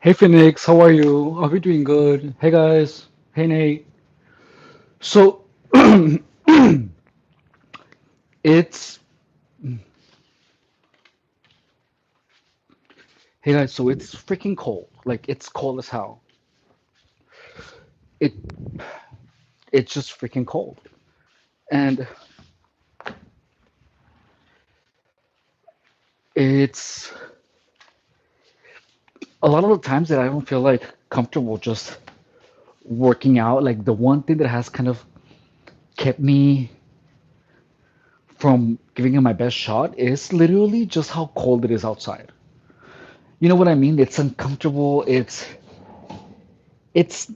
Hey Phoenix, how are you? Are we doing good? Hey guys. Hey Nate. So it's hey guys, so it's freaking cold. Like it's cold as hell. It it's just freaking cold. And it's a lot of the times that I don't feel like comfortable just working out. Like the one thing that has kind of kept me from giving it my best shot is literally just how cold it is outside. You know what I mean? It's uncomfortable. It's it's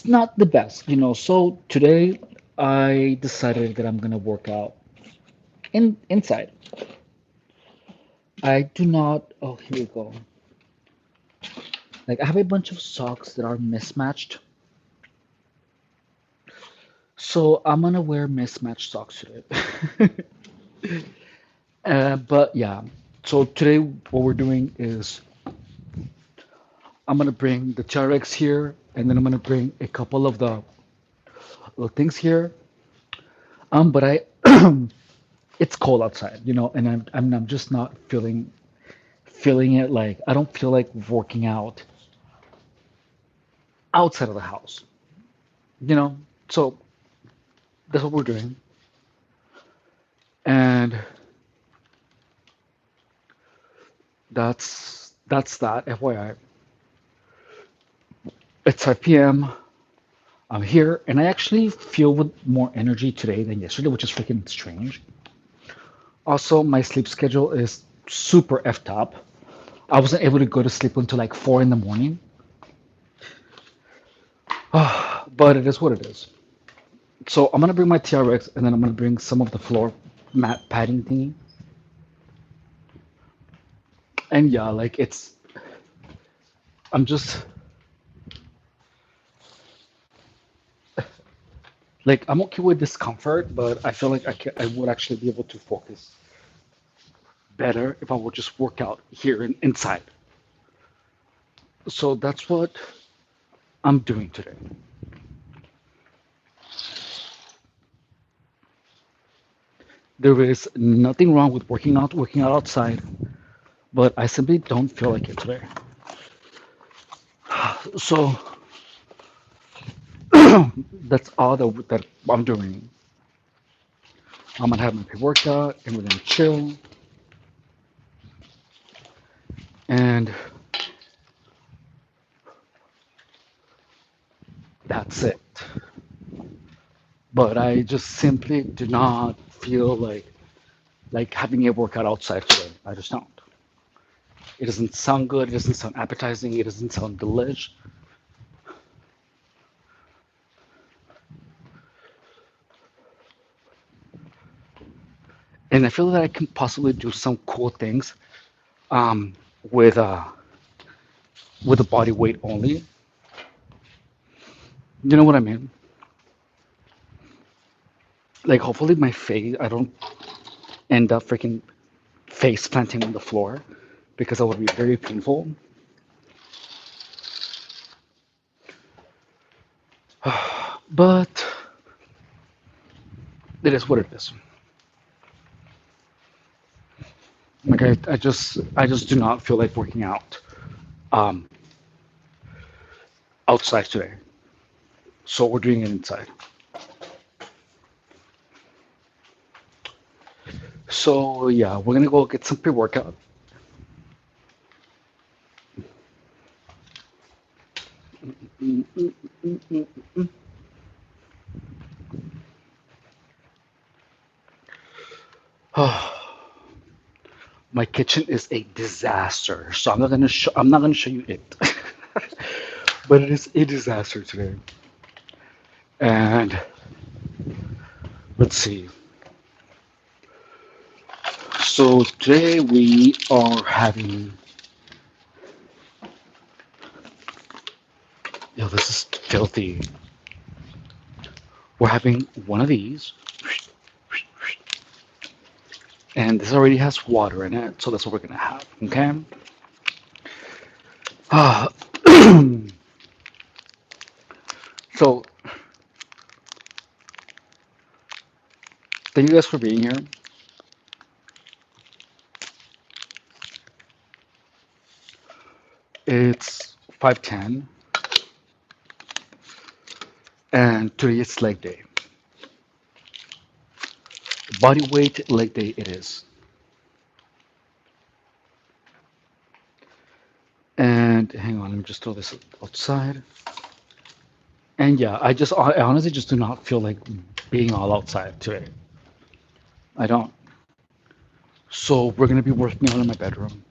not the best, you know. So today I decided that I'm gonna work out inside. I do not. Oh, here we go. Like I have a bunch of socks that are mismatched, so I'm gonna wear mismatched socks today. But yeah, so today what we're doing is I'm gonna bring the TRX here, and then I'm gonna bring a couple of the little things here. But I it's cold outside, you know, and I'm just not feeling it. Like I don't feel like working out outside of the house, you know. So that's what we're doing, and that's that. FYI, it's 5 p.m. I'm here, and I actually feel with more energy today than yesterday, which is freaking strange. Also, my sleep schedule is super effed up. I wasn't able to go to sleep until like 4 in the morning. But it is what it is. So I'm gonna bring my TRX, and then I'm gonna bring some of the floor mat padding thingy. And yeah, like I'm just like I'm okay with discomfort, but I feel like I would actually be able to focus better if I would just work out here inside. So that's what I'm doing today. There is nothing wrong with working out outside, but I simply don't feel like it today. So that's all that I'm doing. I'm gonna have my pre-workout and we're gonna chill, and that's it. But I just simply do not feel like having a workout outside today. I just don't. It doesn't sound good. It doesn't sound appetizing. It doesn't sound delish. And I feel that I can possibly do some cool things um, with with a body weight only. You know what I mean? Like hopefully my face, I don't end up freaking face planting on the floor because that would be very painful. But it is what it is. Like I just do not feel like working out um, outside today. So we're doing it inside. So yeah, we're gonna go get some pre-workout. Mm, mm, mm, mm, mm. My kitchen is a disaster, so I'm not gonna show you it, but it is a disaster today. And let's see. So today we are having. Yo, this is filthy. We're having one of these, and this already has water in it, so that's what we're gonna have. Okay. Thank you guys for being here. It's 5:10, and today is leg day. Body weight leg day it is. And hang on, let me just throw this outside. And yeah, I honestly just do not feel like being all outside today. I don't. So we're gonna be working out in my bedroom.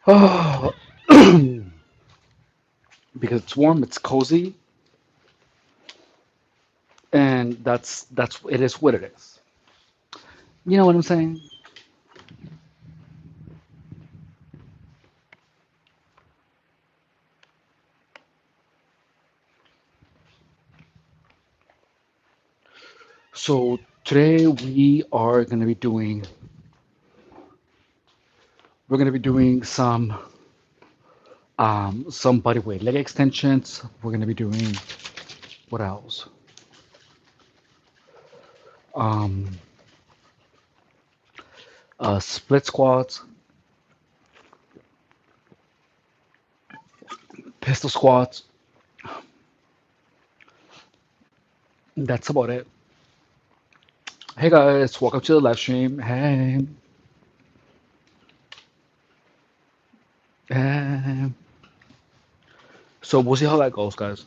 Oh, because it's warm, it's cozy, and that's it is what it is. You know what I'm saying? So today we're gonna be doing some body weight leg extensions. We're gonna be doing what else? Um, split squats, pistol squats. That's about it. Hey guys, welcome to the live stream. Hey, hey. So we'll see how that goes, guys.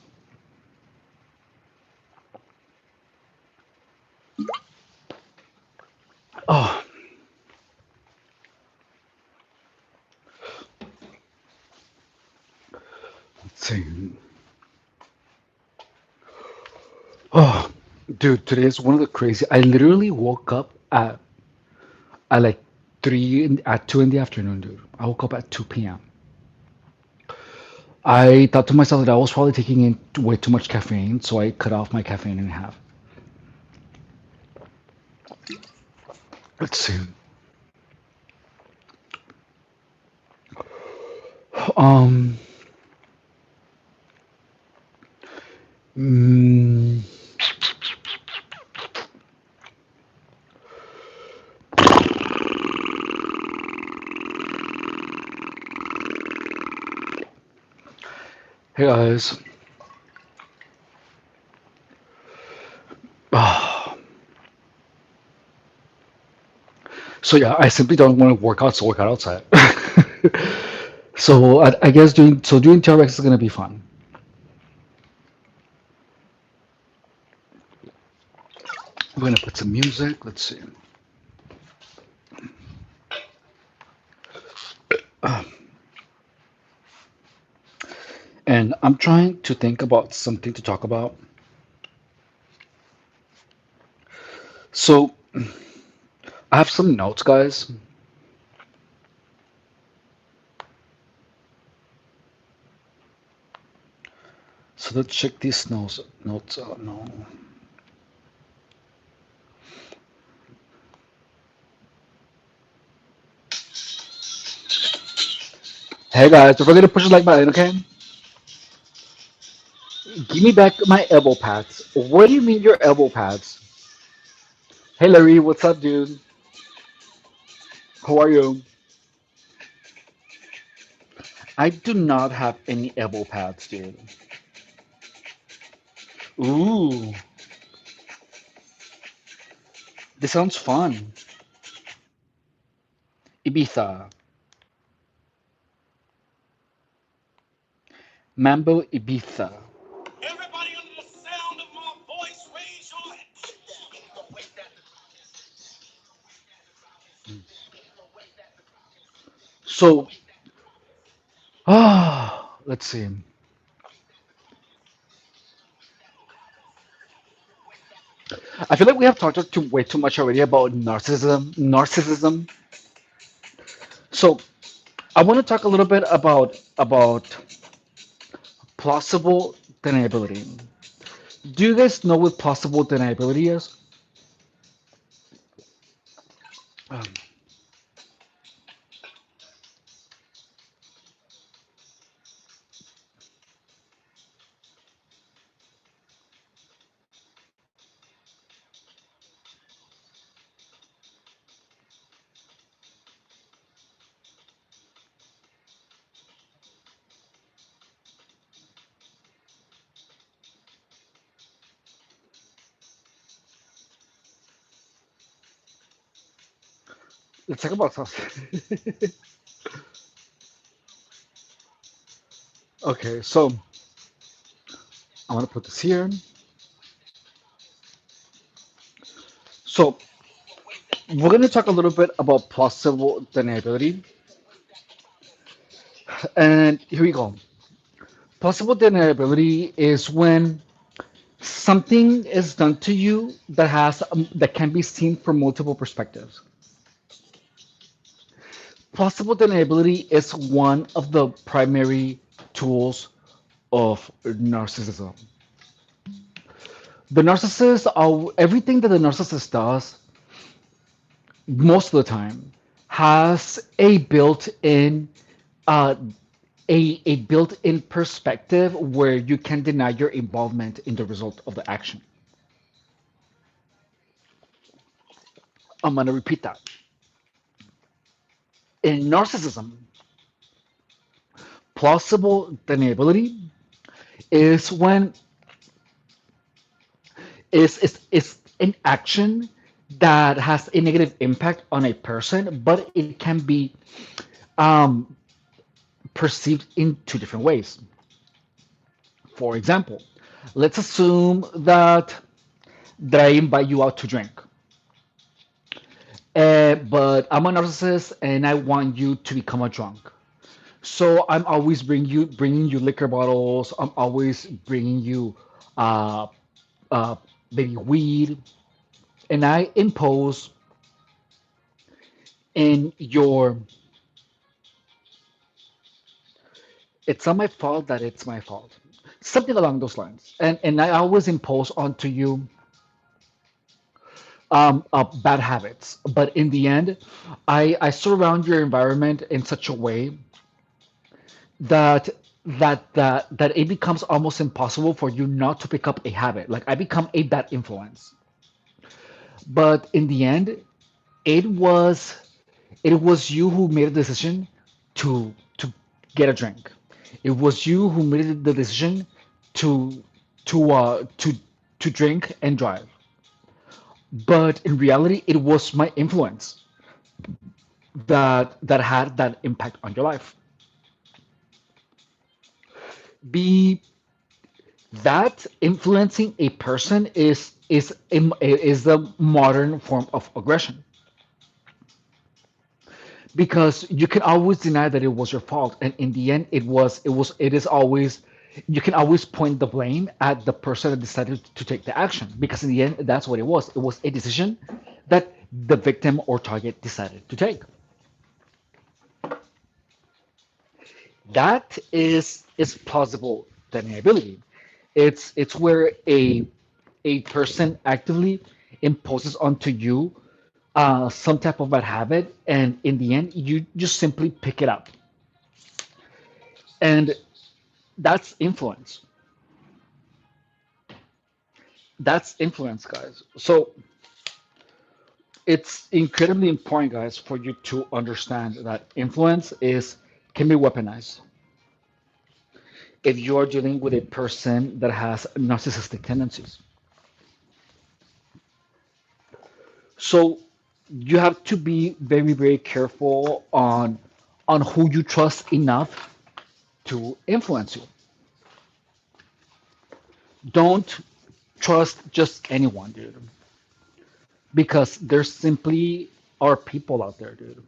Oh, let's see. Oh, dude, today is one of the crazy. I literally woke up at like at 2 in the afternoon, dude. I woke up at 2 p.m. I thought to myself that I was probably taking in way too much caffeine, so I cut off my caffeine in half. Let's see. Um, mm, hey guys. Ah, so yeah, I simply don't want to work out, so work out outside. So I guess doing TRX is gonna be fun. We're gonna put some music. Let's see. And I'm trying to think about something to talk about. So I have some notes, guys. So let's check these notes out. No. Hey guys, we're gonna push the like button, okay? Give me back my elbow pads. What do you mean your elbow pads? Hey Larry, what's up, dude? How are you? I do not have any elbow pads, dude. Ooh, this sounds fun. Ibiza, Mambo Ibiza. So, let's see. I feel like we have talked way too much already about narcissism. Narcissism. So, I want to talk a little bit about plausible deniability. Do you guys know what plausible deniability is? Um, let's talk about something. Okay, so I'm gonna put this here. So we're gonna talk a little bit about plausible deniability, and here we go. Plausible deniability is when something is done to you that has that can be seen from multiple perspectives. Plausible deniability is one of the primary tools of narcissism. The narcissist, everything that the narcissist does, most of the time, has a built-in uh, a built-in perspective where you can deny your involvement in the result of the action. I'm gonna repeat that. In narcissism, plausible deniability is when is an action that has a negative impact on a person, but it can be um, perceived in two different ways. For example, let's assume that I invite you out to drink, but I'm a narcissist and I want you to become a drunk. So I'm always bringing you liquor bottles. I'm always bringing you uh, uh, maybe weed, and I impose in your. It's not my fault that it's my fault. Something along those lines, and I always impose onto you bad habits. But in the end, I surround your environment in such a way that that it becomes almost impossible for you not to pick up a habit. Like I become a bad influence. But in the end, it was it was you who made a decision to get a drink. It was you who made the decision to to uh to to drink and drive. But in reality, it was my influence that had that impact on your life. Be that influencing a person is the modern form of aggression because you can always deny that it was your fault, and in the end it is always you can always point the blame at the person that decided to take the action because in the end that's what it was a decision that the victim or target decided to take. That is plausible deniability. It's where a person actively imposes onto you some type of bad habit, and in the end, you just simply pick it up, and that's influence. That's influence, guys. So it's incredibly important, guys, for you to understand that influence is can be weaponized if you are dealing with a person that has narcissistic tendencies. So you have to be very, very careful on who you trust enough to influence you. Don't trust just anyone, dude, because there simply are people out there, dude,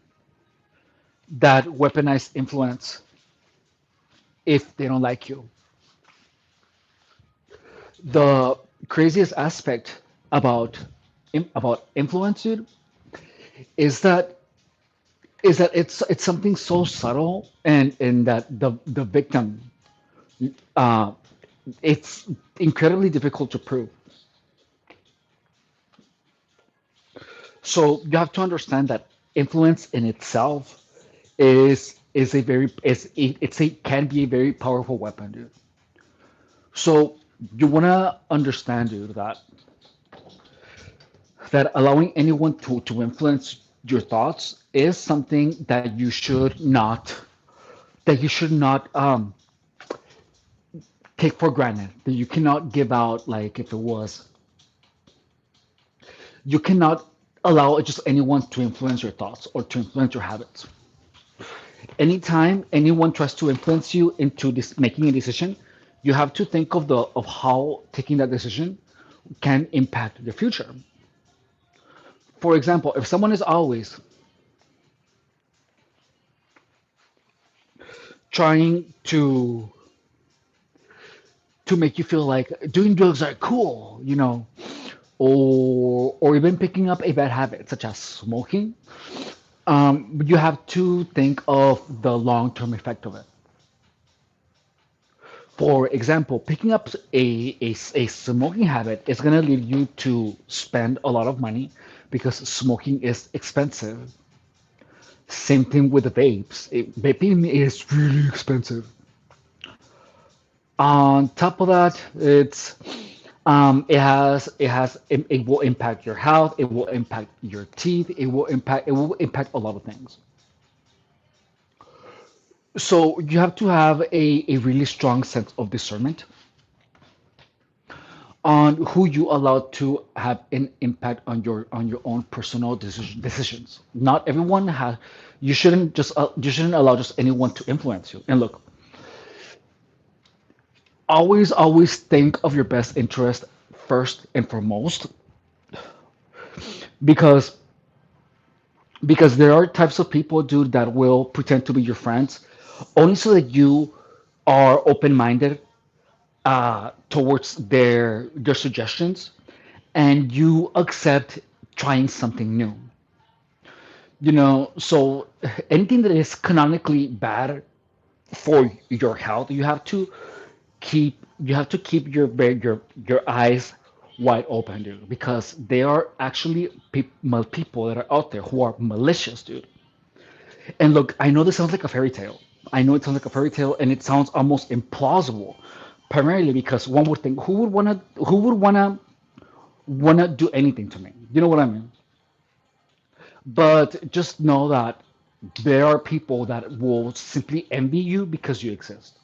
that weaponize influence if they don't like you. The craziest aspect about influence, dude, is that it's something so subtle and that the victim uh, it's incredibly difficult to prove. So you have to understand that influence in itself is a very it's a can be a very powerful weapon, dude. So you wanna understand, dude, that allowing anyone to influence your thoughts is something that you should not take for granted. That you cannot give out like if it was you cannot. allow just anyone to influence your thoughts or to influence your habits. Anytime anyone tries to influence you into this making a decision, you have to think of how taking that decision can impact the future. For example, if someone is always trying to make you feel like doing drugs are cool, or even picking up a bad habit such as smoking, you have to think of the long-term effect of it. For example, picking up a smoking habit is going to lead you to spend a lot of money because smoking is expensive. Same thing with the vapes. Vaping is really expensive. On top of that, it will impact your health. It will impact your teeth. It will impact a lot of things. So you have to have a really strong sense of discernment on who you allow to have an impact on your own personal decisions. Not everyone has. You shouldn't allow just anyone to influence you. And look, always think of your best interest first and foremost, because there are types of people, dude, that will pretend to be your friends only so that you are open-minded towards their suggestions, and you accept trying something new. So anything that is canonically bad for your health, you have to keep your eyes wide open, dude, because there are actually people that are out there who are malicious, dude. And look, I know this sounds like a fairy tale. I know it sounds like a fairy tale, and it sounds almost implausible. Primarily because one would think, who would wanna do anything to me? You know what I mean? But just know that there are people that will simply envy you because you exist.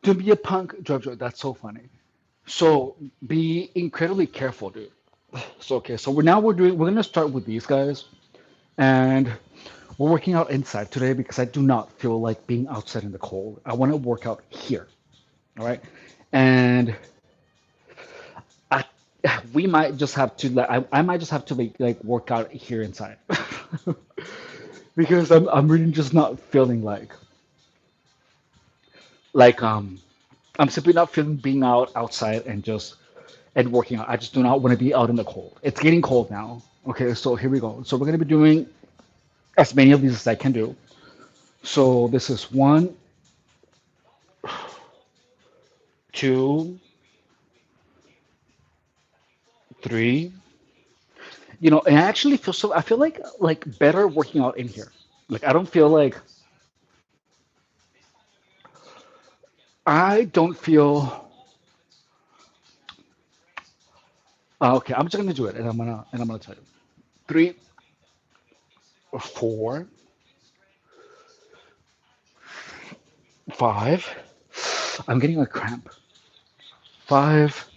To be a punk, Jojo, that's so funny. So be incredibly careful, dude. So okay, so we're gonna start with these guys, and we're working out inside today because I do not feel like being outside in the cold. I want to work out here, all right? And I, we might just have to I might just have to like work out here inside because I'm really just not feeling like I'm simply not feeling being outside and working out. I just do not want to be out in the cold. It's getting cold now. Okay, so here we go. So we're gonna be doing as many of these as I can do. So this is one, two, three. And I feel like better working out in here. Like I don't feel like I don't feel okay. I'm just gonna do it, and I'm gonna tell you. Three, four, five. I'm getting a cramp. Five.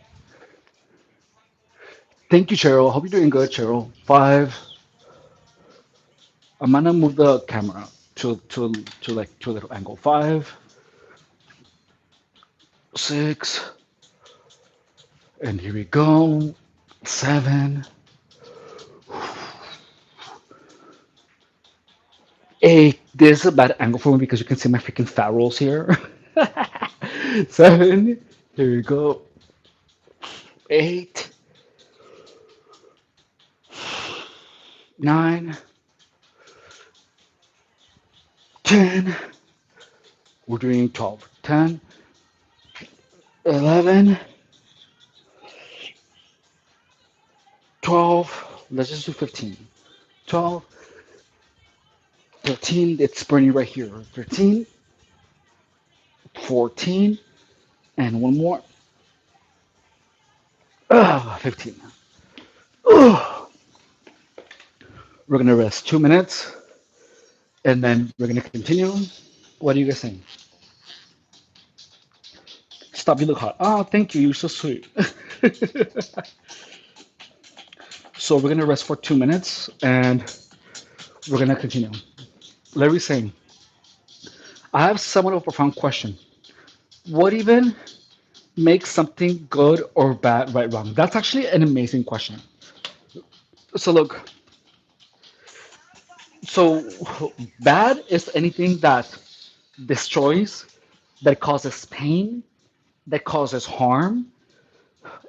Thank you, Cheryl. Hope you're doing good, Cheryl. Five. I'm gonna move the camera to a little angle. Five, six, and here we go. Seven, eight. This is a bad angle for me because you can see my freaking fat rolls here. Seven. Here we go. Eight, nine, 10. We're doing 12. 10, 11, 12. Let's just do 15. 12, 13. It's burning right here. 13, 14, and one more. 15. Ugh. We're gonna rest 2 minutes, and then we're gonna continue. What are you guys saying? Stop, you look hot. Oh, thank you. You're so sweet. So we're gonna rest for 2 minutes and we're gonna continue. Larry's saying, I have somewhat of a profound question. What even makes something good or bad, right, wrong? That's actually an amazing question. So look, so bad is anything that destroys, that causes pain, that causes harm.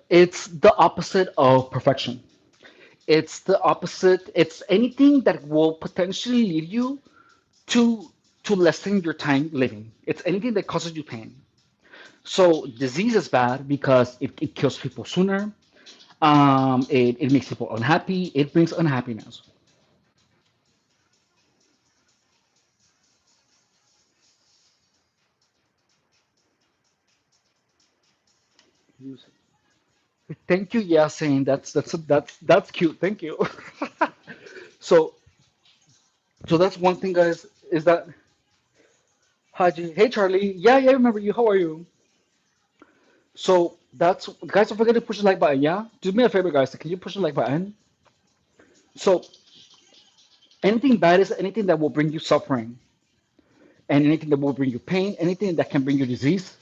It's the opposite of perfection. It's the opposite. It's anything that will potentially lead you to lessen your time living. It's anything that causes you pain. So disease is bad because it kills people sooner. It makes people unhappy. It brings unhappiness. Thank you, Yasin. That's cute. Thank you. So that's one thing, guys. Is that Haji? Hey, Charlie. Yeah, yeah. I remember you. How are you? So that's guys. Don't forget to push the like button. Yeah. Do me a favor, guys. Can you push the like button? So anything bad is anything that will bring you suffering, and anything that will bring you pain, anything that can bring you disease.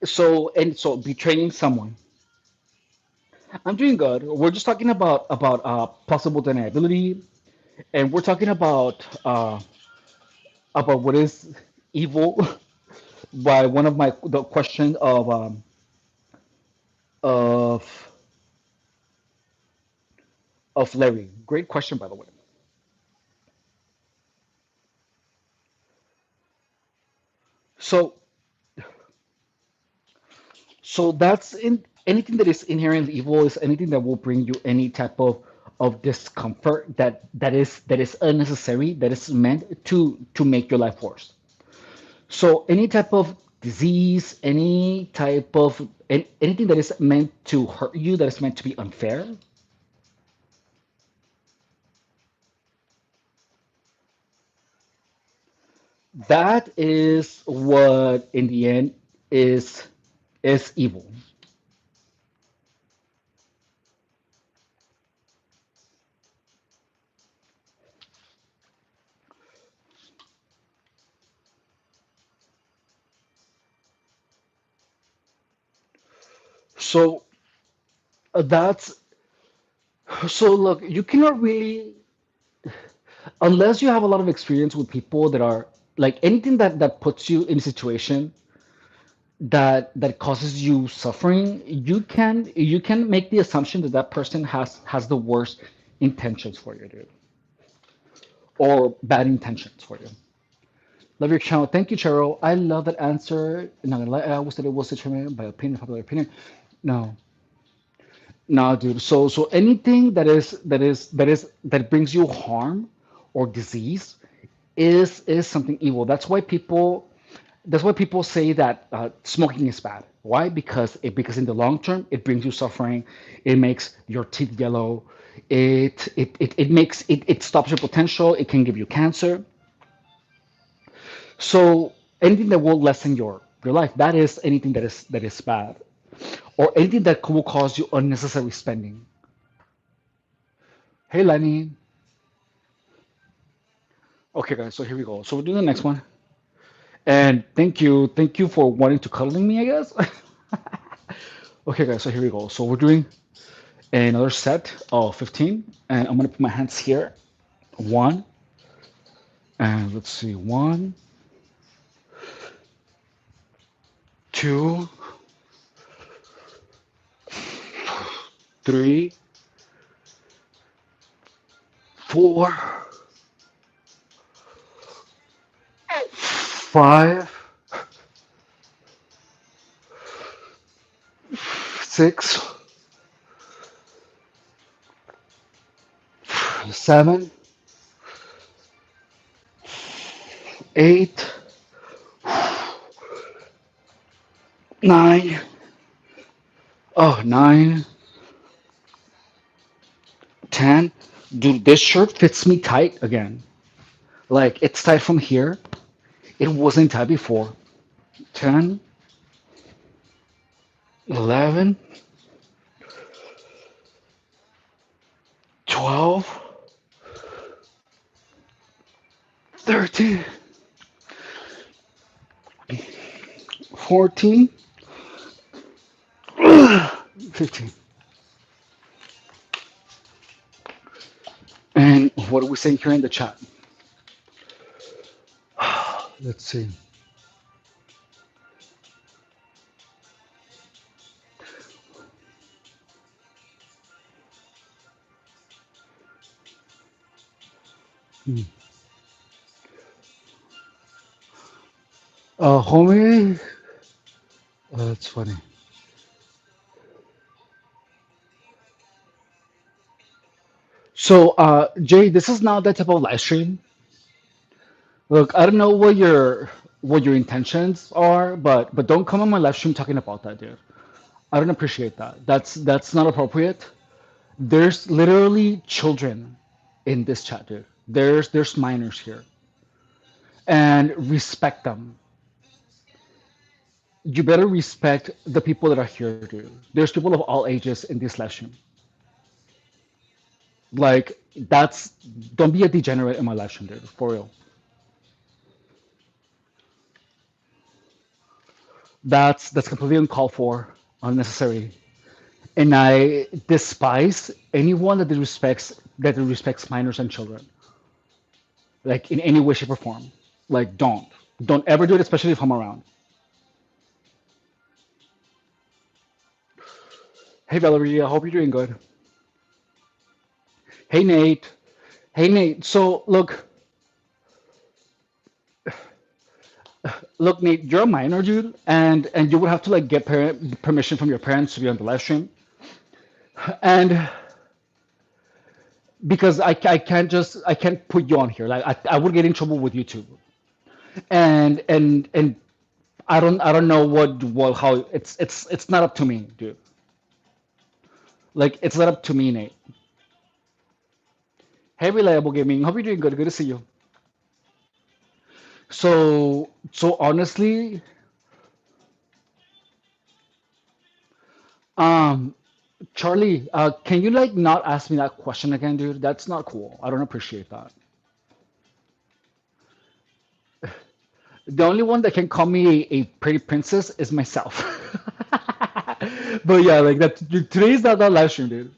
So betraying someone. I'm doing good. We're just talking about possible deniability, and we're talking about what is evil by one of my the question of Larry. Great question, by the way. So that's in anything that is inherently evil is anything that will bring you any type of discomfort that is unnecessary, that is meant to make your life worse. So any type of disease, any type of anything that is meant to hurt you, that is meant to be unfair, that is what in the end is is evil. So that's so look, you cannot really unless you have a lot of experience with people that are like anything that puts you in a situation that causes you suffering, you can make the assumption that that person has the worst intentions for you, dude, or bad intentions for you. Love your channel. Thank you, Cheryl. I love that answer. Not gonna lie, I always said it was determined by opinion, popular opinion. No, no, dude. So anything that brings you harm or disease is something evil. That's why people say that smoking is bad. Why? Because in the long term it brings you suffering. It makes your teeth yellow. It stops your potential. It can give you cancer. So anything that will lessen your life, that is anything that is bad, or anything that will cause you unnecessary spending. Hey Lenny. Okay, guys. So here we go. So we're doing the next one. And thank you for wanting to cuddling me, I guess. Okay, guys. So here we go. So we're doing another set of 15, and I'm gonna put my hands here. One, and let's see, one, two, three, four, five, six, seven, eight, nine. Oh, nine, 10. Dude, this shirt fits me tight again. Like it's tight from here. It wasn't tight before. 10, 11, 12, 13, 14, 15. And what are we saying here in the chat? Let's see. Hmm. Homie, that's funny. So, Jay, this is not that type of live stream. Look, I don't know what your intentions are, but don't come on my live stream talking about that, dude. I don't appreciate that. That's not appropriate. There's literally children in this chat, dude. There's minors here, and respect them. You better respect the people that are here, dude. There's people of all ages in this live stream. Like that's don't be a degenerate in my live stream, dude. For real. That's completely uncalled for, unnecessary. And I despise anyone that respects minors and children, like in any way, shape, or form. Like don't ever do it, especially if I'm around. Hey Valerie, I hope you're doing good. Hey Nate, hey Nate. So look Nate, you're a minor, dude, and you would have to like get parent permission from your parents to be on the live stream, and because I can't put you on here. Like I would get in trouble with YouTube, and I don't know what how it's not up to me, dude. Like it's not up to me, Nate. Hey, reliable gaming. Hope you're doing good. Good to see you. So honestly, um, Charlie, can you like not ask me that question again, dude? That's not cool. I don't appreciate that. The only one that can call me a pretty princess is myself. But yeah, like that. Today's not that live stream, dude.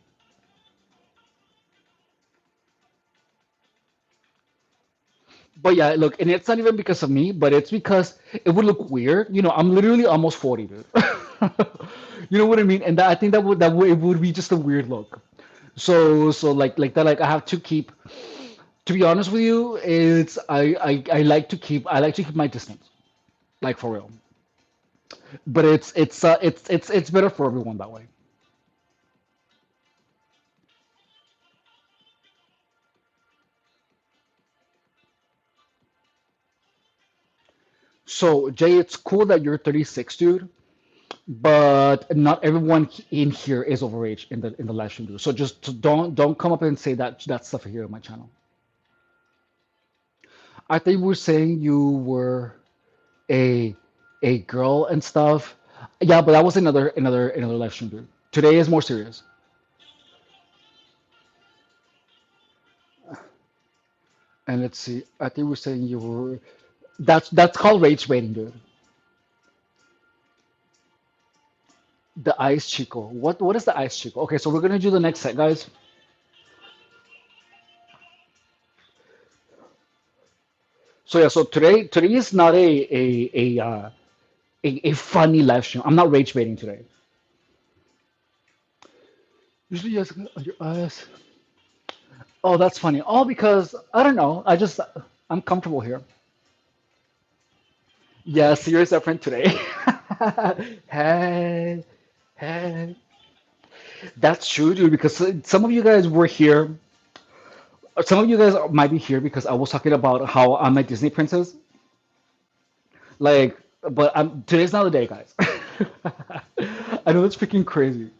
But yeah, look, and it's not even because of me, but it's because it would look weird. You know, I'm literally almost 40, dude. You know what I mean? And that, I think that would it would be just a weird look. So like that, like I have to keep. To be honest with you, it's I like to keep my distance, like for real. But it's better for everyone that way. So Jay, it's cool that you're 36, dude. But not everyone in here is overage in the live stream, dude. So just don't come up and say that stuff here on my channel. I think we were saying you were a a girl and stuff. Yeah, but that was another live stream, dude. Today is more serious. And let's see. I think we're saying you were. That's called rage baiting, dude. The ice chico. What is the ice chico? Okay, so we're gonna do the next set, guys. So yeah, so today is not a funny live stream. I'm not rage baiting today. Usually, yes, on your eyes. Oh, that's funny. Oh, because I don't know. I'm comfortable here. Yeah, serious friend today. Hey, hey. That's true, dude. Because some of you guys were here. Some of you guys might be here because I was talking about how I'm a Disney princess. Like, but today's not the day, guys. I know that's freaking crazy.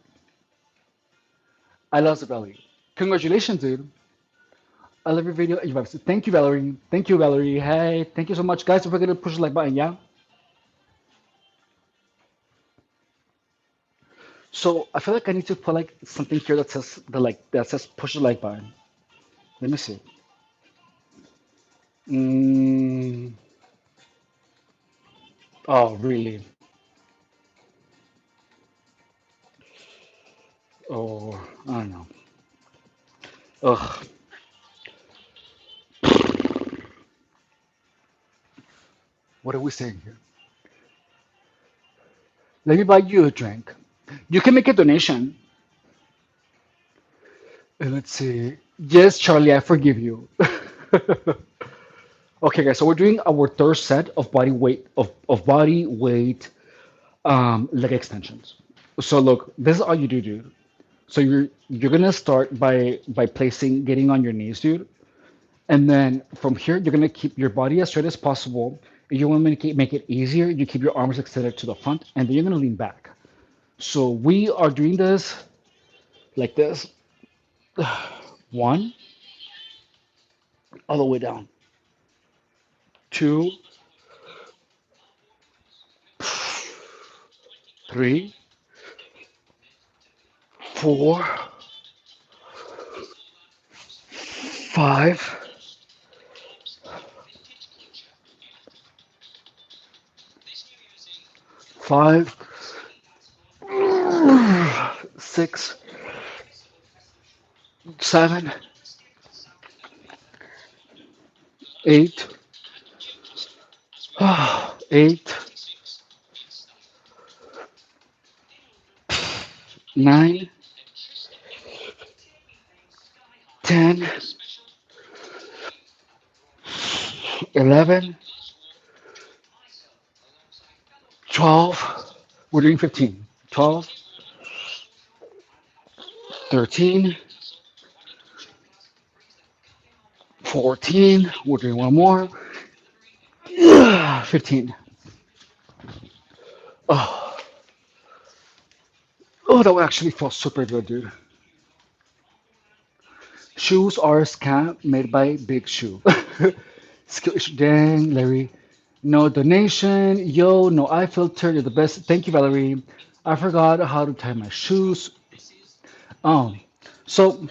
I love Valerie. Congratulations, dude. I love your video. Thank you, Valerie. Thank you, Valerie. Hey, thank you so much, guys. Don't forget to push the like button, yeah? So I feel like I need to put like something here that says that says push the like button. Let me see. Mm, oh, really? Oh, I don't know. Ugh. What are we saying here? Let me buy you a drink. You can make a donation. And let's see. Yes, Charlie, I forgive you. Okay, guys. So we're doing our third set of body weight leg extensions. So look, this is all you do, dude. So you're gonna start by placing getting on your knees, dude. And then from here, you're gonna keep your body as straight as possible. If you want to make it easier, you keep your arms extended to the front, and then you're gonna lean back. So we are doing this like this, one, all the way down, two, three, four, five, five, six, seven, eight, eight, nine, 10, 11, 12. We're doing 15. 12, 13, 14. We're doing one more. 15. Oh, oh, that would actually feel super good, dude. Shoes are a scam made by Big Shoe. Dang, Larry. No donation. Yo, no eye filter. You're the best. Thank you, Valerie. I forgot how to tie my shoes. Um, so,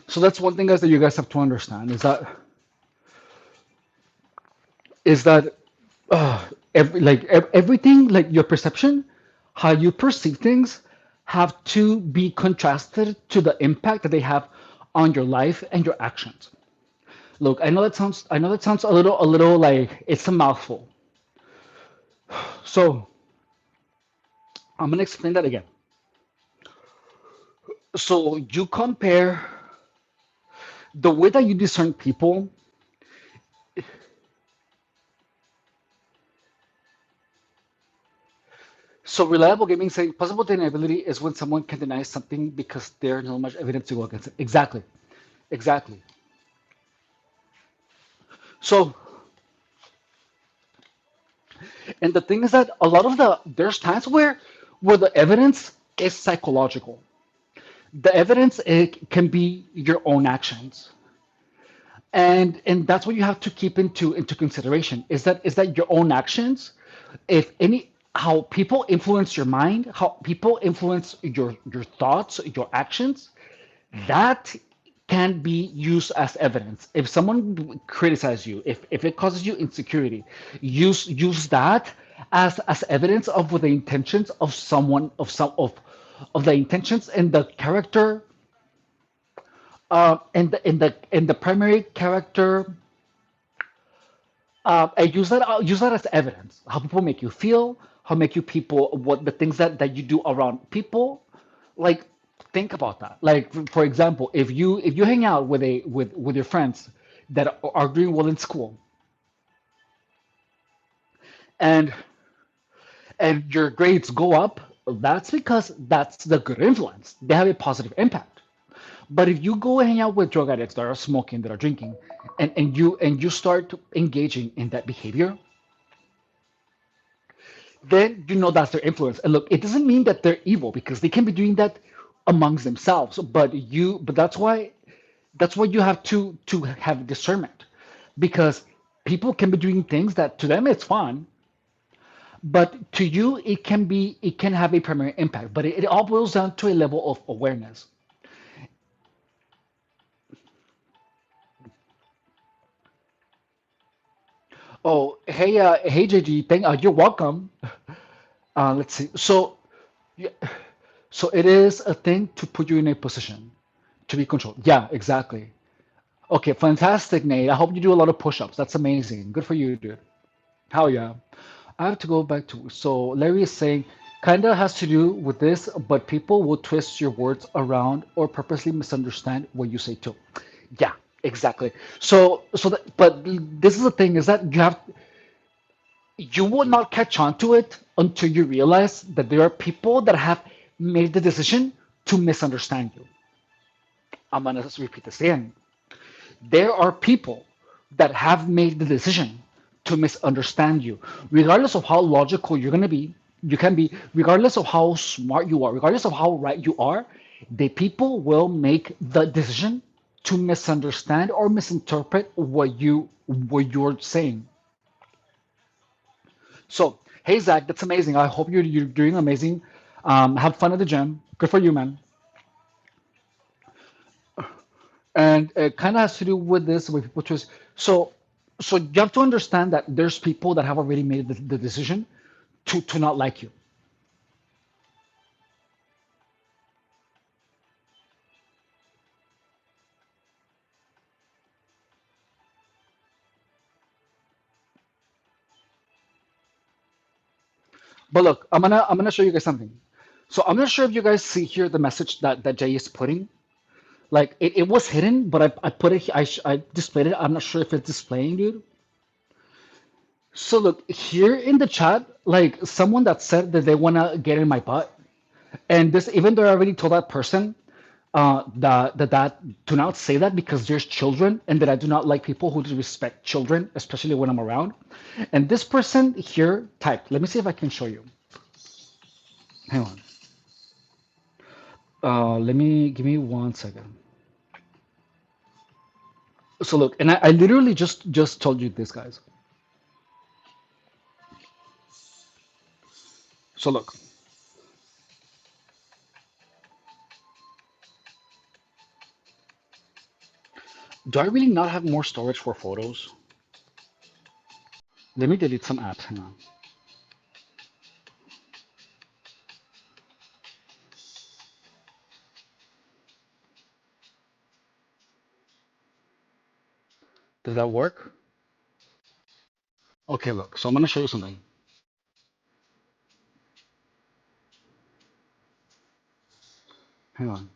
so that's one thing, guys, that you guys have to understand is that everything, like your perception, how you perceive things, have to be contrasted to the impact that they have on your life and your actions. Look, I know that sounds a little like it's a mouthful. So I'm gonna explain that again. So you compare the way that you discern people. So reliable gaming saying possible deniability is when someone can deny something because there's not much evidence to go against it. Exactly. Exactly. So, and the thing is that a lot of there's times where the evidence is psychological. The evidence, it can be your own actions, and that's what you have to keep into consideration. Is that your own actions, if any, how people influence your mind, how people influence your thoughts, your actions, that can be used as evidence. If someone criticizes you, if it causes you insecurity, use that as evidence of the intentions of someone, of the intentions and the character, and the primary character. I use that as evidence. How people make you feel, how make you people, what the things that you do around people. Like, think about that. Like, for example, if you hang out with your friends that are doing well in school, and and your grades go up, that's because that's the good influence. They have a positive impact. But if you go hang out with drug addicts that are smoking, that are drinking, and you start engaging in that behavior, then you know that's their influence. And look, it doesn't mean that they're evil because they can be doing that amongst themselves. But that's why you have to have discernment, because people can be doing things that to them it's fun, But to you, it can have a primary impact. But it all boils down to a level of awareness. Oh, hey, JG, you're welcome. Let's see. Yeah, so it is a thing to put you in a position to be controlled. Yeah, exactly. Okay, fantastic, Nate. I hope you do a lot of push-ups. That's amazing. Good for you, dude. Hell yeah. I have to go back to. So Larry is saying, kinda has to do with this, but people will twist your words around or purposely misunderstand what you say too. Yeah, exactly. But this is the thing is that you will not catch on to it until you realize that there are people that have made the decision to misunderstand you. I'm gonna repeat this again. There are people that have made the decision to misunderstand you, regardless of how logical you're gonna be. You can be, regardless of how smart you are, regardless of how right you are. The people will make the decision to misunderstand or misinterpret what you're saying. So, hey Zach, that's amazing. I hope you're doing amazing. Have fun at the gym. Good for you, man. And it kind of has to do with this with people choose. So, so you have to understand that there's people that have already made the decision to not like you. But look, I'm gonna show you guys something. So I'm not sure if you guys see here the message that Jay is putting. Like it was hidden, but I put it. I displayed it. I'm not sure if it's displaying, dude. So look here in the chat, like someone that said that they wanna get in my butt. And this, even though I already told that person that do not say that because there's children, and that I do not like people who disrespect children, especially when I'm around. And this person here typed. Let me see if I can show you. Hang on. Let me give me 1 second. So look, and I literally just told you this, guys. So look, do I really not have more storage for photos? Let me delete some apps. Hang on. Does that work? Okay, look. So I'm gonna show you something. Hang on.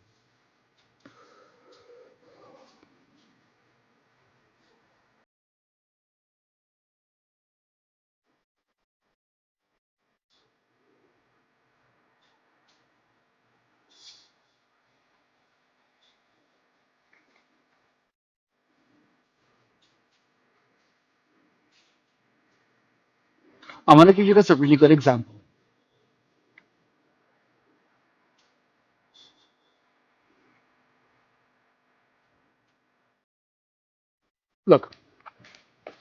I'm gonna give you guys a really good example. Look,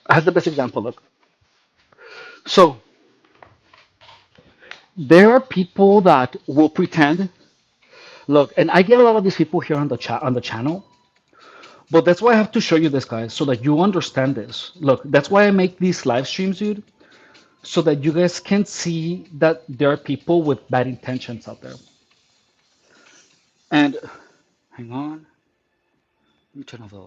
I have the best example. Look. So there are people that will pretend. Look, and I get a lot of these people here on the chat on the channel, but that's why I have to show you this, guys, so that you understand this. Look, that's why I make these live streams, dude, so that you guys can see that there are people with bad intentions out there. And hang on, let me turn off the.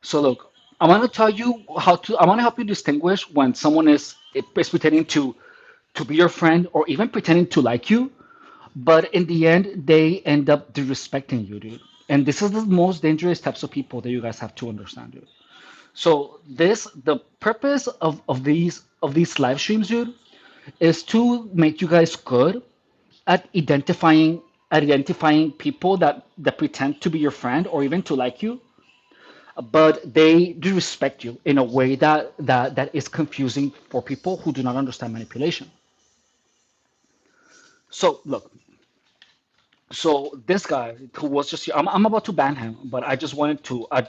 So look, I want to tell you how to. I want to help you distinguish when someone is pretending to be your friend or even pretending to like you, but in the end they end up disrespecting you, dude. And this is the most dangerous types of people that you guys have to understand, dude. So the purpose of these live streams, dude, is to make you guys good at identifying people that pretend to be your friend or even to like you, but they do respect you in a way that is confusing for people who do not understand manipulation. So look, so this guy who was just here, I'm about to ban him, but I just wanted to I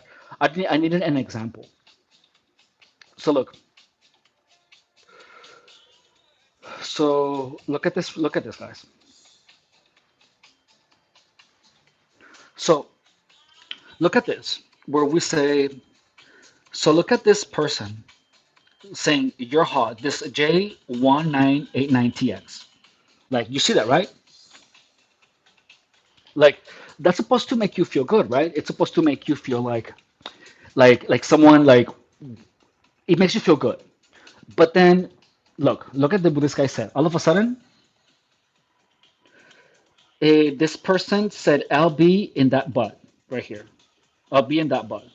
needed an example. So look at this guys. So look at this where we say, so look at this person saying you're hot, this J1989TX. Like you see that, right? Like that's supposed to make you feel good, right? It's supposed to make you feel like someone like it makes you feel good. But then look at what this guy said. All of a sudden, this person said, "I'll be in that butt right here. I'll be in that butt."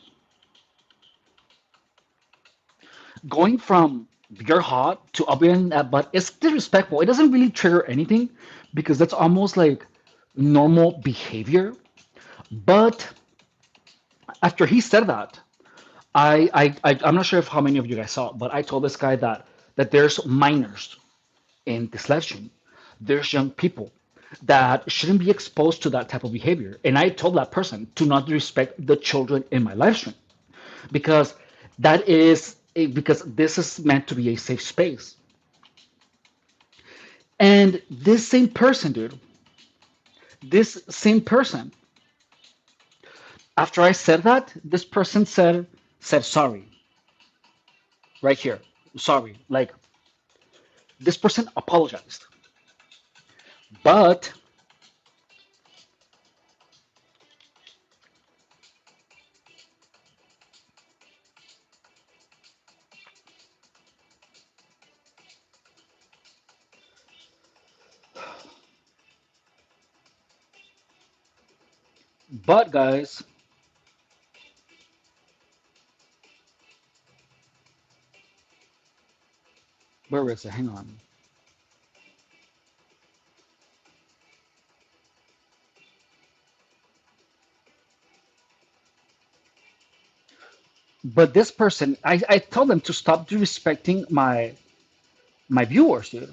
Going from you're hot to I'll be in that butt is disrespectful. It doesn't really trigger anything because that's almost like normal behavior. But after he said that, I'm not sure if how many of you guys saw it, but I told this guy that there's minors in this live stream. There's young people that shouldn't be exposed to that type of behavior. And I told that person to not respect the children in my live stream because because this is meant to be a safe space. And this same person, dude, this same person, after I said that, this person said sorry right here. Sorry. Like this person apologized. But guys, where is it? Hang on. But this person, I tell them to stop disrespecting my viewers, dude.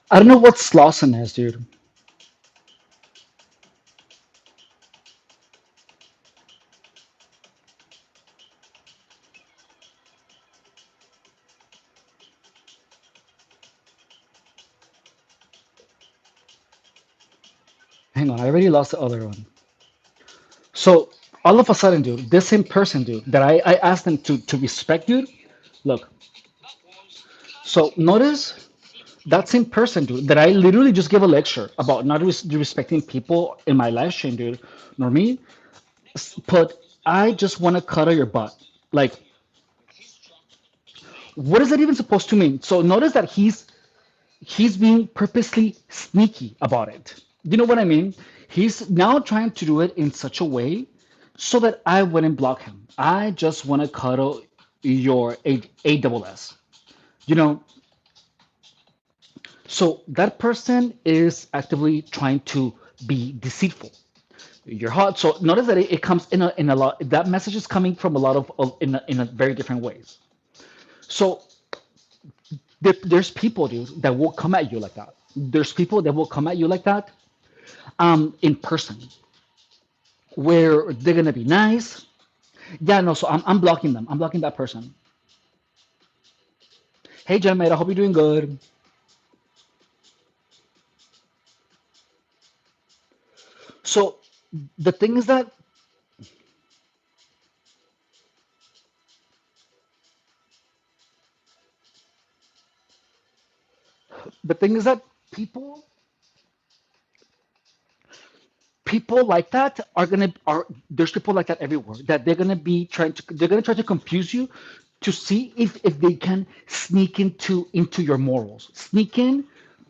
I don't know what Slauson is, dude. Hang on, I already lost the other one. So all of a sudden, dude, this same person, dude, that I asked them to respect, dude. Look, so notice that same person, dude, that I literally just gave a lecture about not respecting people in my live stream, dude, nor me, put, I just want to cuddle your butt. Like, what is that even supposed to mean? So notice that he's being purposely sneaky about it. You know what I mean? He's now trying to do it in such a way so that I wouldn't block him. I just want to cuddle your A double S. You know, so that person is actively trying to be deceitful. You're hot. So notice that it comes in a lot. That message is coming from a lot in a very different ways. So there's people, dude, that will come at you like that. There's people that will come at you like that in person where they're gonna be nice. Yeah, no, so I'm blocking them. I'm blocking that person. Hey, Janet, I hope you're doing good. So the thing is that the thing is that people people like that are there's people like that everywhere that they're gonna try to confuse you to see if they can sneak into your morals, sneak in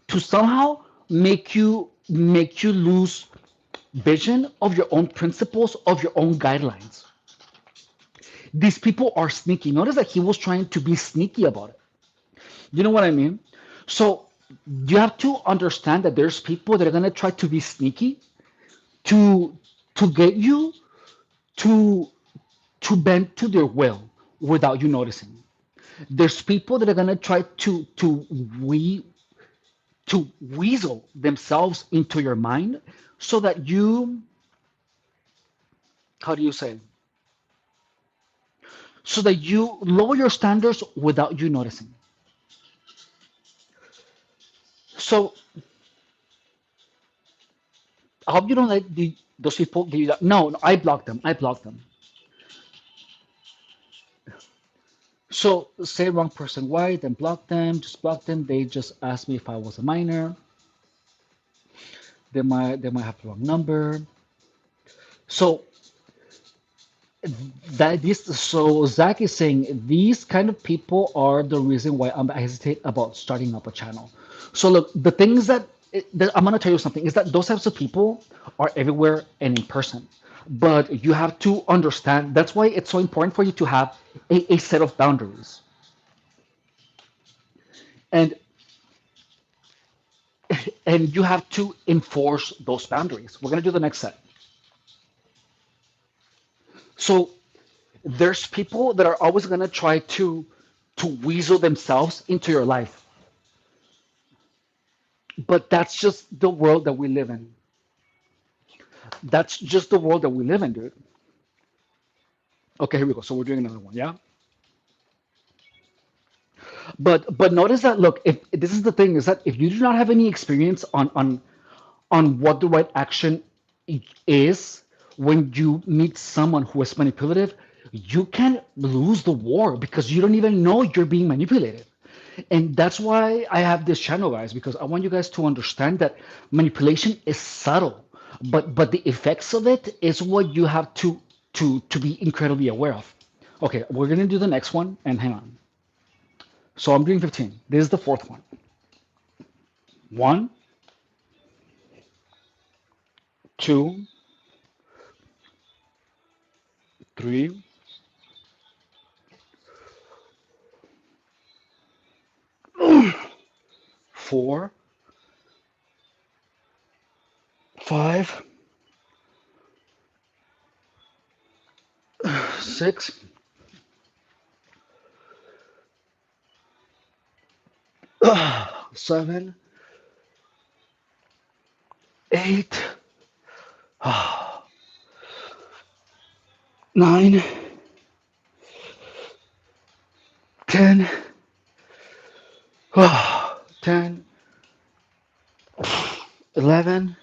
to somehow make you lose vision of your own principles, of your own guidelines. These people are sneaky. Notice that he was trying to be sneaky about it. You know what I mean? So you have to understand that there's people that are gonna try to be sneaky to get you to bend to their will without you noticing. There's people that are gonna try to we to weasel themselves into your mind so that you, how do you say, so that you lower your standards without you noticing. So I hope you don't let those people give you that. No, no, I blocked them. I blocked them. So say wrong person white and block them, just block them. They just asked me if I was a minor. They might have the wrong number. So Zach is saying these kind of people are the reason why I hesitate about starting up a channel. So look, the things that I'm gonna tell you something is that those types of people are everywhere and in person. But you have to understand that's why it's so important for you to have a set of boundaries. And and you have to enforce those boundaries. We're gonna do the next set. So there's people that are always gonna try to weasel themselves into your life. But that's just the world that we live in. That's just the world that we live in, dude. Okay, here we go. So we're doing another one, yeah. But notice that look, if this is the thing is that if you do not have any experience on what the right action is when you meet someone who is manipulative, you can lose the war because you don't even know you're being manipulated. And that's why I have this channel, guys, because I want you guys to understand that manipulation is subtle, but the effects of it is what you have to be incredibly aware of. Okay, we're gonna do the next one, and hang on. So I'm doing 15. This is the fourth one. One, two, three, four, five, six, 7, 8, 9, 10, 10, 11,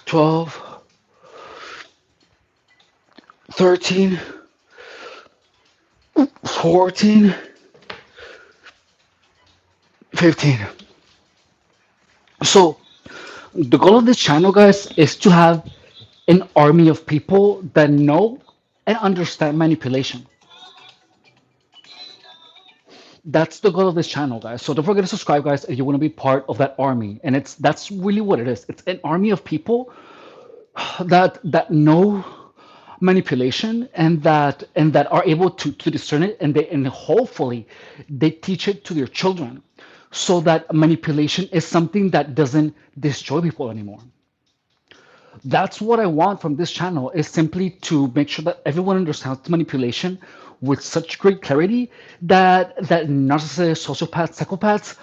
12, 13, 14, 15. So the goal of this channel, guys, is to have an army of people that know and understand manipulation. That's the goal of this channel, guys. So don't forget to subscribe, guys, if you want to be part of that army. And that's really what it is. It's an army of people that know manipulation and that are able to discern it, and hopefully they teach it to their children so that manipulation is something that doesn't destroy people anymore. That's what I want from this channel, is simply to make sure that everyone understands manipulation with such great clarity that narcissists, sociopaths, psychopaths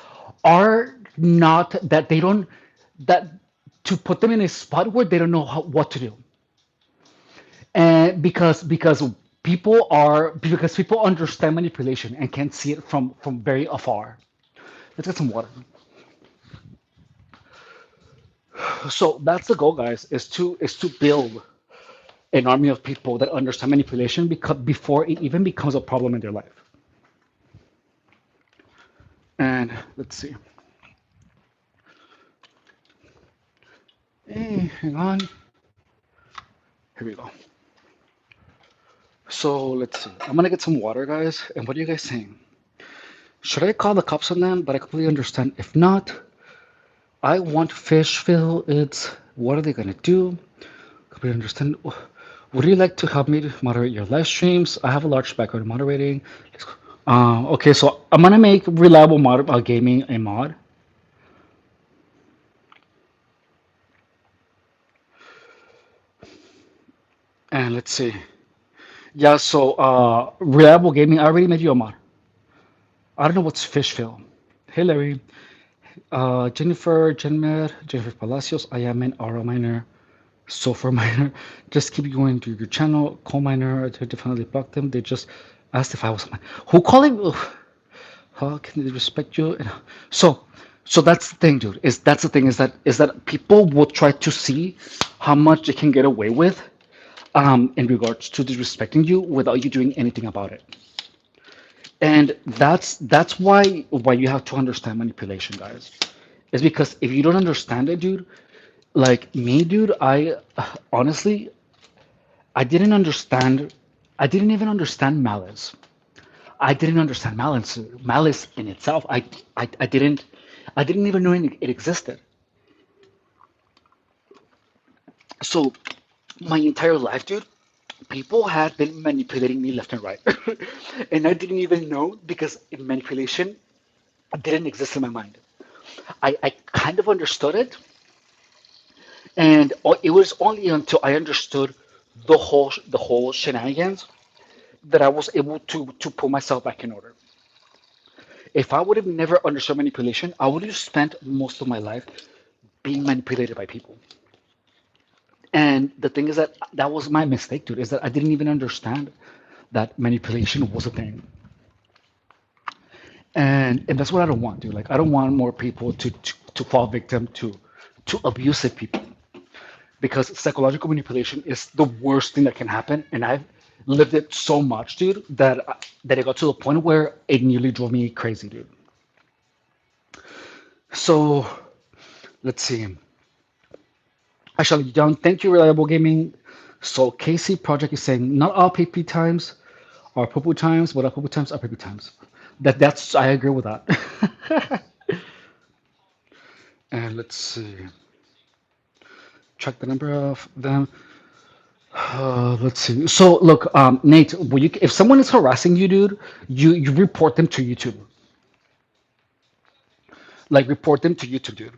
are not, that they don't, that to put them in a spot where they don't know what to do. And because people understand manipulation and can see it from very afar. Let's get some water. So that's the goal, guys, is to build an army of people that understand manipulation because before it even becomes a problem in their life. And let's see. Hey, hang on. Here we go. So let's see. I'm gonna get some water, guys. And what are you guys saying? Should I call the cops on them? But I completely understand. If not, I want Fishville. It's what are they gonna do? Completely understand. Would you like to help me to moderate your live streams? I have a large background in moderating. Okay, so I'm gonna make reliable mod gaming a mod, and let's see. Yeah, so reliable gaming. I already made you a mod. I don't know what's Fishville. Hey Larry, Jennifer, Jennifer Palacios. I am an Aura miner, Sulfur miner. Just keep going to your channel. Coal miner. I definitely blocked them. They just asked if I was a miner. Who calling? How can they respect you? So, so that's the thing, dude. Is that's the thing is that people will try to see how much they can get away with, in regards to disrespecting you without you doing anything about it. And that's why you have to understand manipulation, guys. Is because if you don't understand it, dude, like me, dude, I honestly I didn't understand. I didn't even understand malice. I didn't understand malice in itself. I didn't even know it existed. So my entire life, dude, people had been manipulating me left and right, and I didn't even know because manipulation didn't exist in my mind. I kind of understood it, and it was only until I understood the whole shenanigans that I was able to put myself back in order. If I would have never understood manipulation, I would have spent most of my life being manipulated by people. And the thing is that that was my mistake, dude, is that I didn't even understand that manipulation was a thing. And that's what I don't want, dude. Like I don't want more people to fall victim to abusive people because psychological manipulation is the worst thing that can happen. And I've lived it so much, dude, that it got to the point where it nearly drove me crazy, dude. So let's see. Actually, John, thank you, Reliable Gaming. So Casey Project is saying not all PP times are poo times, but all poo times are PP times. That's I agree with that. And let's see, check the number of them. Let's see. So look, Nate, if someone is harassing you, dude, you report them to YouTube. Like report them to YouTube, dude.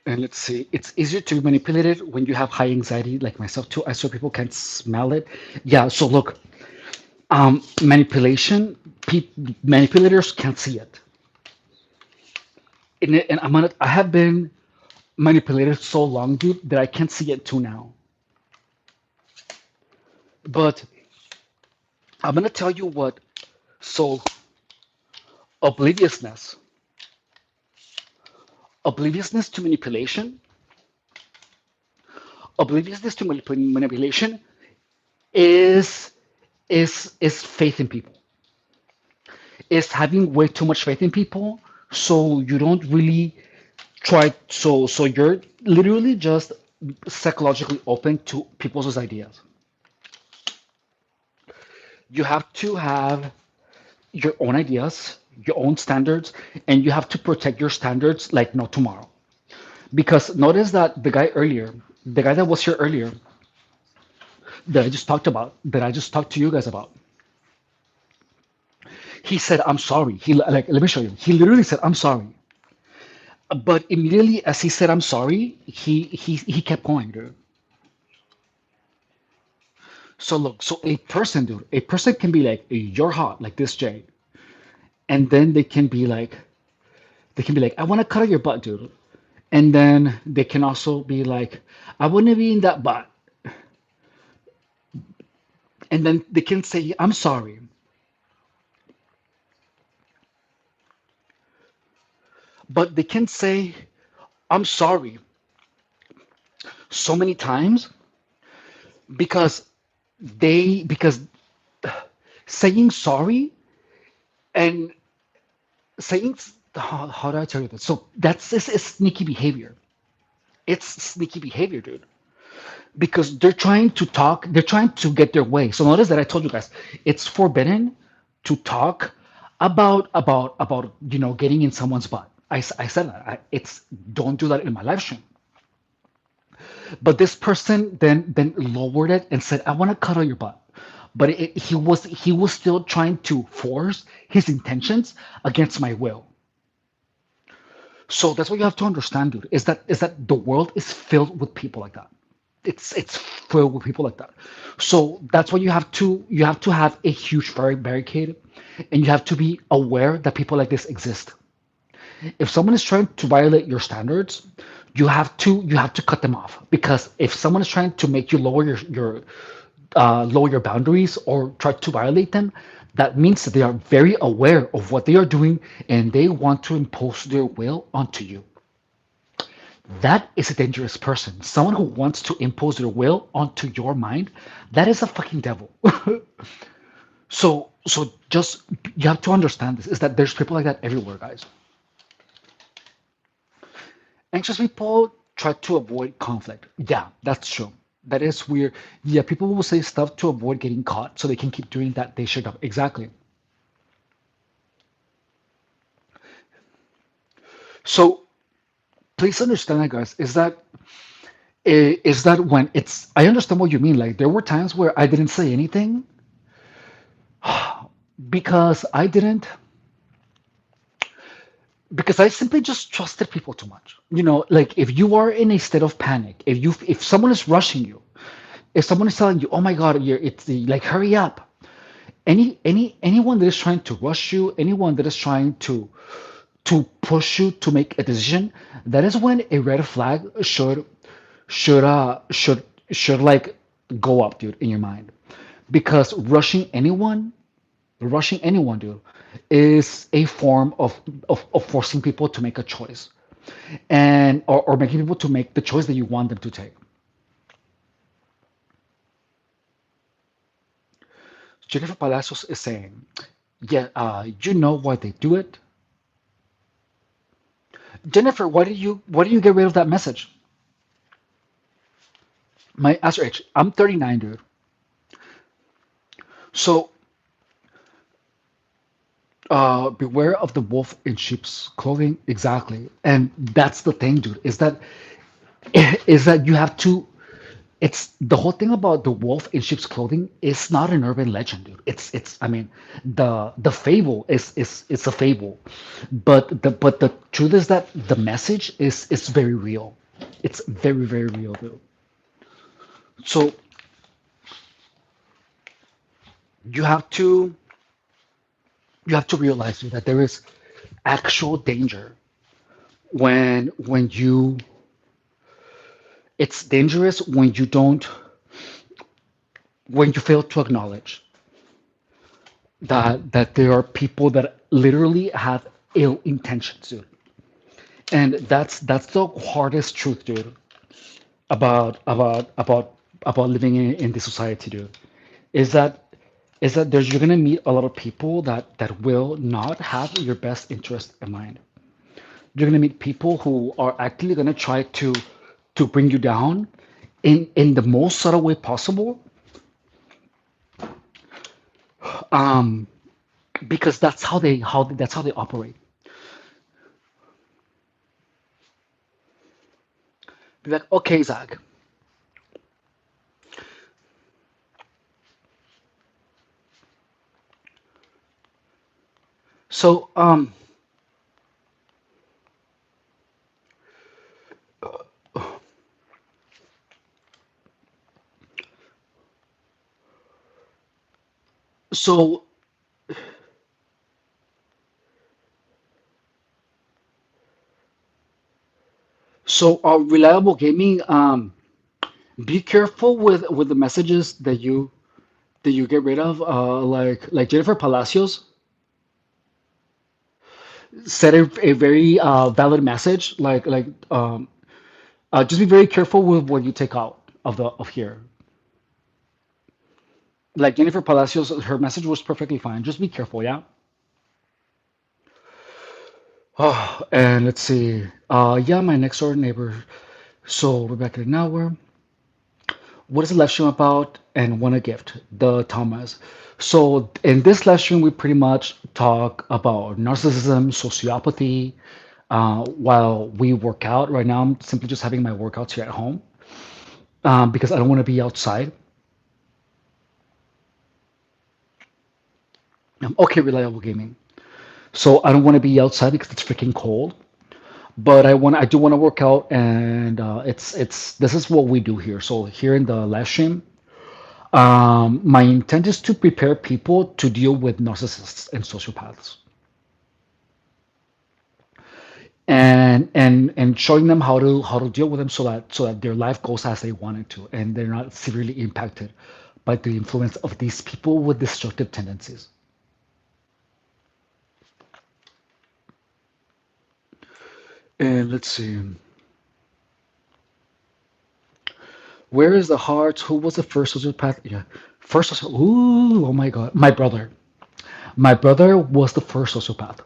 And let's see, it's easier to manipulate it when you have high anxiety, like myself too. I saw people can't smell it. Yeah. So look, manipulation, manipulators can't see it. And I have been manipulated so long, dude, that I can't see it too now. But I'm gonna tell you what. So obliviousness, obliviousness to manipulation, obliviousness to manipulation is is faith in people. Is having way too much faith in people, so you don't really try. So you're literally just psychologically open to people's ideas. You have to have your own ideas, your own standards, and you have to protect your standards like no tomorrow. Because notice that the guy that was here earlier, that I just talked about, that I just talked to you guys about, he said, "I'm sorry." Let me show you. He literally said, "I'm sorry." But immediately as he said, "I'm sorry," he kept going, dude. So look, so a person can be like, "You're hot," like this Jay, and then they can be like, "I want to cut out your butt, dude." And then they can also be like, "I want to be in that butt." And then they can say, "I'm sorry." But they can say, "I'm sorry" so many times because because saying sorry and saying, how do I tell you this? So this is sneaky behavior. It's sneaky behavior, dude. Because they're trying to get their way. So notice that I told you guys, it's forbidden to talk about getting in someone's butt. I said that. It's don't do that in my live stream. But this person then lowered it and said, "I want to cuddle your butt." But he was still trying to force his intentions against my will. So that's what you have to understand, dude. Is that the world is filled with people like that. It's filled with people like that. So that's why you have to have a huge barricade, and you have to be aware that people like this exist. If someone is trying to violate your standards, you have to cut them off, because if someone is trying to make you lower your boundaries or try to violate them, that means that they are very aware of what they are doing, and they want to impose their will onto you. That is a dangerous person. Someone who wants to impose their will onto your mind, that is a fucking devil. So just you have to understand this, is that there's people like that everywhere, guys. Anxious people try to avoid conflict. Yeah, that's true. That is weird. Yeah, people will say stuff to avoid getting caught so they can keep doing that they should have. Exactly. So please understand that, guys, is that when I understand what you mean. Like, there were times where I didn't say anything because I simply just trusted people too much. Like, if you are in a state of panic, if someone is rushing you, if someone is telling you, "Oh my God, it's like, hurry up," anyone that is trying to rush you, anyone that is trying to push you to make a decision, that is when a red flag should like go up, dude, in your mind. Because rushing anyone, dude, is a form of forcing people to make a choice, or making people to make the choice that you want them to take. Jennifer Palacios is saying, "Yeah, you know why they do it." Jennifer, why do you get rid of that message? My answer age, I'm 39, dude. So, beware of the wolf in sheep's clothing. Exactly. And that's the thing, dude, is that you have to. It's the whole thing about the wolf in sheep's clothing is not an urban legend, dude. I mean, the fable is it's a fable, but the truth is that the message is very real. It's very, very real, dude. So you have to you have to realize, dude, that there is actual danger when you it's dangerous when you fail to acknowledge that there are people that literally have ill intentions, dude. And that's the hardest truth, dude, about living in this society, dude. Is that you're gonna meet a lot of people that will not have your best interest in mind. You're gonna meet people who are actually gonna try to bring you down in the most subtle way possible, um, because that's how they operate. Be like, okay, Zach. So so reliable gaming. Be careful with the messages that you get rid of. Like Jennifer Palacios said a very valid message. Just be very careful with what you take out of here. Like Jennifer Palacios, her message was perfectly fine. Just be careful, yeah. Oh, and let's see. Yeah, my next door neighbor. So we're back in an hour. What is the live stream about and want a gift? The Thomas. So in this live stream, we pretty much talk about narcissism, sociopathy, while we work out. Right now, I'm simply just having my workouts here at home. because I don't want to be outside. Okay, reliable gaming. So I don't want to be outside because it's freaking cold. But I do want to work out, and it's this is what we do here. So here in the live stream, my intent is to prepare people to deal with narcissists and sociopaths, and showing them how to deal with them so that their life goes as they want it to, and they're not severely impacted by the influence of these people with destructive tendencies. And let's see, where is the heart? Who was the first sociopath? Yeah, first sociopath. Ooh, oh my God, my brother. My brother was the first sociopath.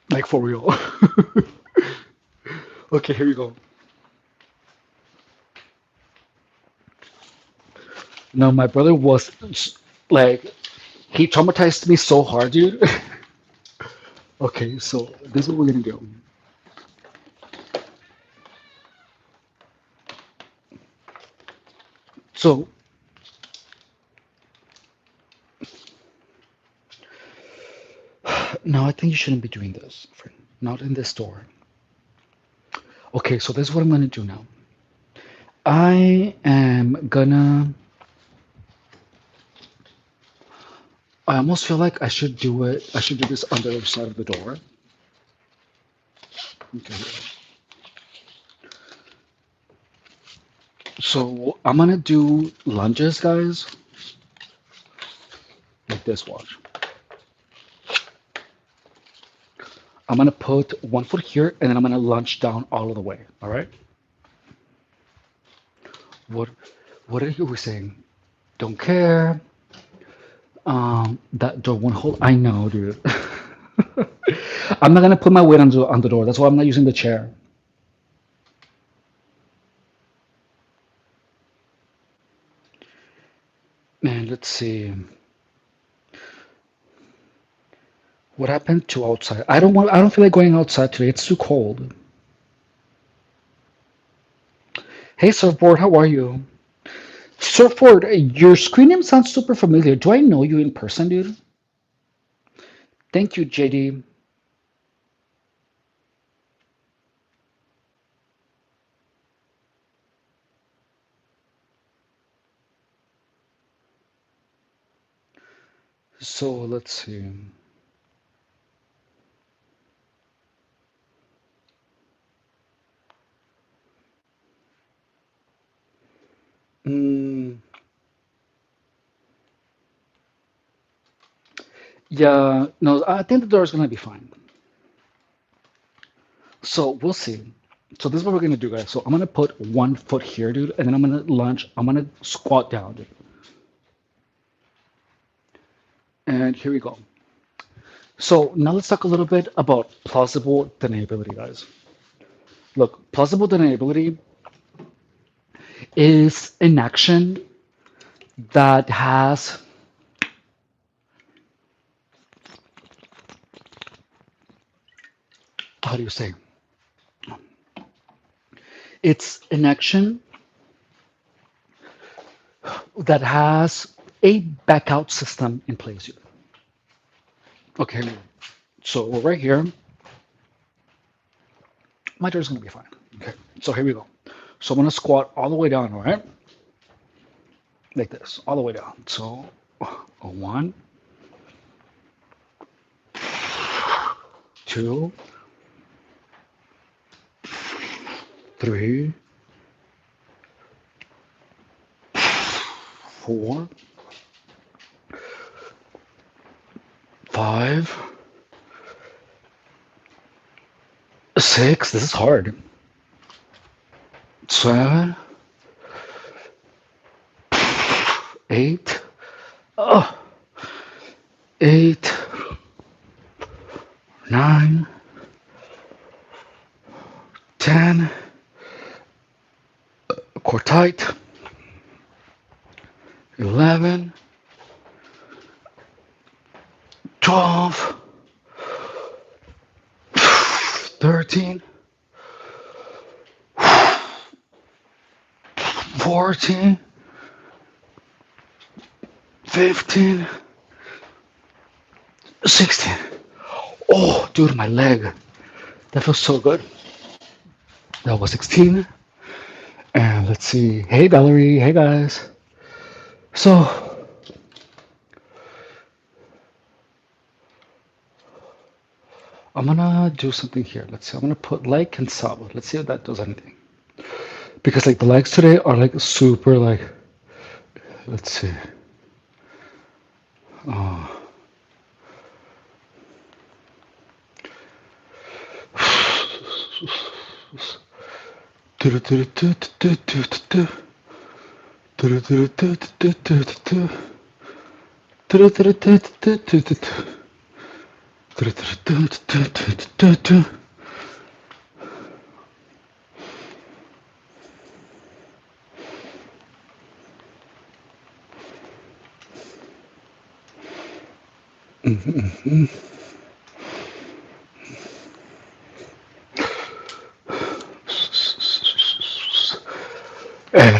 Like for real. Okay, here you go. No, my brother was like he traumatized me so hard, dude. Okay, so this is what we're gonna do. So now I think you shouldn't be doing this, friend. Not in this store. Okay, so this is what I'm gonna do now. I am gonna. I almost feel like I should do it. I should do this on the other side of the door. Okay. So I'm gonna do lunges, guys, like this. Watch. I'm gonna put one foot here, and then I'm gonna lunge down all of the way. All right. What What are you saying? Don't care. That door won't hold. I know, dude. I'm not gonna put my weight on the door. That's why I'm not using the chair. Man, let's see. What happened to outside? I don't feel like going outside today. It's too cold. Hey, surfboard, how are you? Surfboard, your screen name sounds super familiar. Do I know you in person, dude? Thank you, JD. So let's see. Mm, yeah, no, I think the door is gonna be fine. So we'll see. So this is what we're gonna do, guys. So I'm gonna put one foot here, dude, and then I'm gonna lunge. I'm gonna squat down, dude. And here we go. So now let's talk a little bit about plausible deniability, guys. Look, plausible deniability is an action that has, how do you say? It's an action that has a back out system in place here. Okay, so we're right here. My door's gonna be fine. Okay, so here we go. So I'm gonna squat all the way down, all right? Like this, all the way down. So a one, two, three, four, five, six. This is hard. Seven, eight, oh, eight, nine, 10, core tight, 11, 12, 13, 14, 15, 16. Oh, dude, my leg. That feels so good. That was 16. And let's see. Hey, Valerie. Hey, guys. So, I'm gonna do something here. Let's see. I'm gonna put like and sub. Let's see if that does anything. Because like the likes today are like super like. Let's see. Oh.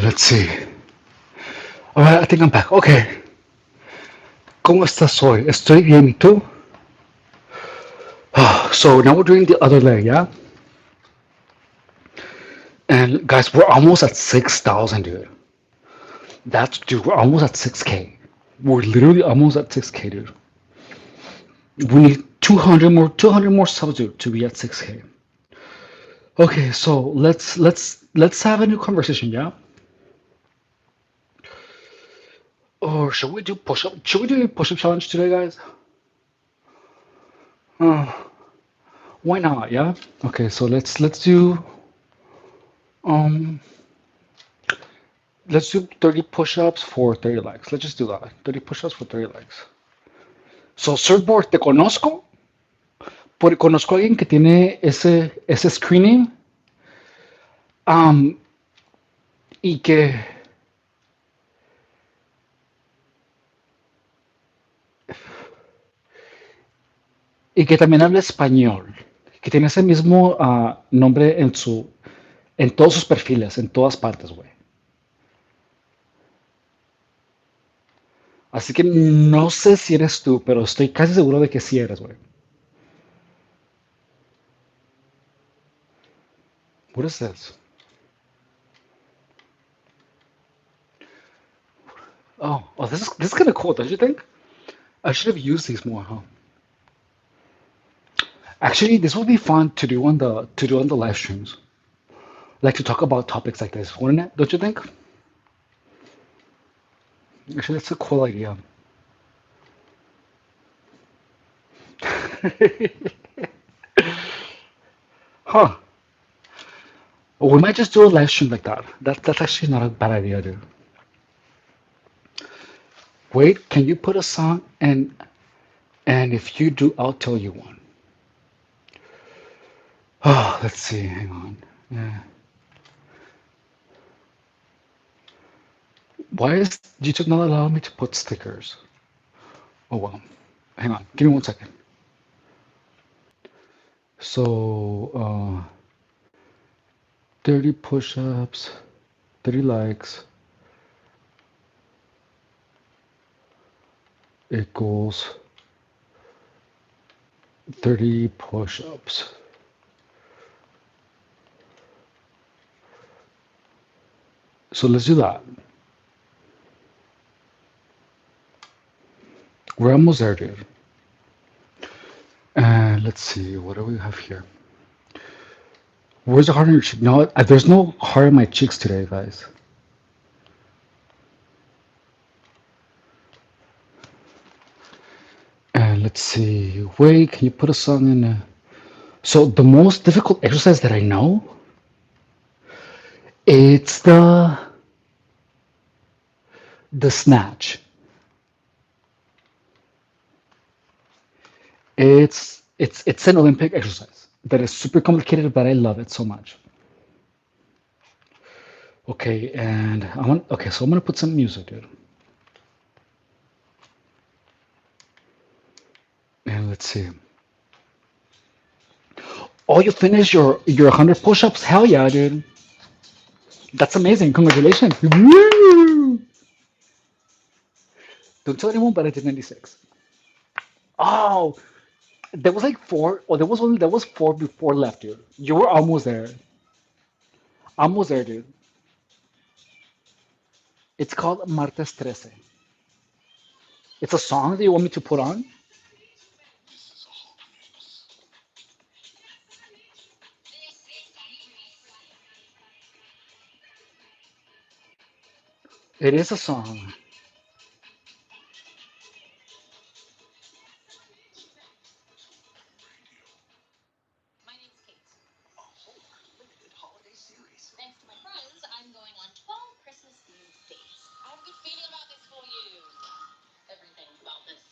Let's see. All right, I think I'm back. Okay. ¿Cómo estás hoy? Estoy bien, ¿y tú? So now we're doing the other leg, yeah? And guys, we're almost at 6,000, dude. Dude, we're almost at 6K. We're literally almost at 6K, dude. We need 200 more subs, dude, to be at 6K. Okay, so let's have a new conversation, yeah? Or should we do push-up? Should we do a push-up challenge today, guys? Uh, why not, yeah? Okay, so let's do um let's do 30 push-ups for 30 likes. Let's just do that. 30 push-ups for 30 likes. So, Surfboard, te conozco, porque conozco a alguien que tiene ese screening, um, y que también habla español, que tiene ese mismo nombre en todos sus perfiles, en todas partes, güey. Así que no sé si eres tú, pero estoy casi seguro de que sí eres, güey. What is this? Oh, this is kind of cool, don't you think? I should have used these more, huh? Actually, this would be fun to do on the live streams, like to talk about topics like this, wouldn't it? Don't you think? Actually, that's a cool idea. Huh. We might just do a live stream like that. That's actually not a bad idea, dude. Wait, can you put a song? And if you do, I'll tell you one. Oh, let's see. Hang on. Yeah. Why is YouTube not allowing me to put stickers? Oh well. Hang on. Give me 1 second. So, 30 push-ups, 30 likes equals 30 push-ups. So let's do that. We're almost there, dude. And let's see, what do we have here? Where's the heart on your cheek? No, there's no heart on my cheeks today, guys. And let's see. Wait, can you put a song in? So the most difficult exercise that I know, it's the snatch. It's an Olympic exercise that is super complicated, but I love it so much. Okay, and so I'm gonna put some music, dude. And let's see. Oh, you finished your 100 push-ups? Hell yeah, dude. That's amazing. Congratulations. Woo! Don't tell anyone, but I did 96. Oh, there was like four, or there was four before left, dude. You were almost there. Almost there, dude. It's called Martes Trece. It's a song that you want me to put on? It is a song.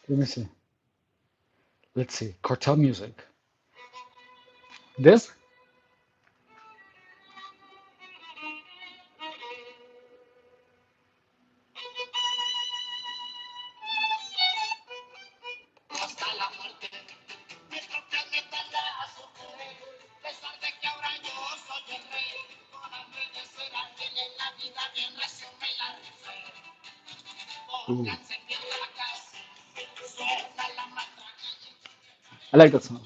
Let me see. Let's see. Cartel music. This? Ooh. I like that song.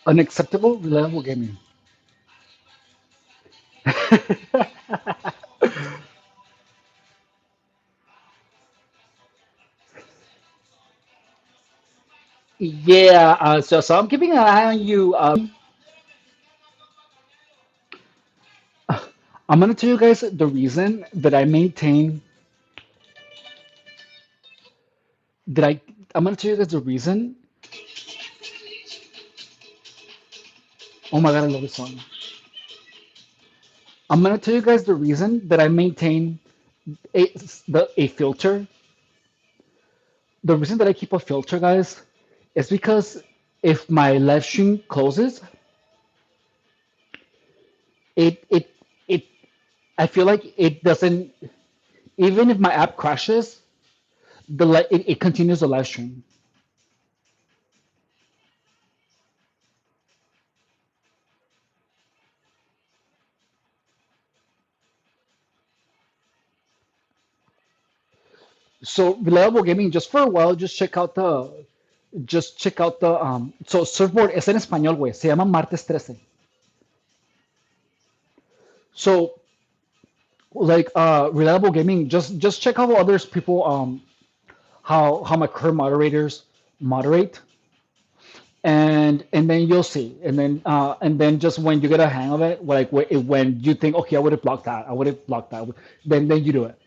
Unacceptable, reliable gaming. Yeah, so I'm keeping an eye on you. I'm gonna tell you guys the reason that I maintain that I'm gonna tell you guys the reason. Oh my god, I love this song. I'm gonna tell you guys the reason that I maintain a a filter. The reason that I keep a filter, guys, is because if my live stream closes, it it I feel like it doesn't. Even if my app crashes, it continues the live stream. So reliable gaming, just for a while, just check out the so surfboard es en español, güey. Se llama Martes Trece. So like reliable gaming, just check out how others people how my current moderators moderate, and then you'll see, and then just when you get a hang of it, like when you think, okay, I would have blocked that, I would have blocked that, then you do it.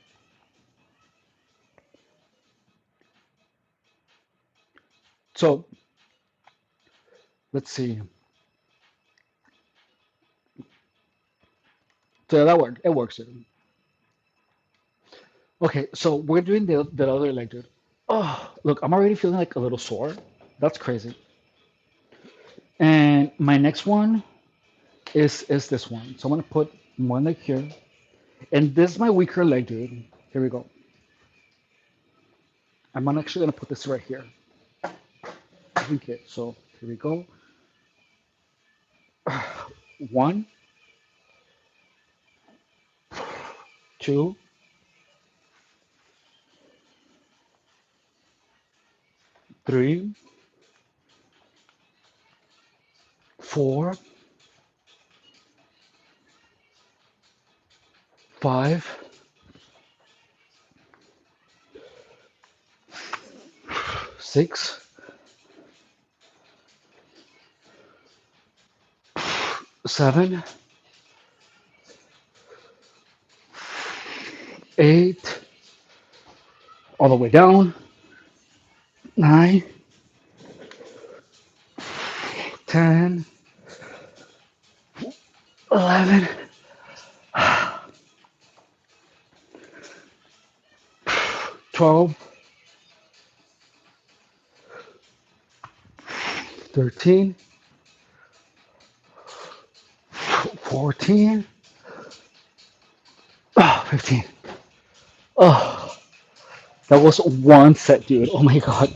So let's see. So that worked. It works. Okay, so we're doing the other leg, dude. Oh, look, I'm already feeling like a little sore. That's crazy. And my next one is this one. So I'm gonna put one leg here, and this is my weaker leg, dude. Here we go. Actually gonna put this right here. Okay, so here we go. One, two, three, four, five, six, seven, eight, all the way down. Nine, 10, 11, 12, 13, 14, 15. Oh, that was one set, dude. Oh my God.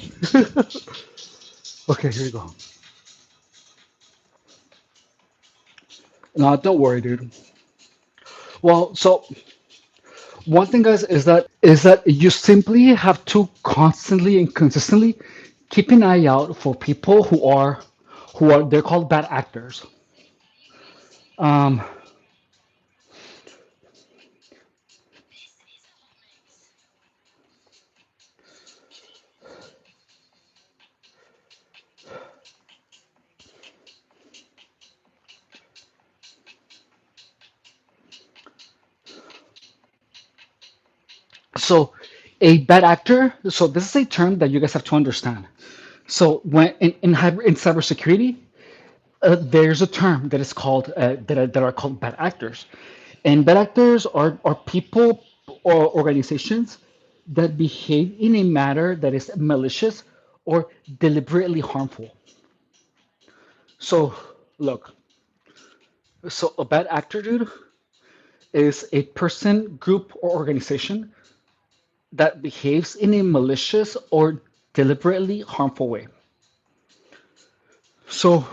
Okay, here we go. No, don't worry, dude. Well, so one thing, guys, is that you simply have to constantly and consistently keep an eye out for people who are they're called bad actors. Um, so a bad actor. So this is a term that you guys have to understand. So when in cybersecurity, there's a term that is called that are called bad actors, and bad actors are people or organizations that behave in a manner that is malicious or deliberately harmful. So look, so a bad actor, dude, is a person, group, or organization that behaves in a malicious or deliberately harmful way. So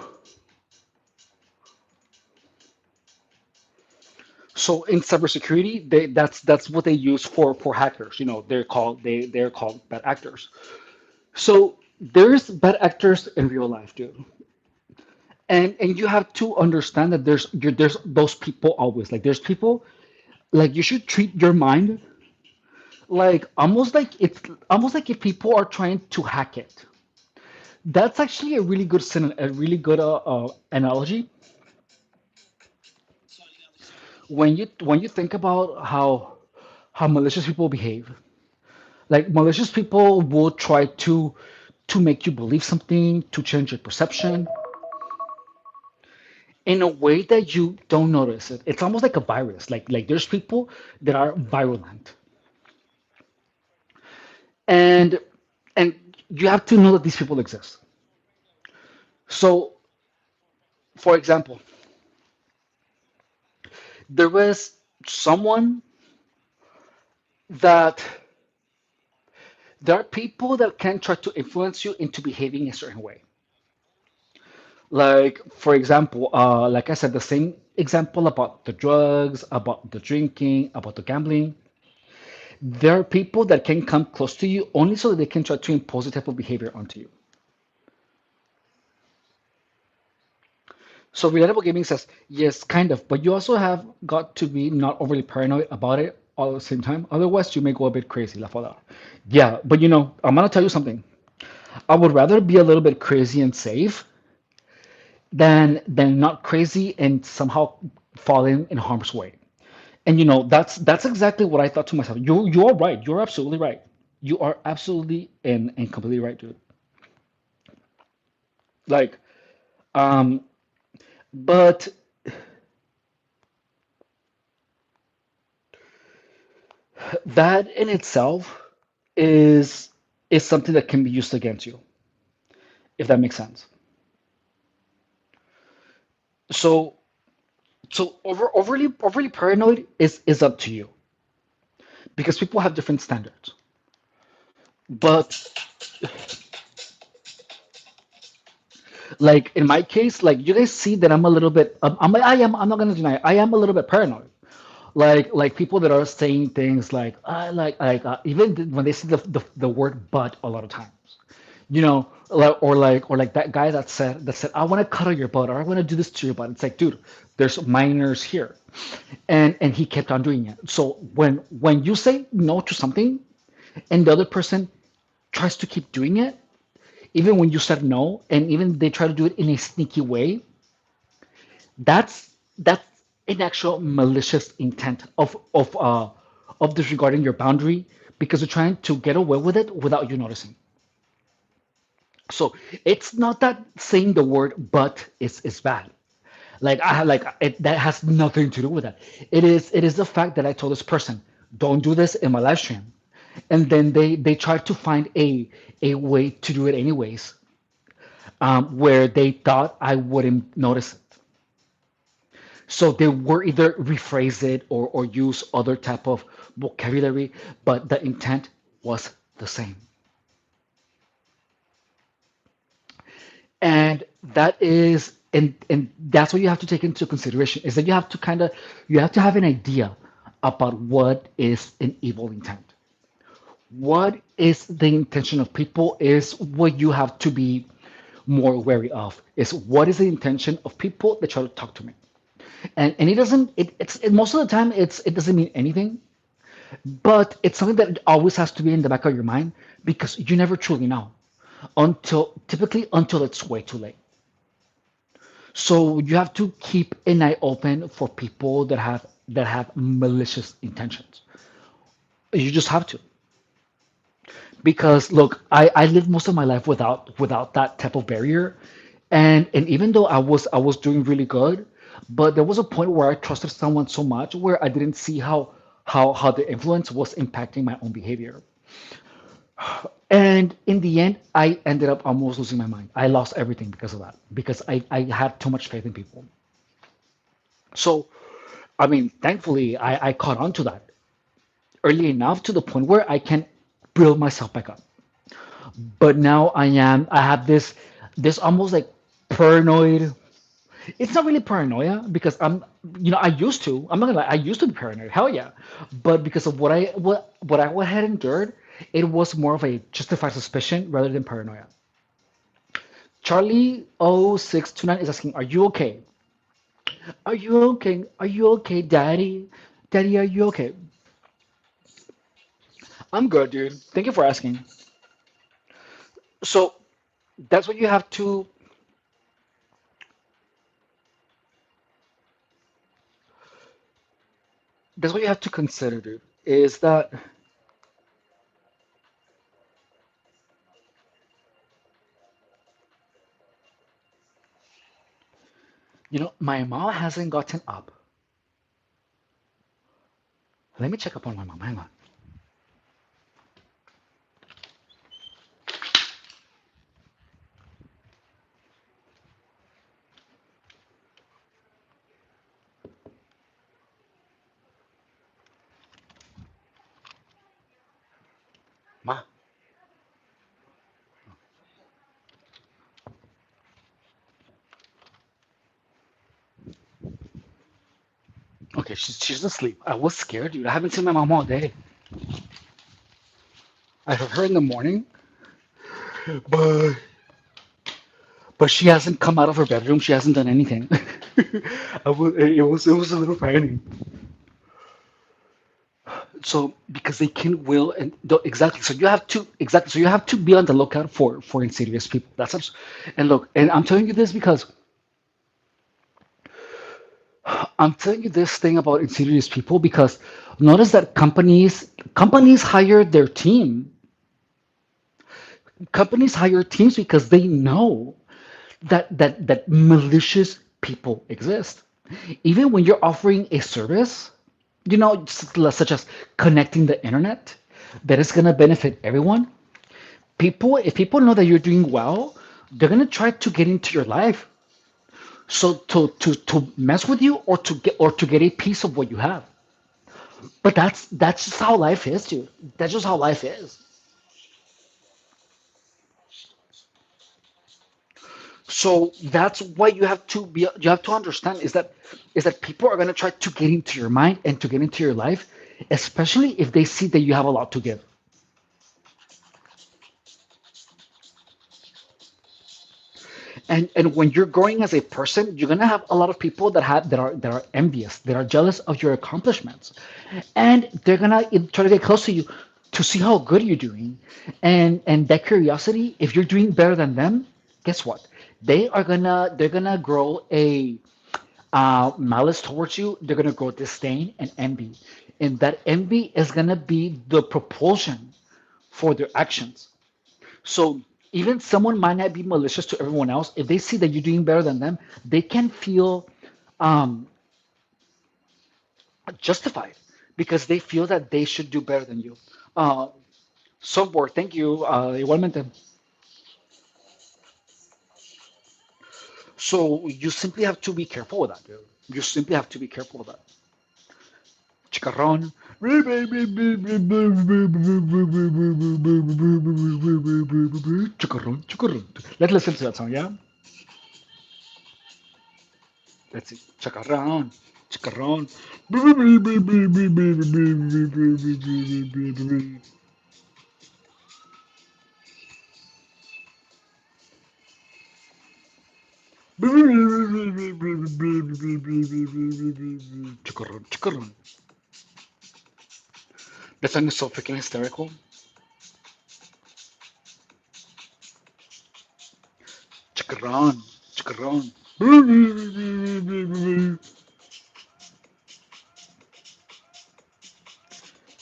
So in cybersecurity, that's what they use for hackers. They're called bad actors. So there's bad actors in real life, dude, and you have to understand that there's those people always. Like there's people like you should treat your mind like if people are trying to hack it. That's actually a really good analogy when you think about how malicious people behave. Like malicious people will try to make you believe something, to change your perception in a way that you don't notice it. It's almost like a virus. Like there's people that are virulent, and and you have to know that these people exist. So, for example, there was someone that there are people that can try to influence you into behaving a certain way. Like, for example, like I said, the same example about the drugs, about the drinking, about the gambling. There are people that can come close to you only so that they can try to impose a type of behavior onto you. So relatable gaming says, yes, kind of, but you also have got to be not overly paranoid about it all at the same time. Otherwise, you may go a bit crazy, la foda. Yeah, but I'm gonna tell you something. I would rather be a little bit crazy and safe than not crazy and somehow falling in harm's way. And that's exactly what I thought to myself. You are right. You're absolutely right. You are absolutely and completely right, dude. Like, um, but that in itself is is something that can be used against you, if that makes sense. So overly paranoid is up to you because people have different standards. But like in my case, like you guys see that I'm a little bit, I'm not gonna deny it, I am a little bit paranoid. Like people that are saying things like I even when they say the word "but" a lot of times, or like that guy that said I want to cut on your butt or I want to do this to your butt. It's like, dude, there's minors here, and he kept on doing it. So when you say no to something and the other person tries to keep doing it, even when you said no, and even they try to do it in a sneaky way, that's an actual malicious intent of disregarding your boundary because you're trying to get away with it without you noticing. So it's not that saying the word "but" is bad. That has nothing to do with that. It is the fact that I told this person, don't do this in my live stream, and then they tried to find a way to do it anyways, where they thought I wouldn't notice it. So they were either rephrase it or use other type of vocabulary, but the intent was the same. And that is And that's what you have to take into consideration is that you have to you have to have an idea about what is an evil intent. What is the intention of people is what you have to be more wary of. Is what is the intention of people that try to talk to me? And it doesn't most of the time it doesn't mean anything, but it's something that always has to be in the back of your mind because you never truly know until it's way too late. So you have to keep an eye open for people that have malicious intentions. You just have to. Because look, I lived most of my life without that type of barrier. And even though I was doing really good, but there was a point where I trusted someone so much where I didn't see how the influence was impacting my own behavior. And in the end, I ended up almost losing my mind. I lost everything because of that, because I had too much faith in people. So, I mean, thankfully, I caught on to that early enough to the point where I can build myself back up. But now I have this almost like paranoid. It's not really paranoia because I used to. I'm not gonna lie, I used to be paranoid. Hell yeah. But because of what I had endured, it was more of a justified suspicion rather than paranoia. Charlie 0629 is asking, "Are you okay? Are you okay? Are you okay, Daddy? Daddy, are you okay?" I'm good, dude. Thank you for asking. So that's what you have to. That's what you have to consider, dude. Is that my mom hasn't gotten up. Let me check up on my mom. Hang on. Ma. Okay, she's asleep. I was scared, dude. I haven't seen my mom all day. I heard her in the morning, but but she hasn't come out of her bedroom. She hasn't done anything. It was a little frightening. So because they can will and exactly. So you have to be on the lookout for insidious people. And look, and I'm telling you this thing about insidious people because notice that companies hire their team. Companies hire teams because they know that malicious people exist. Even when you're offering a service, such as connecting the internet, that is going to benefit everyone. If people know that you're doing well, they're going to try to get into your life. So to mess with you or to get a piece of what you have. But that's just how life is, dude. That's just how life is. So that's what you have to understand is that people are going to try to get into your mind and to get into your life, especially if they see that you have a lot to give. And when you're growing as a person, you're going to have a lot of people that are envious, that are jealous of your accomplishments. And they're going to try to get close to you to see how good you're doing. And that curiosity, if you're doing better than them, guess what? They're going to grow a malice towards you. They're going to grow disdain and envy. And that envy is going to be the propulsion for their actions. So even someone might not be malicious to everyone else. If they see that you're doing better than them, they can feel um, justified because they feel that they should do better than you. Uh, Software, thank you. Igualmente. So you simply have to be careful with that, dude. You simply have to be careful with that. Chicarrón. Chicarrón, chicarrón. Let's listen to that song, yeah? Let's see. Chacarrón. Chacarrón. Chacarrón. Chacarrón. That song is so freaking hysterical. Chacarrón. Chacarrón.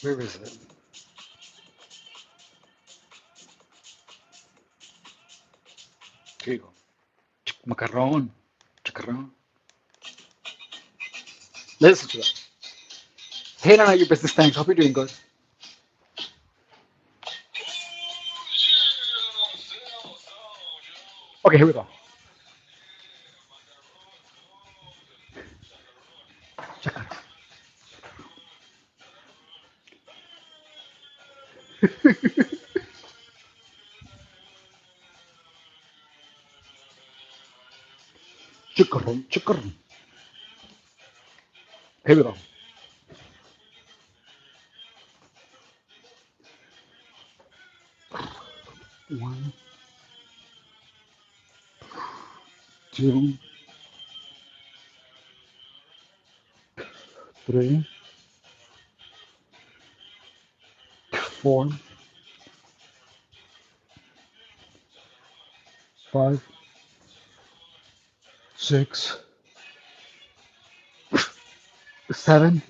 Where is it? Here you go. Macarrón. Chacarrón. Listen to that. Hey, none of your business. Thanks. Hope you're doing good. Okay, here we go. Chacarrón. Chacarrón. Chacarrón. Here we go. One, two, three, four, five, six, seven,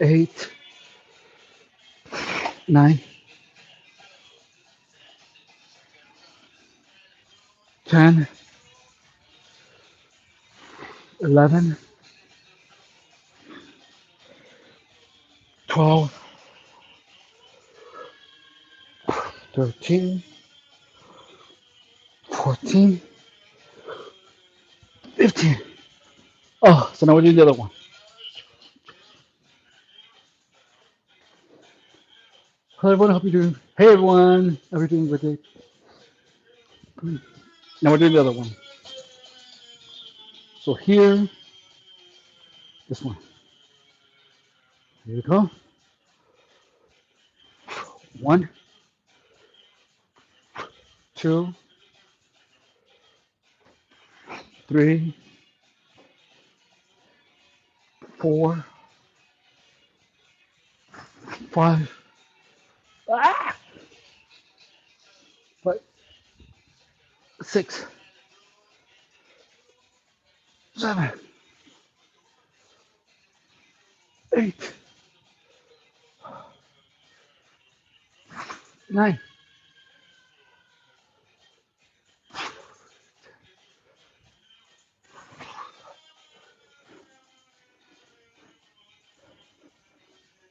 eight, nine, 10, 11, 12, 13, 14, 15. Oh, so now we're doing the other one. Hello, everyone. Hope you're doing. Hey, everyone. Hope you're doing good. Now we're doing the other one. So here, this one. Here we go. One, two, three, four, five, ah, five, six, seven, eight, nine,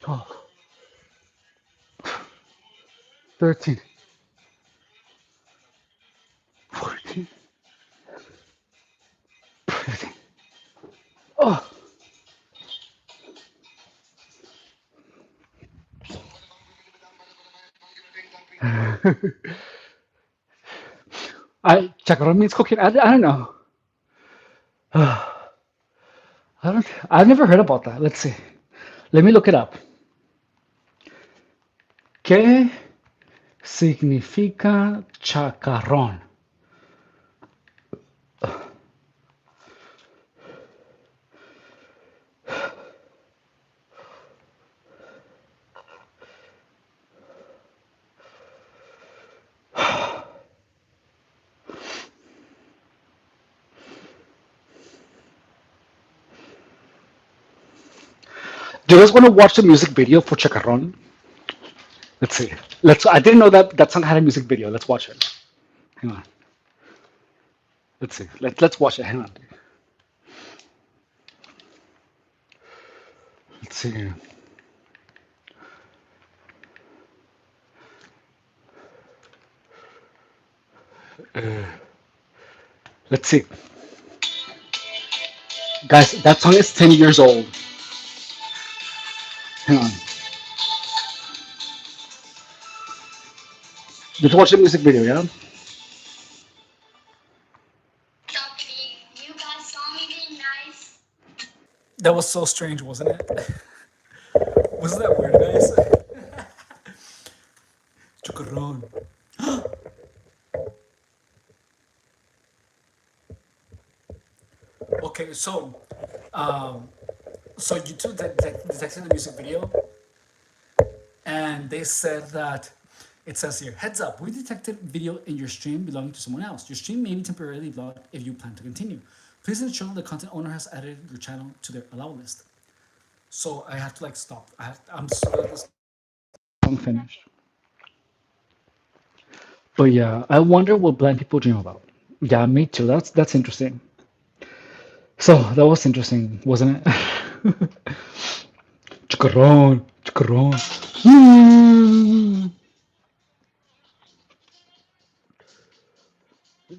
12, 13, 14, 15. Oh, chacarrón means cooking. I don't know. I've never heard about that. Let's see. Let me look it up. ¿Qué significa chacarrón? Do you guys want to watch the music video for chacarrón? Let's see. Let's. I didn't know that that song had a music video. Let's watch it. Hang on. Let's see. Let's watch it. Hang on. Let's see. Let's see. Guys, that song is 10 years old. Hang on. Let's watch the music video, yeah? That was so strange, wasn't it? Wasn't that weird, guys? Chukaron. Okay, um, so YouTube detected the music video, and they said that it says here, heads up, we detected video in your stream belonging to someone else. Your stream may be temporarily blocked if you plan to continue. Please ensure the content owner has added your channel to their allow list. So I have to like stop. I'm so I'm finished. But yeah, I wonder what blind people dream about. Yeah, me too. That's interesting. So that was interesting, wasn't it? Chicharrón, chicharrón.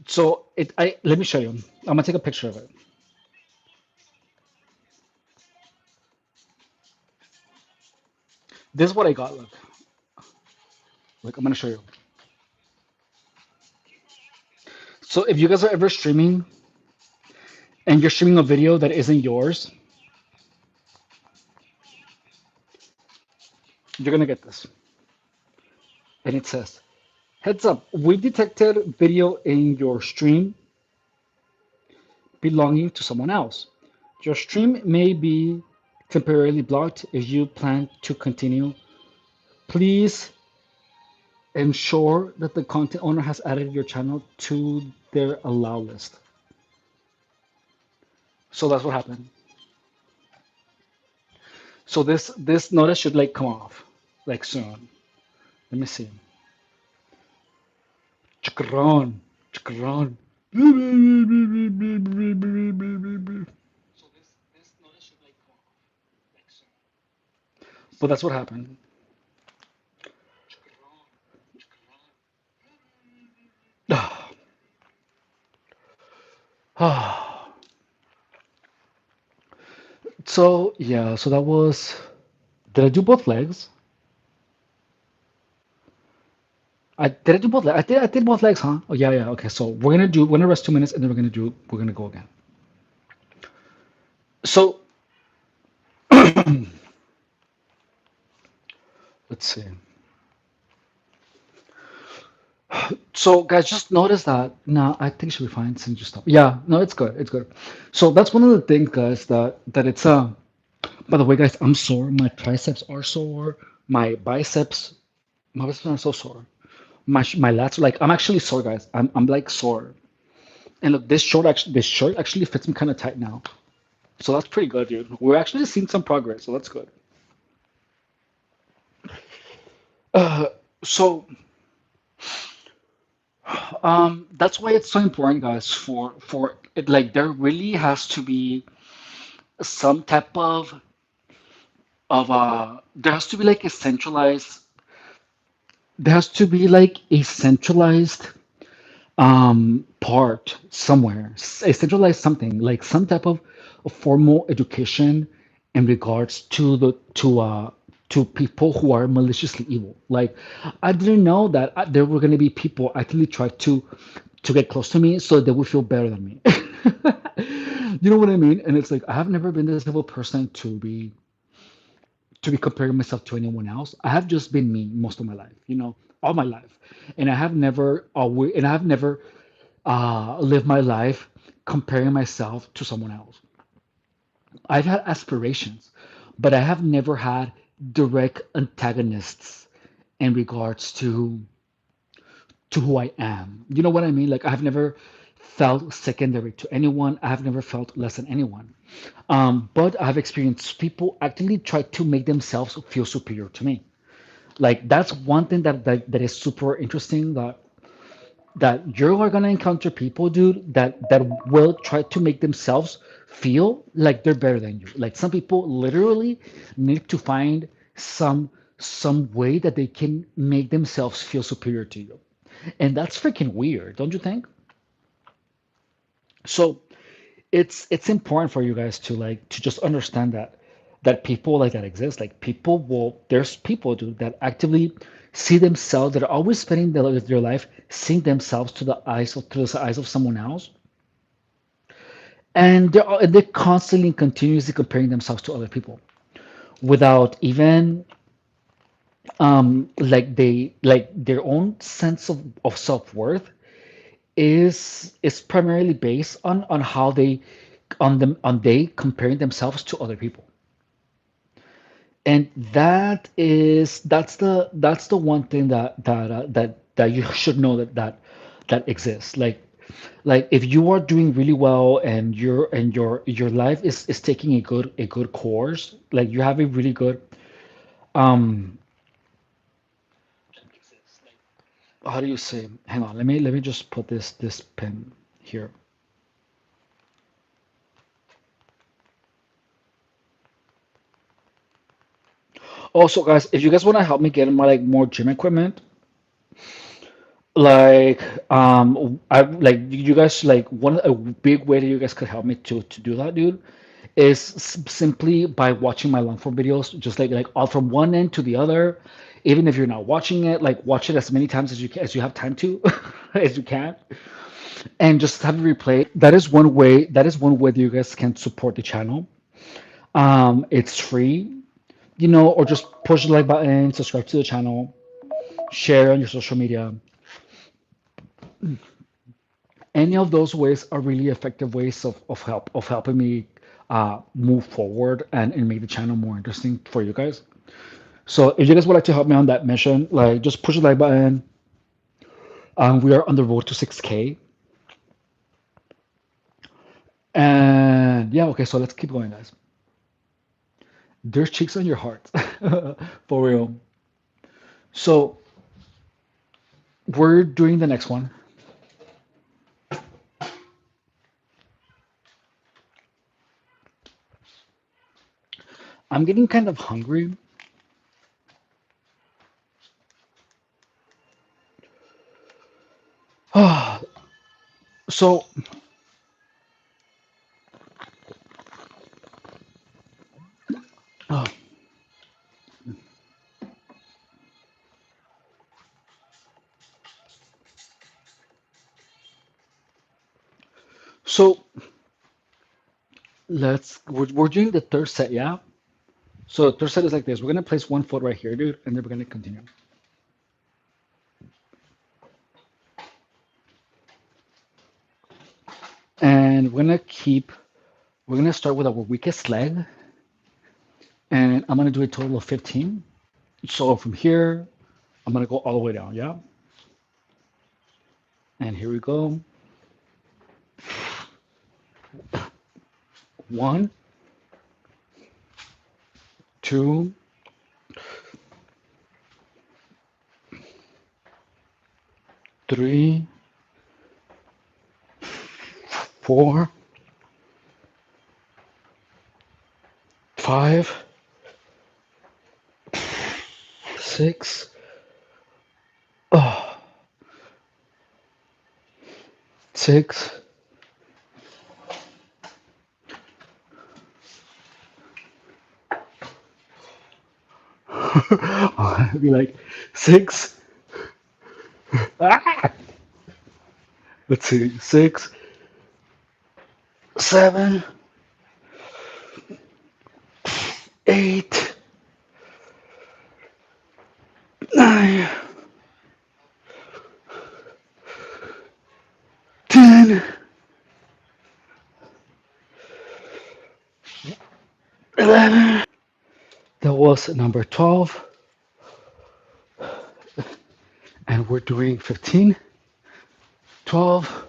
So it I let me show you. I'm gonna take a picture of it. This is what I got. Look, I'm gonna show you. So if you guys are ever streaming and you're streaming a video that isn't yours, you're gonna get this. And it says, heads up, we detected video in your stream belonging to someone else. Your stream may be temporarily blocked if you plan to continue. Please ensure that the content owner has added your channel to their allow list. So that's what happened. So this notice should like come off like soon. Let me see. Chakran, chakran. But that's what happened. So yeah, so that was. Did I do both legs? I did I do both legs? I did both legs, huh? Oh yeah, yeah. Okay, so we're gonna rest 2 minutes and then we're gonna go again. So let's see. So guys, just notice that. No, I think it should be fine since you stop. Yeah, no, it's good. It's good. So that's one of the things, guys, that it's by the way, guys, I'm sore. My triceps are sore. My biceps are so sore. My lats are like I'm actually sore, guys. I'm like sore. And look, this shirt actually fits me kind of tight now. So that's pretty good, dude. We're actually seeing some progress, so that's good. Uh, so that's why it's so important, guys. For it, like there really has to be some type of there has to be like a centralized there has to be like a centralized part somewhere, a centralized something like some type of formal education in regards to people who are maliciously evil. Like I didn't know that there were going to be people actually try to get close to me so they would feel better than me. You know what I mean? And it's like I have never been this type of person to be comparing myself to anyone else. I have just been me most of my life, all my life, and I have never lived my life comparing myself to someone else. I've had aspirations, but I have never had direct antagonists in regards to who I am. You know what I mean? Like I've never felt secondary to anyone. I've never felt less than anyone. But I've experienced people actually try to make themselves feel superior to me. Like that's one thing that is super interesting that you are gonna encounter people, dude, that will try to make themselves feel like they're better than you. Like some people literally need to find some some way that they can make themselves feel superior to you. And that's freaking weird, don't you think? So it's important for you guys to like to just understand that people like that exist. Like people will there's people dude that actively see themselves that are always spending their life seeing themselves to the eyes of someone else and they're constantly continuously comparing themselves to other people without even like their own sense of self-worth is primarily based on how they on them on they comparing themselves to other people. And that's the one thing that you should know that exists. Like if you are doing really well and your life is taking a good course, like you have a really good um how do you say, hang on, let me just put this pen here. Also, guys, if you guys want to help me get my like more gym equipment, like I like you guys, like one a big way that you guys could help me to do that, dude, is simply by watching my long form videos, just like all from one end to the other. Even if you're not watching it, like watch it as many times as you have time to, as you can, and just have it replay. That is one way that you guys can support the channel. It's free, or just push the like button, subscribe to the channel, share on your social media. Any of those ways are really effective ways of helping me move forward and make the channel more interesting for you guys. So if you guys would like to help me on that mission, like just push the like button. We are on the road to 6K. And yeah, okay, so let's keep going, guys. There's cheeks on your heart. For real. So we're doing the next one. I'm getting kind of hungry. So uh, so we're doing the third set, yeah? So the third set is like this. We're gonna place one foot right here, dude, and then we're gonna continue. And we're gonna start with our weakest leg, and I'm gonna do a total of 15. So from here, I'm gonna go all the way down, yeah? And here we go. One, two, three, four, five, six, oh, six. I'd be like six. Ah! Let's see, six, seven, eight, nine, 10, 11. That was number 12. And we're doing 15, 12.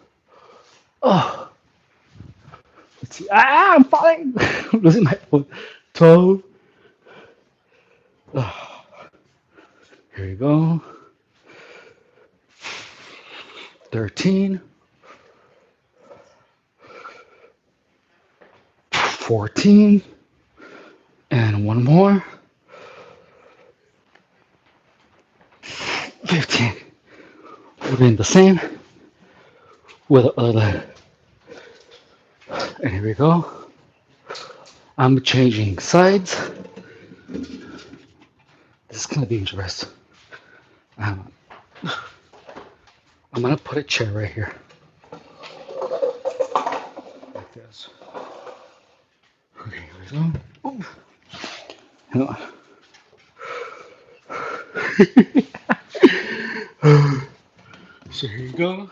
Oh, let's see. Ah, I'm falling. I'm losing my phone. 12. Oh, here we go. 13, 14, and one more. 15. We're doing the same with the other leg. And here we go. I'm changing sides. This is gonna be interesting. Um, I'm gonna put a chair right here, like this. Okay, here we go. Oop. Hang on. So here you go.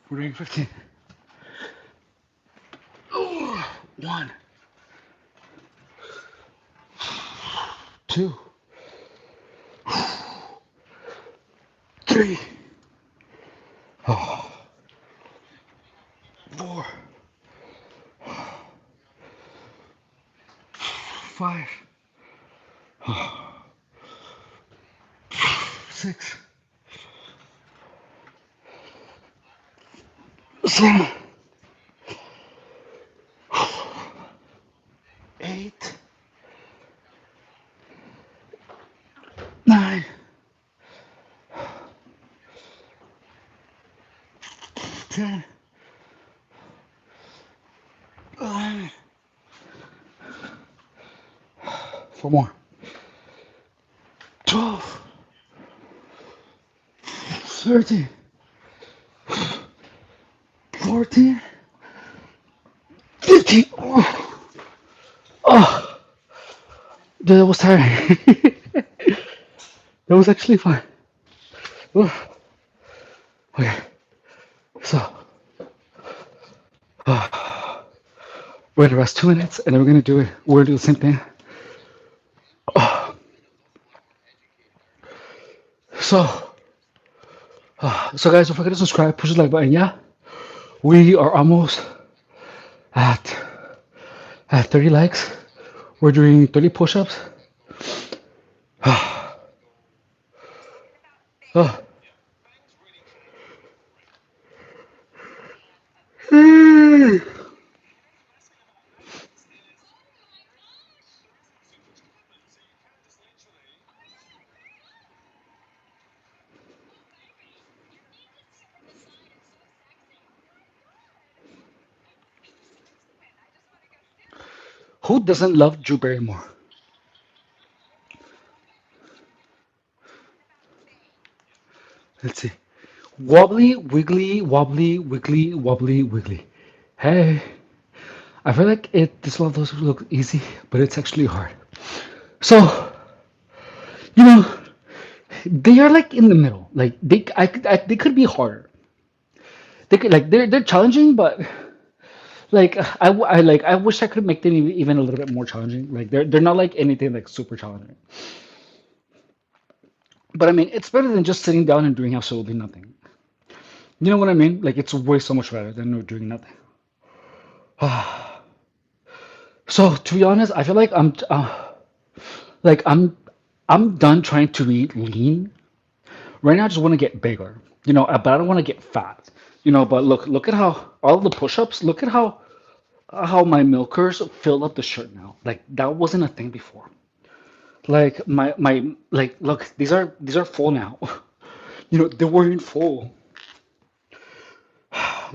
We're doing 15. Oh, one, two, three, oh, four, five, six, seven, eight, nine, 10, 11, four more, 12, 13, 14, 15. Oh, oh, dude, that was tiring. That was actually fun. Oh, okay, so we're gonna rest 2 minutes, and then we're gonna do it. We're gonna do the same thing. Oh, so, so guys, don't forget to subscribe, push the like button. Yeah, we are almost at 30 likes. We're doing 30 push-ups. Oh. Who doesn't love Drew Barrymore? Let's see. Wobbly, wiggly, wobbly, wiggly, wobbly, wiggly. Hey, I feel like this one of those look easy, but it's actually hard. So, you know, they are like in the middle. Like they could be harder. They could like they're challenging, but like I wish I could make them even a little bit more challenging. Like they're not like anything like super challenging. But I mean, it's better than just sitting down and doing absolutely nothing. You know what I mean? Like it's way so much better than no doing nothing. So to be honest, I feel like like I'm done trying to be lean. Right now, I just want to get bigger. But I don't want to get fat. But look at how all the push-ups. Look at how my milkers fill up the shirt now. Like that wasn't a thing before. Like my like look, these are full now. They weren't full.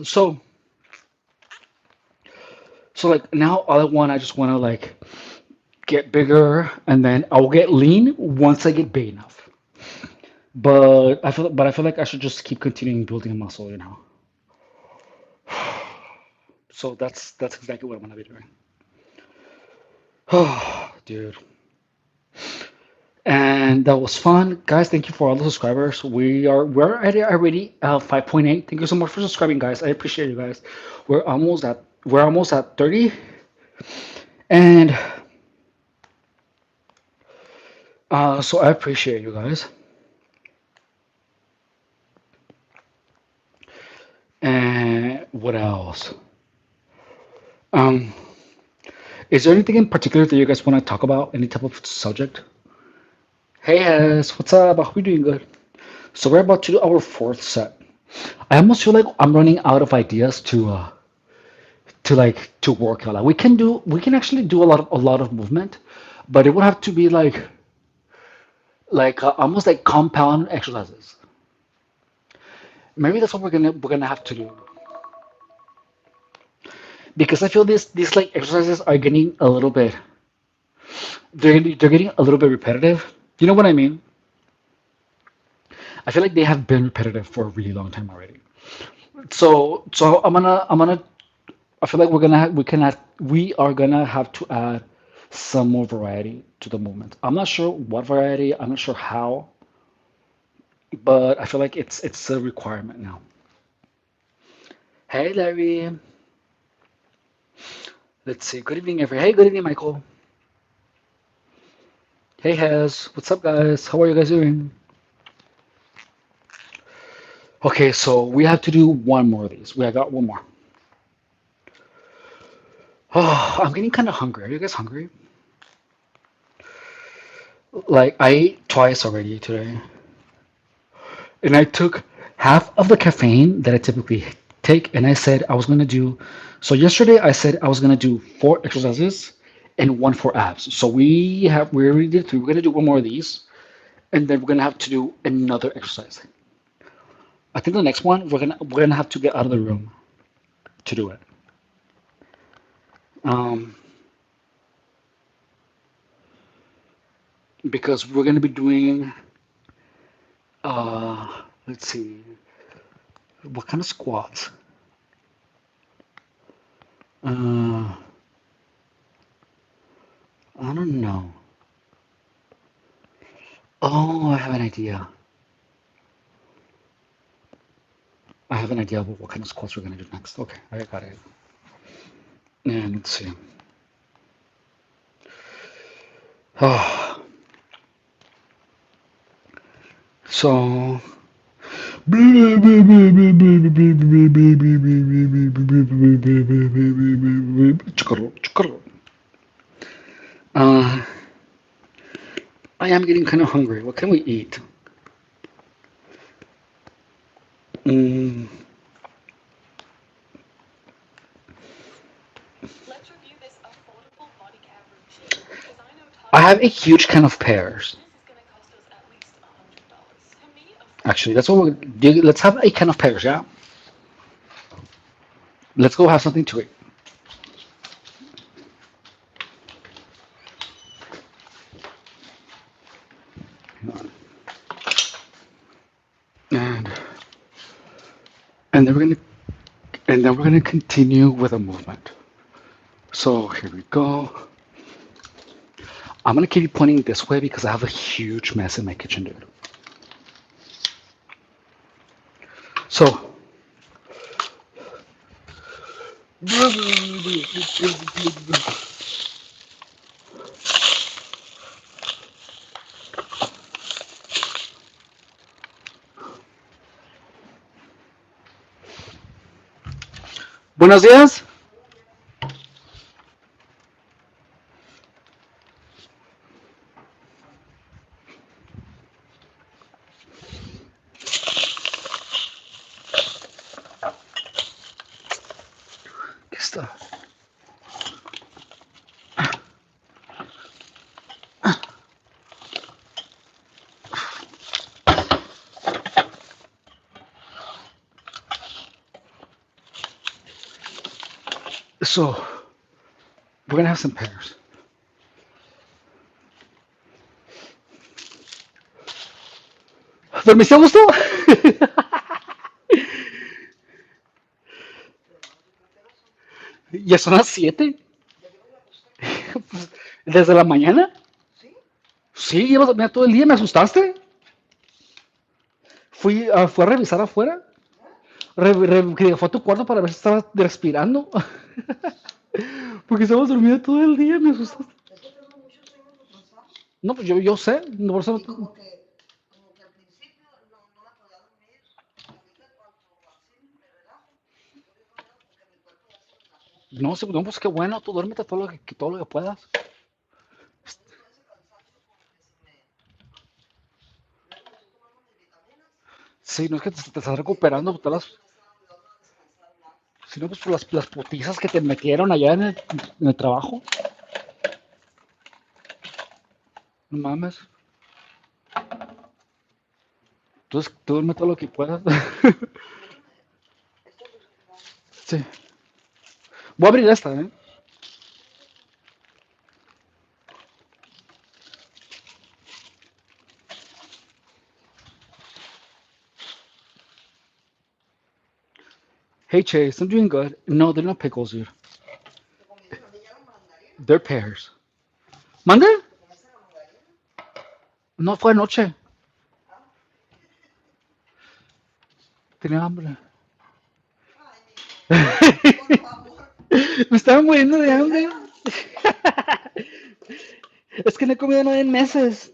So like now all I just want to like get bigger, and then I'll get lean once I get big enough. But I feel like I should just keep continuing building muscle. So that's exactly what I'm gonna be doing. Oh, dude. And that was fun, guys. Thank you for all the subscribers. We're already 5.8. Thank you so much for subscribing, guys. I appreciate you guys. We're almost at 30, and so I appreciate you guys. And what else? Um, is there anything in particular that you guys want to talk about? Any type of subject? Hey, what's up? I hope you're doing good. So we're about to do our fourth set. I almost feel like I'm running out of ideas to work out. Like we can actually do a lot of movement, but it would have to be like almost like compound exercises. Maybe that's what we're gonna have to do, because I feel these like exercises are getting a little bit they're getting a little bit repetitive. You know what I mean? I feel like they have been repetitive for a really long time already. So I feel like we are gonna have to add some more variety to the movement. I'm not sure what variety, I'm not sure how, but I feel like it's a requirement now. Hey Larry, let's see. Good evening, everyone. Hey, good evening, Michael. Hey Hez, what's up, guys? How are you guys doing? Okay, so we have to do one more of these. We got one more. Oh, I'm getting kind of hungry. Are you guys hungry? Like I ate twice already today, and I took half of the caffeine that I typically take, and I said I was gonna do. So yesterday I said I was gonna do four exercises and one for abs. So we already did three. We're gonna do one more of these, and then we're gonna have to do another exercise. I think the next one we're gonna have to get out of the room to do it. Um, because we're gonna be doing let's see, what kind of squats? Uh, I don't know. Oh, I have an idea. I have an idea of what kind of squats we're gonna do next. Okay, I got it. And let's see. Oh, so. Uh, I am getting kind of hungry. What can we eat? Mm, I have a huge can of pears. Actually, that's what let's have a can of pears, yeah? Let's go have something to eat. And and then we're gonna continue with a movement. So here we go. I'm gonna keep pointing this way because I have a huge mess in my kitchen, dude. So buenos días. ¿Qué está? So we're gonna have some pears. ¿Dormiste a gusto? ¿Ya son las 7? ¿Desde la mañana? Sí, llevas dormida todo el día, ¿me asustaste? Fui a revisar afuera, que fue a tu cuarto para ver si estabas respirando, porque estabas dormida todo el día, me asustaste. No, pues yo sé, no, por eso no, no, pues qué bueno, tú duérmete todo lo que puedas. Sí, no es que te estás recuperando, pues, si no, pues por las putizas que te metieron allá en el trabajo. No mames. Entonces, tú duerme todo lo que puedas. Sí. Voy a abrir esta, ¿eh? Hey Chase, I'm doing good. No, they're not pickles, dude. They're pears. ¿Mande? No fue anoche. Tenía hambre. Me estaba muriendo de hambre. Es que no he comido nada en meses.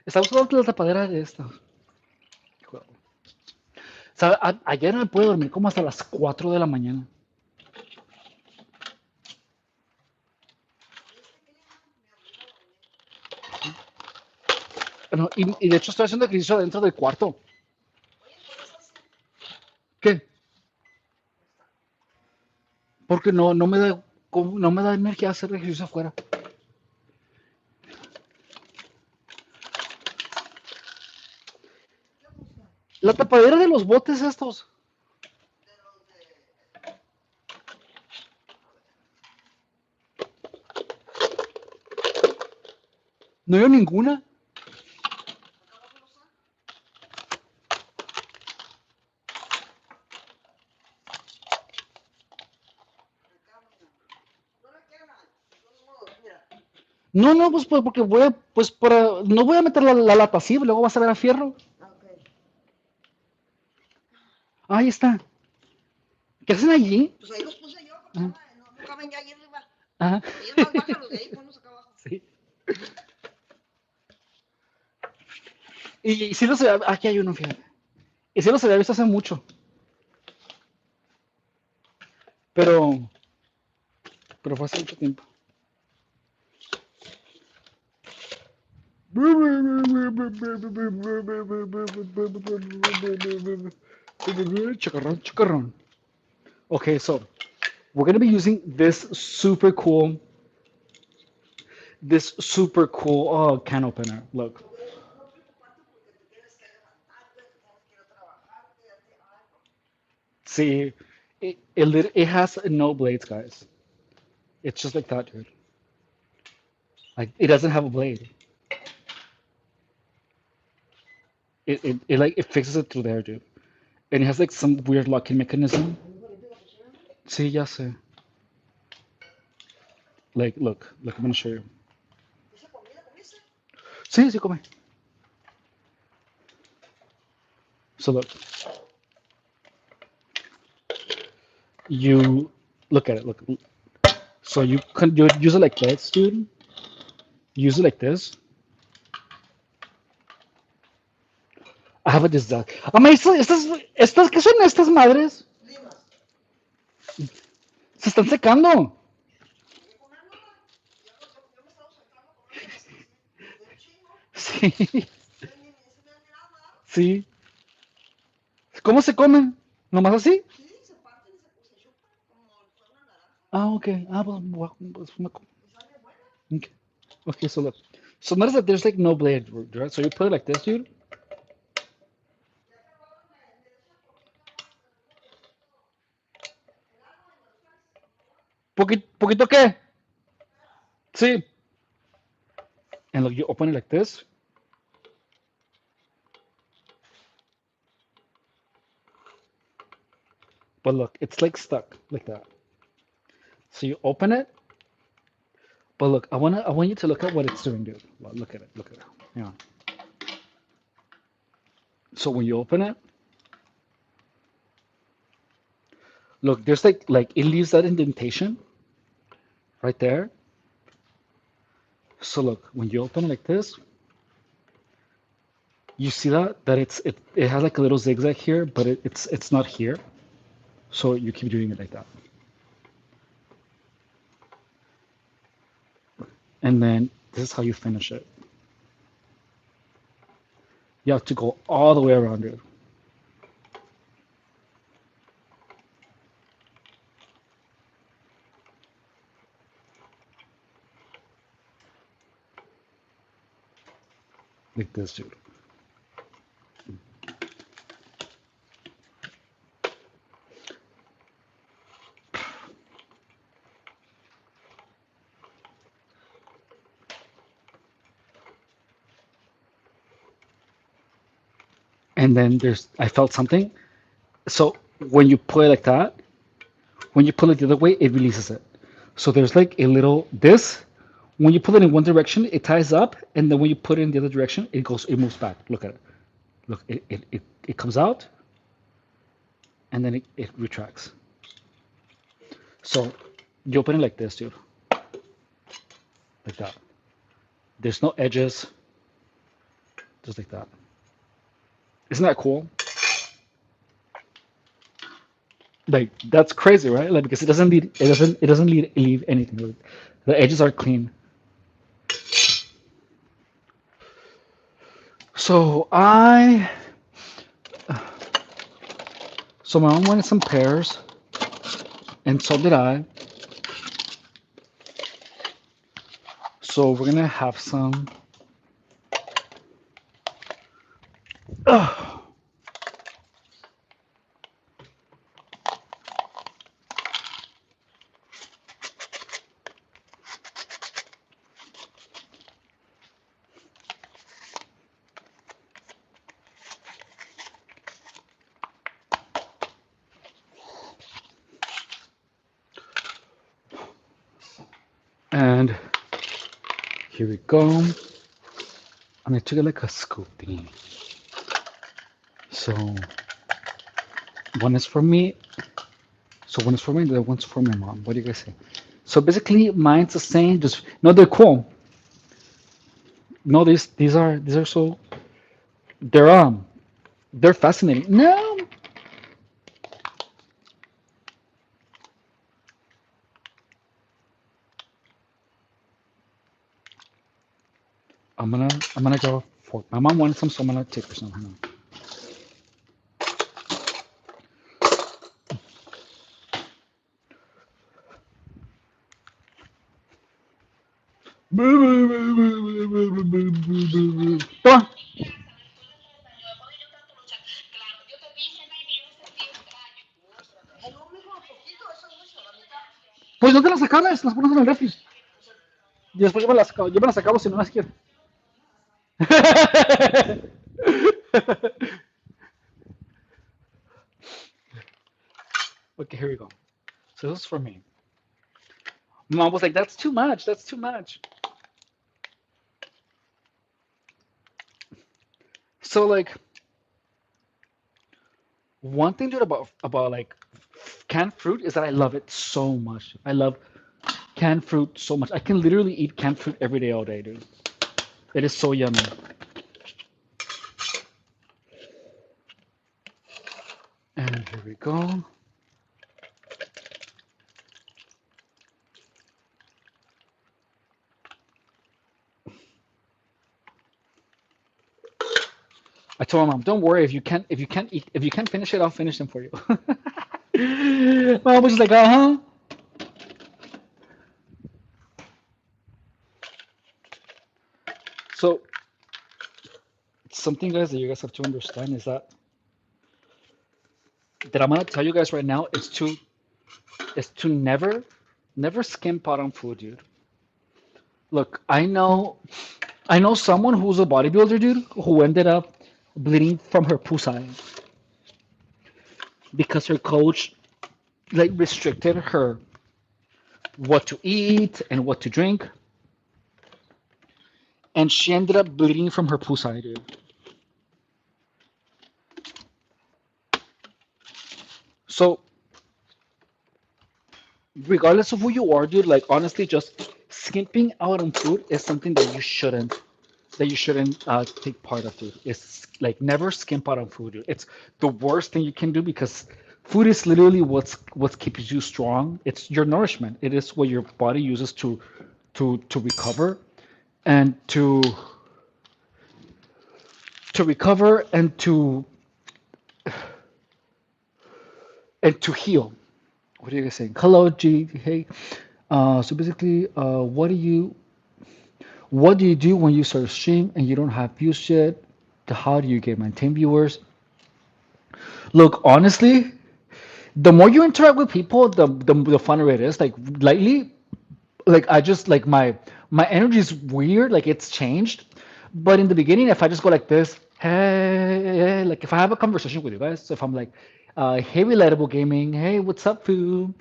Estamos usando la tapadera de esto. O sea, ayer no me pude dormir como hasta las 4 de la mañana. No, y de hecho estoy haciendo ejercicio dentro del cuarto. ¿Qué? Porque no me da, no me da energía hacer ejercicio afuera. La tapadera de los botes estos. No hay ninguna. No, no, pues porque voy a, pues para, no voy a meter la lata así, luego vas a ver a fierro. Ahí está. ¿Qué hacen allí? Ah, ajá. Sí. Y sí los había, aquí hay uno, fíjate. Y sí los había visto hace mucho, pero, pero fue hace mucho tiempo. Chacarrón, chacarrón. Okay, so we're gonna be using this super cool can opener. Look. See, it has no blades, guys. It's just like that, dude. Like it doesn't have a blade. It like it fixes it through there, dude. And it has like some weird locking mechanism. See, ya sé. Like, look, I'm gonna show you. Sí, sí, come. So look, you look at it. Look, so you use it like this, dude. Use it like this. I have a design. Ama, ¿qué son estas madres? Se están secando. Sí, sí. ¿Cómo se comen? ¿Nomás así? Ah, ok. Ah, pues okay. Okay, so look. So notice that there's like no blade, right? So you put it like this, dude. ¿Poquito qué? Sí. And look, you open it like this. But look, it's like stuck like that. So you open it. But look, I want you to look at what it's doing, dude. Well, look at it. Look at it. Yeah. So when you open it, look, there's like it leaves that indentation right there. So look, when you open it like this, you see that it has like a little zigzag here, but it's not here. So you keep doing it like that. And then this is how you finish it. You have to go all the way around it. Like this, dude. And then I felt something, So when you pull it like that, when you pull it the other way, it releases it. So there's like a little this. When you pull it in one direction, it ties up, and then when you put it in the other direction, it moves back. Look at it. Look, it comes out, and then it retracts. So you open it like this, dude, like that. There's no edges, just like that. Isn't that cool? Like that's crazy, right? Like because it doesn't leave anything. Like, the edges are clean. So so my mom wanted some pears, and so did I. So we're gonna have some. Ugh. And here we go. And I took it like a scoop thingy. So one is for me. So one is for me, the other one's for my mom. What do you guys say? So basically, mine's the same. Just no, they're cool. No, these are so they're they're fascinating. No, I'm gonna I'm gonna go for my mom wanted some, so I'm gonna take her some. Hang on. Come on. Pues no te las acabes, las pones en el refri. Y después yo me las acabo si no las quiero. Okay, here we go. So this is for me. Mom was like, "That's too much. That's too much." So like one thing, dude, about like canned fruit is that I love it so much. I love canned fruit so much. I can literally eat canned fruit every day, all day, dude. It is so yummy. And here we go. I told my mom, "Don't worry. If you can't finish it, I'll finish them for you." Mom was just like, "Uh huh." So something, guys, that you guys have to understand is that I'm gonna tell you guys right now is to never skimp out on food, dude. Look, I know someone who's a bodybuilder, dude, who ended up bleeding from her pussy because her coach like restricted her what to eat and what to drink, and she ended up bleeding from her pussy, dude. So regardless of who you are, dude, like honestly, just skimping out on food is something that you shouldn't take part of, dude. It's like never skimp out on food, dude. It's the worst thing you can do because food is literally what keeps you strong. It's your nourishment. It is what your body uses to recover and to recover and to heal. What are you guys saying? Hello, G. Hey. So basically, what do you do when you start a stream and you don't have views yet? How do you get maintain viewers? Look, honestly, the more you interact with people, the funner it is. Like lately, like I just like my energy is weird. Like it's changed. But in the beginning, if I just go like this, hey, like if I have a conversation with you guys, so if I'm like, Hey, Relatable Gaming. Hey, what's up, Foo?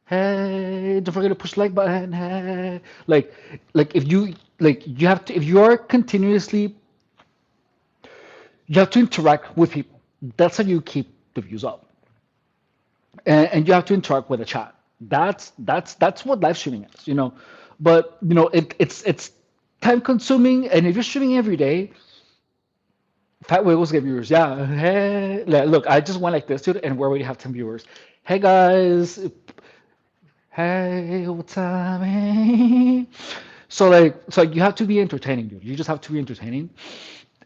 Hey, don't forget to push like button. Hey, like if you like you have to if you are continuously you have to interact with people. That's how you keep the views up, and you have to interact with the chat. That's what live streaming is, you know. But you know, it's time consuming, and if you're streaming every day, Fat Wiggles get viewers. Yeah. Hey, look, I just went like this, dude, and we already have 10 viewers. Hey guys. Hey, what's up? Hey. So you have to be entertaining, dude. You just have to be entertaining,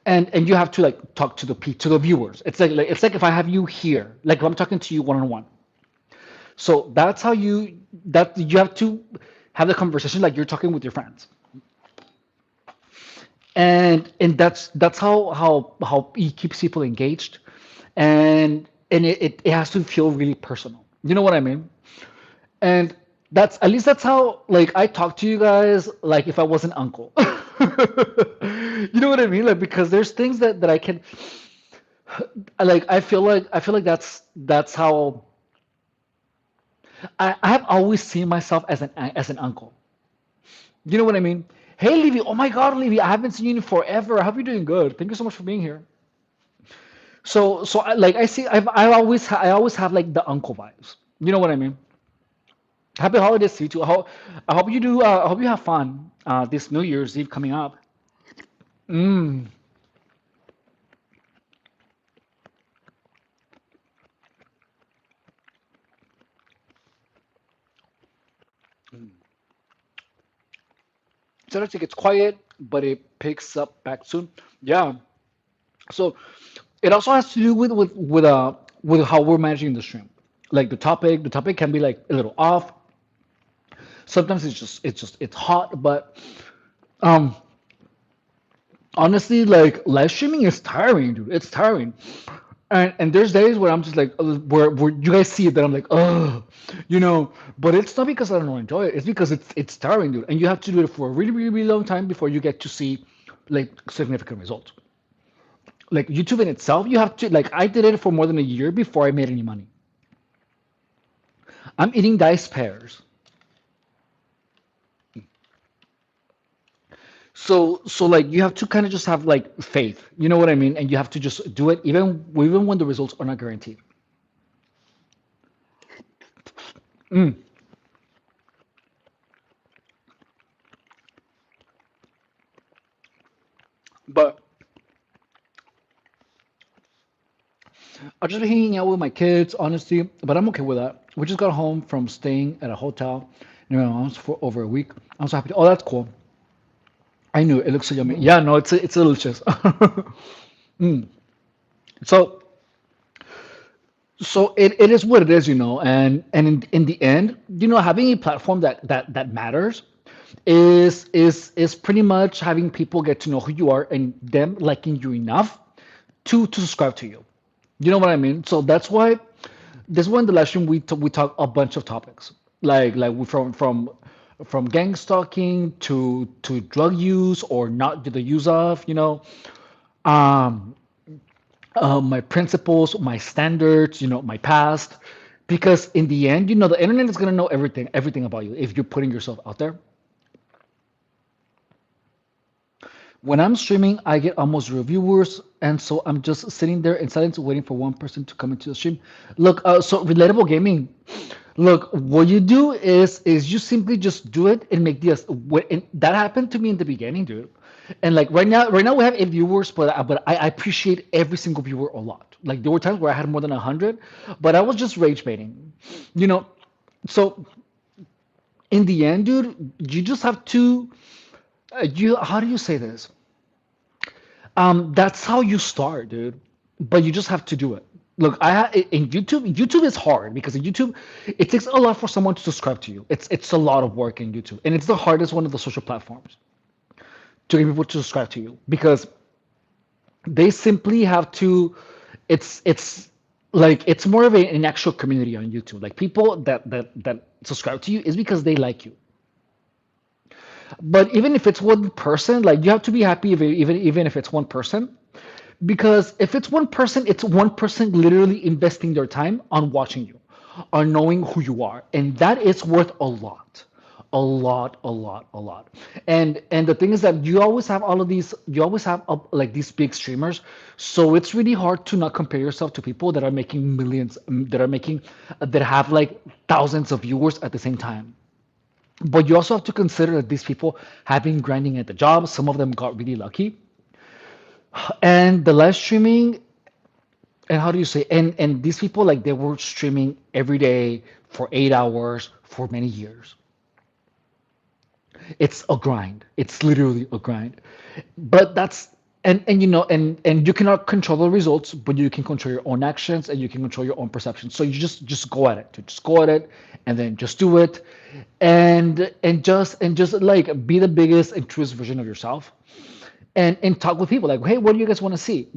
and you have to like talk to the viewers. It's like if I have you here, like if I'm talking to you one on one. So that's how you have to have the conversation like you're talking with your friends, and that's how he keeps people engaged, and it has to feel really personal. You know what I mean? And that's at least that's how like I talk to you guys like if I was an uncle. You know what I mean? Like because there's things that I can like I feel like that's how I have always seen myself as an uncle. You know what I mean? Hey Levy, oh my God, Levy, I haven't seen you in forever. I hope you're doing good. Thank you so much for being here. So like I see I always have like the uncle vibes. You know what I mean? Happy holidays to you too. I hope you do. I hope you have fun this New Year's Eve coming up. Mm, sometimes it gets quiet, but it picks up back soon. Yeah. So it also has to do with how we're managing the stream. Like the topic can be like a little off. Sometimes it's hot, but um honestly, like live streaming is tiring, dude. It's tiring. And there's days where I'm just like where you guys see it that I'm like, oh, you know, but it's not because I don't enjoy it. It's because it's tiring, dude. And you have to do it for a really, really, really long time before you get to see like significant results. Like YouTube in itself, you have to like I did it for more than a year before I made any money. I'm eating dice pears. So like you have to kind of just have like faith. You know what I mean? And you have to just do it even when the results are not guaranteed. Mm. But I've just been hanging out with my kids, honestly, but I'm okay with that. We just got home from staying at a hotel near my mom's for over a week. I'm so happy. Oh, that's cool. I knew it. It looks so yummy. Yeah, no, it's delicious. Mm. So it is what it is, you know, and in the end, you know, having a platform that matters is pretty much having people get to know who you are and them liking you enough to subscribe to you. You know what I mean? So that's why this one in the live stream we talk a bunch of topics from gang stalking to drug use or not the use of, you know, um my principles, my standards, you know, my past. Because in the end, you know, the internet is gonna know everything about you if you're putting yourself out there. When I'm streaming, I get almost zero viewers, and so I'm just sitting there in silence, waiting for one person to come into the stream. Look, so relatable gaming. Look, what you do is you simply just do it and make the and that happened to me in the beginning, dude. And like right now we have 8 viewers, but I appreciate every single viewer a lot. Like there were times where I had more than 100, but I was just rage baiting, you know. So in the end, dude, you just have to you how do you say this? That's how you start, dude. But you just have to do it. Look, in YouTube. YouTube is hard because in YouTube, it takes a lot for someone to subscribe to you. It's a lot of work in YouTube, and it's the hardest one of the social platforms to get people to subscribe to you because they simply have to. It's like it's more of an actual community on YouTube. Like people that subscribe to you is because they like you. But even if it's one person, like you have to be happy if even if it's one person Because if it's one person literally investing their time on watching you, on knowing who you are, and that is worth a lot, a lot, a lot, a lot. And the thing is that you always have like these big streamers, so it's really hard to not compare yourself to people that are making millions, that have like thousands of viewers at the same time. But you also have to consider that these people have been grinding at the job. Some of them got really lucky, and the live streaming, and how do you say, and these people, like, they were streaming every day for 8 hours for many years. It's a grind. It's literally a grind. But that's, and and you cannot control the results, but you can control your own actions and you can control your own perception. So you just go at it. Just go at it, and then just do it, and just like be the biggest and truest version of yourself, and talk with people like, hey, what do you guys want to see?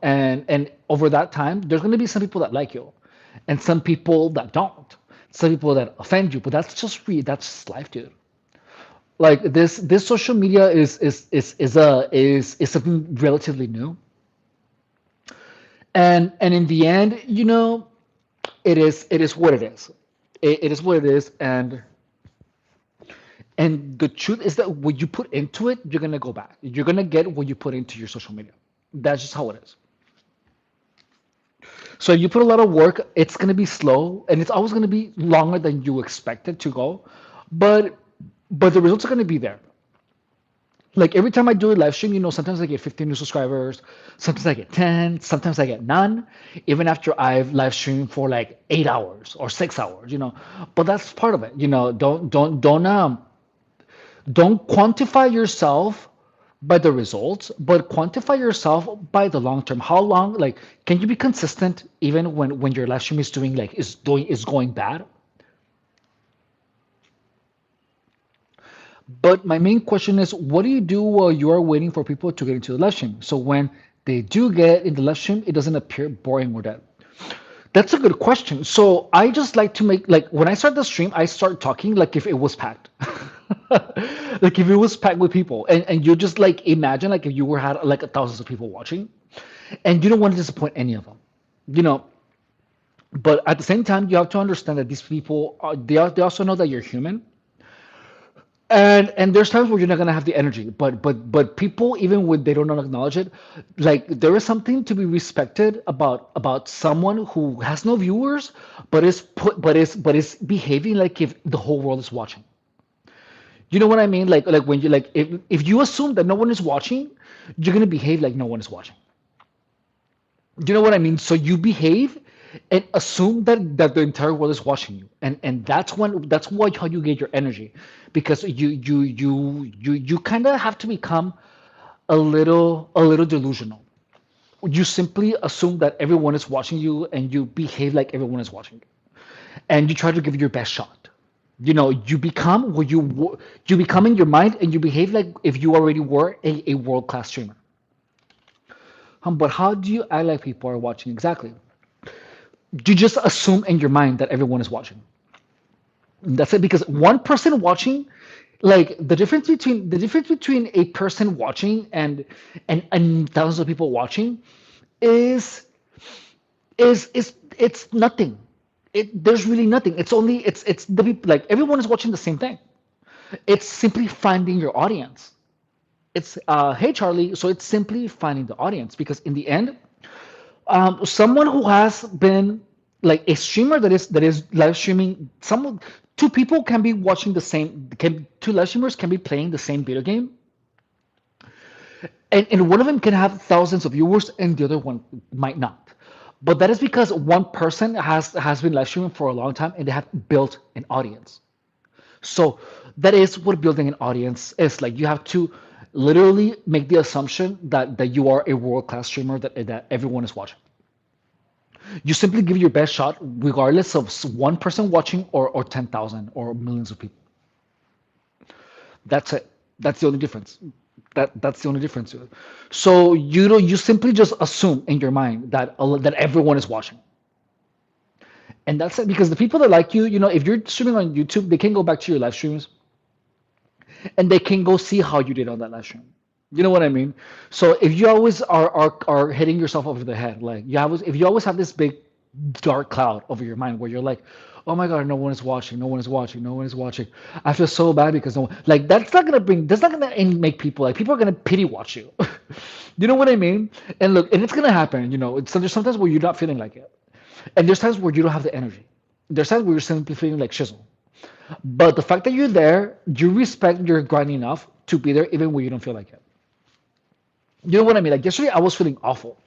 And over that time, there's going to be some people that like you, and some people that don't, some people that offend you. But that's just life, dude. Like this social media is something relatively new, and in the end, it is what it is. It is what it is, and the truth is that what you put into it, you're gonna go back. You're gonna get what you put into your social media. That's just how it is. So you put a lot of work, it's gonna be slow, and it's always gonna be longer than you expect it to go, but the results are gonna be there. Like every time I do a live stream, sometimes I get 15 new subscribers, sometimes I get 10, sometimes I get none, even after I've live streamed for like 8 hours or 6 hours. But that's part of it. Don't quantify yourself by the results, but quantify yourself by the long term. How long, like, can you be consistent even when your live stream is going bad? But my main question is, what do you do while you are waiting for people to get into the live stream? So when they do get in the live stream, it doesn't appear boring or dead. That's a good question. So I just like to make, like, when I start the stream, I start talking like if it was packed. Like if it was packed with people, and you just like imagine like if you were had like thousands of people watching, and you don't want to disappoint any of them, you know. But at the same time, you have to understand that these people they also know that you're human, and there's times where you're not gonna have the energy, but people, even when they don't acknowledge it, like there is something to be respected about someone who has no viewers, but is behaving like if the whole world is watching. You know what I mean? Like when you like if you assume that no one is watching, you're gonna behave like no one is watching. Do you know what I mean? So you behave and assume that the entire world is watching you, and that's why how you get your energy, because you kind of have to become a little delusional. You simply assume that everyone is watching you, and you behave like everyone is watching you, and you try to give your best shot. You become what you become in your mind, and you behave like if you already were a world class streamer. But how do you act like people are watching exactly? You just assume in your mind that everyone is watching. That's it. Because one person watching, like the difference between a person watching and thousands of people watching is it's nothing. There's really nothing. It's the people, like everyone is watching the same thing. It's simply finding your audience. It's hey Charlie. So it's simply finding the audience, because in the end, someone who has been like a streamer that is live streaming, two people can be watching the same, can two live streamers can be playing the same video game, and one of them can have thousands of viewers and the other one might not. But that is because one person has been live streaming for a long time and they have built an audience. So that is what building an audience is. Like, you have to literally make the assumption that you are a world class streamer, that everyone is watching. You simply give your best shot, regardless of one person watching or 10,000 or millions of people. That's it. That's the only difference. That's the only difference. So you simply just assume in your mind that everyone is watching, and that's it. Because the people that like if you're streaming on YouTube, they can go back to your live streams and they can go see how you did on that live stream. You know what I mean? So if you always are hitting yourself over the head, like you always if you always have this big dark cloud over your mind where you're like, oh my God, no one is watching, no one is watching, no one is watching. I feel so bad because no one, like that's not gonna make people like people are gonna pity watch you. You know what I mean? And look, and it's gonna happen. You know, there's sometimes where you're not feeling like it, and there's times where you don't have the energy. There's times where you're simply feeling like shizzle. But the fact that you're there, you respect your grind enough to be there even when you don't feel like it. You know what I mean? Like yesterday, I was feeling awful,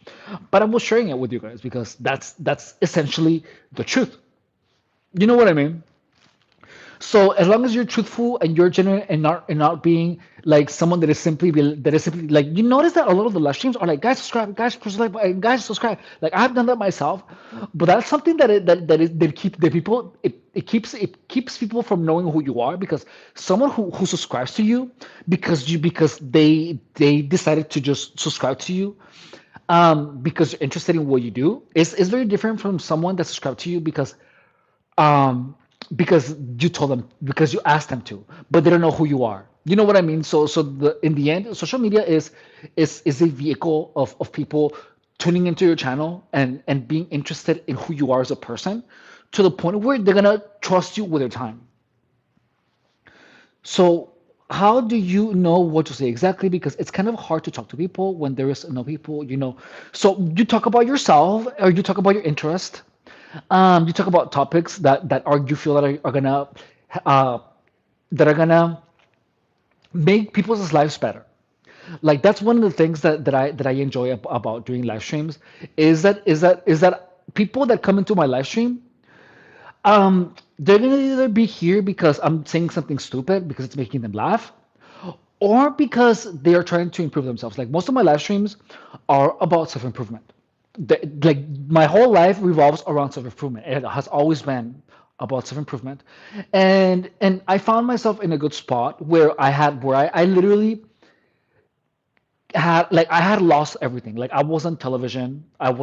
but I was sharing it with you guys because that's essentially the truth. You know what I mean? So as long as you're truthful and you're genuine and not being like someone that is simply like you notice that a lot of the live streams are like guys subscribe, guys press like, guys subscribe. Like I've done that myself, but that's something that keep the people it keeps people from knowing who you are because someone who subscribes to you because they decided to just subscribe to you because you're interested in what you do is very different from someone that subscribed to you um because you told them because you asked them to but they don't know who you are. You know what I mean? So the in the end social media is a vehicle of people tuning into your channel and being interested in who you are as a person to the point where they're gonna trust you with their time. So how do you know what to say exactly? Because it's kind of hard to talk to people when there is no people, you know. So you talk about yourself or you talk about your interest. You talk about topics that are you feel that uh, are gonna make people's lives better. Like that's one of the things that I enjoy about doing live streams is that people that come into my live stream they're gonna either be here because I'm saying something stupid because it's making them laugh, or because they are trying to improve themselves. Like most of my live streams are about self improvement. Like my whole life revolves around self improvement. It has always been about self improvement, and I found myself in a good spot where I literally I had lost everything. Like I was on television. I'm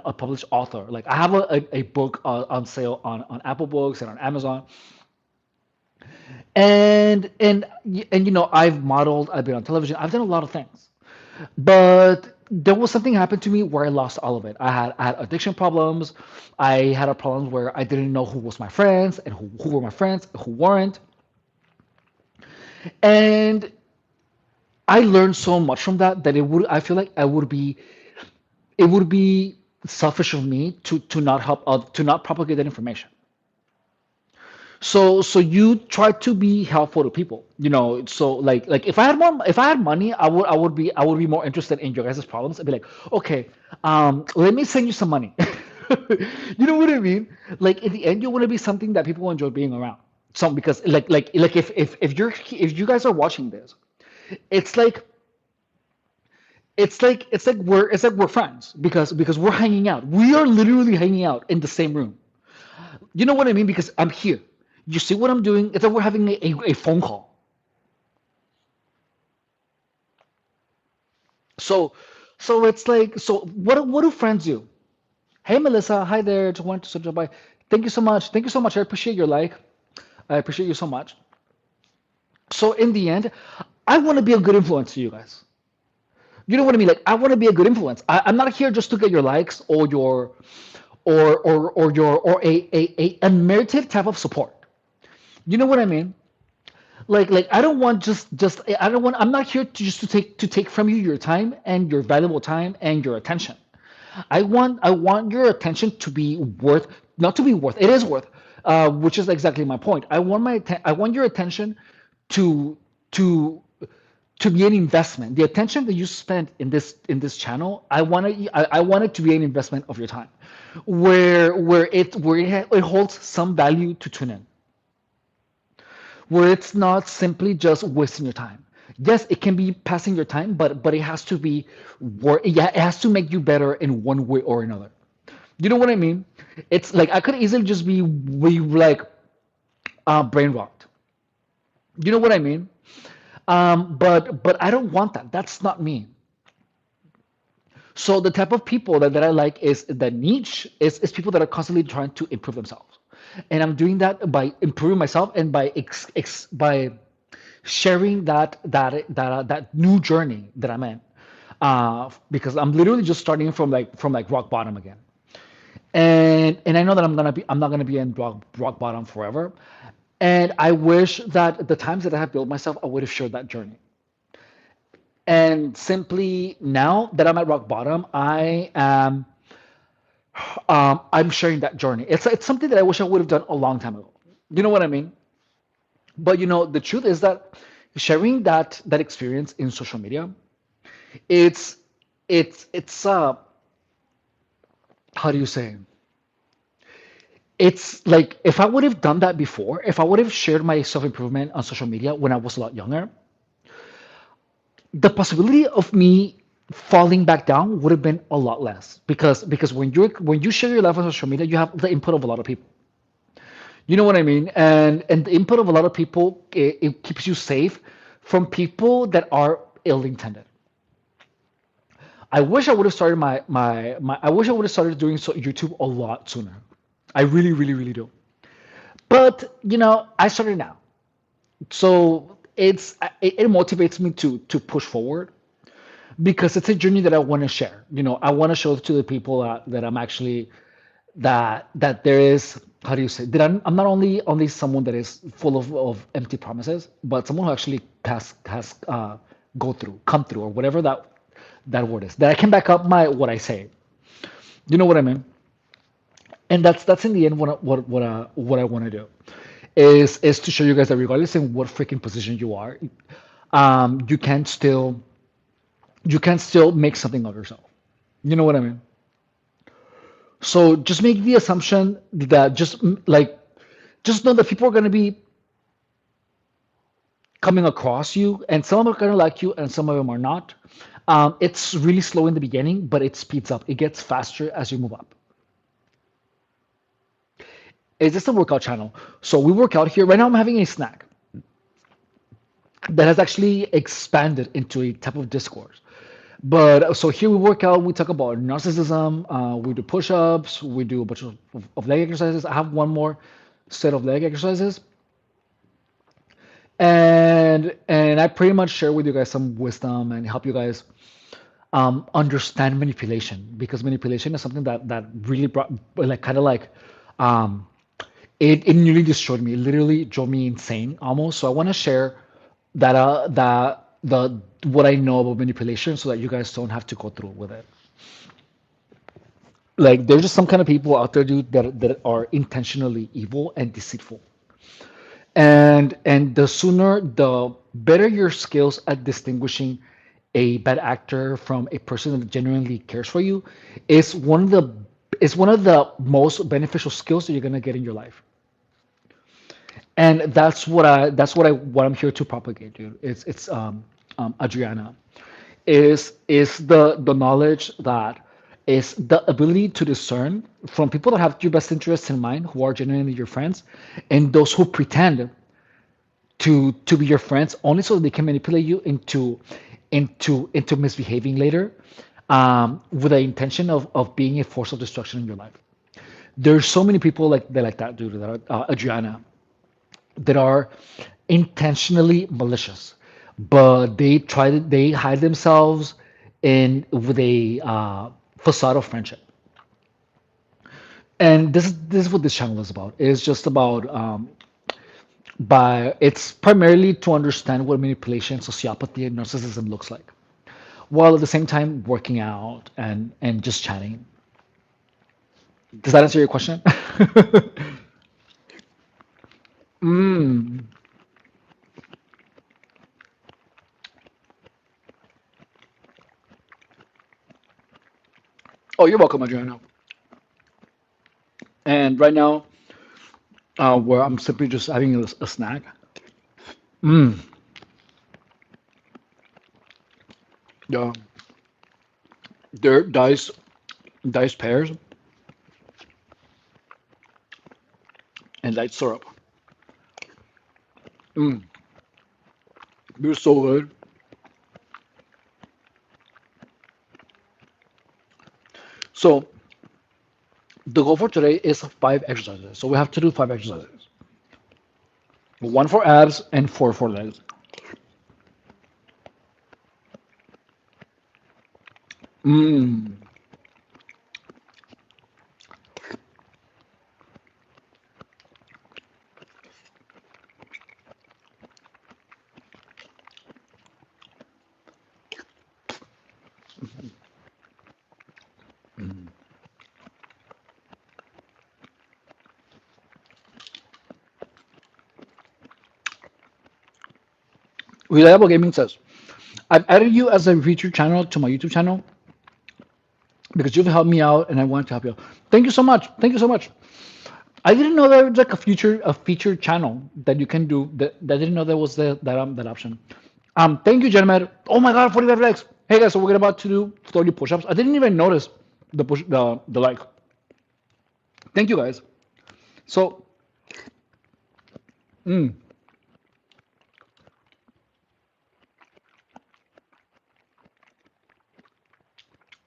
a published author. Like I have a book on sale on Apple Books and on Amazon. And you know I've modeled. I've been on television. I've done a lot of things. But there was something happened to me where I lost all of it. I had addiction problems. I had a problem where I didn't know who was my friends and who were my friends, who weren't. And I learned so much from that I feel like it would be selfish of me to not help out to not propagate that information. So you try to be helpful to people, you know. So like if I had money, I would be more interested in your guys' problems. I'd be like, okay, let me send you some money. You know what I mean? Like in the end, you want to be something that people enjoy being around. Some because like if you guys are watching this, it's like it's like we're friends because we're hanging out. We are literally hanging out in the same room. You know what I mean? Because I'm here. You see what I'm doing? It's like we're having a phone call. So it's like what do friends do? Hey Melissa, hi there. Just wanted to say by. Thank you so much. Thank you so much. I appreciate your like. I appreciate you so much. So in the end, I want to be a good influence to you guys. You know what I mean? Like I want to be a good influence. I'm not here just to get your likes or your or a unmerited type of support. You know what I mean? Like I don't want just I don't want I'm not here to just to take from you your time and your valuable time and your attention. I want your attention to be worth not to be worth it is worth which is exactly my point. I want your attention to to to be an investment. The attention that you spend in this channel, I want it to be an investment of your time, where it holds some value to tune in, where it's not simply just wasting your time. Yes, it can be passing your time, but it has to be yeah, it has to make you better in one way or another. You know what I mean? It's like I could easily just be like brain rot. You know what I mean? But I don't want that. That's not me. So the type of people that I like is the niche is people that are constantly trying to improve themselves. And I'm doing that by improving myself and by sharing that new journey that I'm in, because I'm literally just starting from like rock bottom again, and I know that I'm not gonna be in rock bottom forever, and I wish that the times that I have built myself, I would have shared that journey. And simply now that I'm at rock bottom, I'm sharing that journey. It's something that I wish I would have done a long time ago. You know what I mean? But the truth is that sharing that experience in social media, it's it's how do you say? It's like if I would have done that before, if I would have shared my self improvement on social media when I was a lot younger, the possibility of me falling back down would have been a lot less because when you share your life on social media, you have the input of a lot of people. You know what I mean? And the input of a lot of people, it keeps you safe from people that are ill-intended. I wish I would have started my I wish I would have started doing YouTube a lot sooner. I really, really, really do. But I started now. So it motivates me to push forward because it's a journey that I want to share. I want to show to the people that I'm actually that there is, how do you say, that I'm not only someone that is full of empty promises, but someone who actually has come through, or whatever that word is, that I can back up my what I say. You know what I mean? And that's in the end what I want to do is to show you guys that regardless in what freaking position you are, you can still make something of yourself. You know what I mean? So just make the assumption that just know that people are going to be coming across you, and some of them are going to like you, and some of them are not. It's really slow in the beginning, but it speeds up. It gets faster as you move up. It's just a workout channel. So we work out here. Right now, I'm having a snack that has actually expanded into a type of discourse. But so here we work out, we talk about narcissism, we do push ups, we do a bunch of leg exercises. I have one more set of leg exercises. And I pretty much share with you guys some wisdom and help you guys understand manipulation, because manipulation is something that really brought, like, kind of like, um, it nearly destroyed me. It literally drove me insane almost. So I want to share that the what I know about manipulation so that you guys don't have to go through with it. Like, there's just some kind of people out there, dude, that are intentionally evil and deceitful. And the sooner, the better your skills at distinguishing a bad actor from a person that genuinely cares for you is one of the most beneficial skills that you're gonna get in your life. And that's what I'm here to propagate, dude. It's Adriana, is the knowledge that is the ability to discern from people that have your best interests in mind, who are genuinely your friends, and those who pretend to be your friends only so that they can manipulate you into misbehaving later, with the intention of being a force of destruction in your life. There's so many people like that, dude, that are, Adriana, that are intentionally malicious, but they hide themselves in with a facade of friendship. And this is what this channel is about. It's just about, it's primarily to understand what manipulation, sociopathy, and narcissism looks like, while at the same time working out and just chatting. Does that answer your question? Mm. Oh, you're welcome, Adriana. And right now, where I'm simply just having a snack. Mm. Yeah, they're diced pears and light syrup. Mm. They're so good. So the goal for today is 5 exercises. So we have to do 5 exercises. One for abs and four for legs. Mm. Reliable Gaming says, I've added you as a featured channel to my YouTube channel because you've helped me out and I want to help you out. Thank you so much. Thank you so much. I didn't know there was like a featured channel that you can do that I didn't know there was that option. Thank you, gentlemen. Oh my god, 45 likes. Hey guys, so we're about to do 30 push-ups. I didn't even notice the like. Thank you guys. So mm,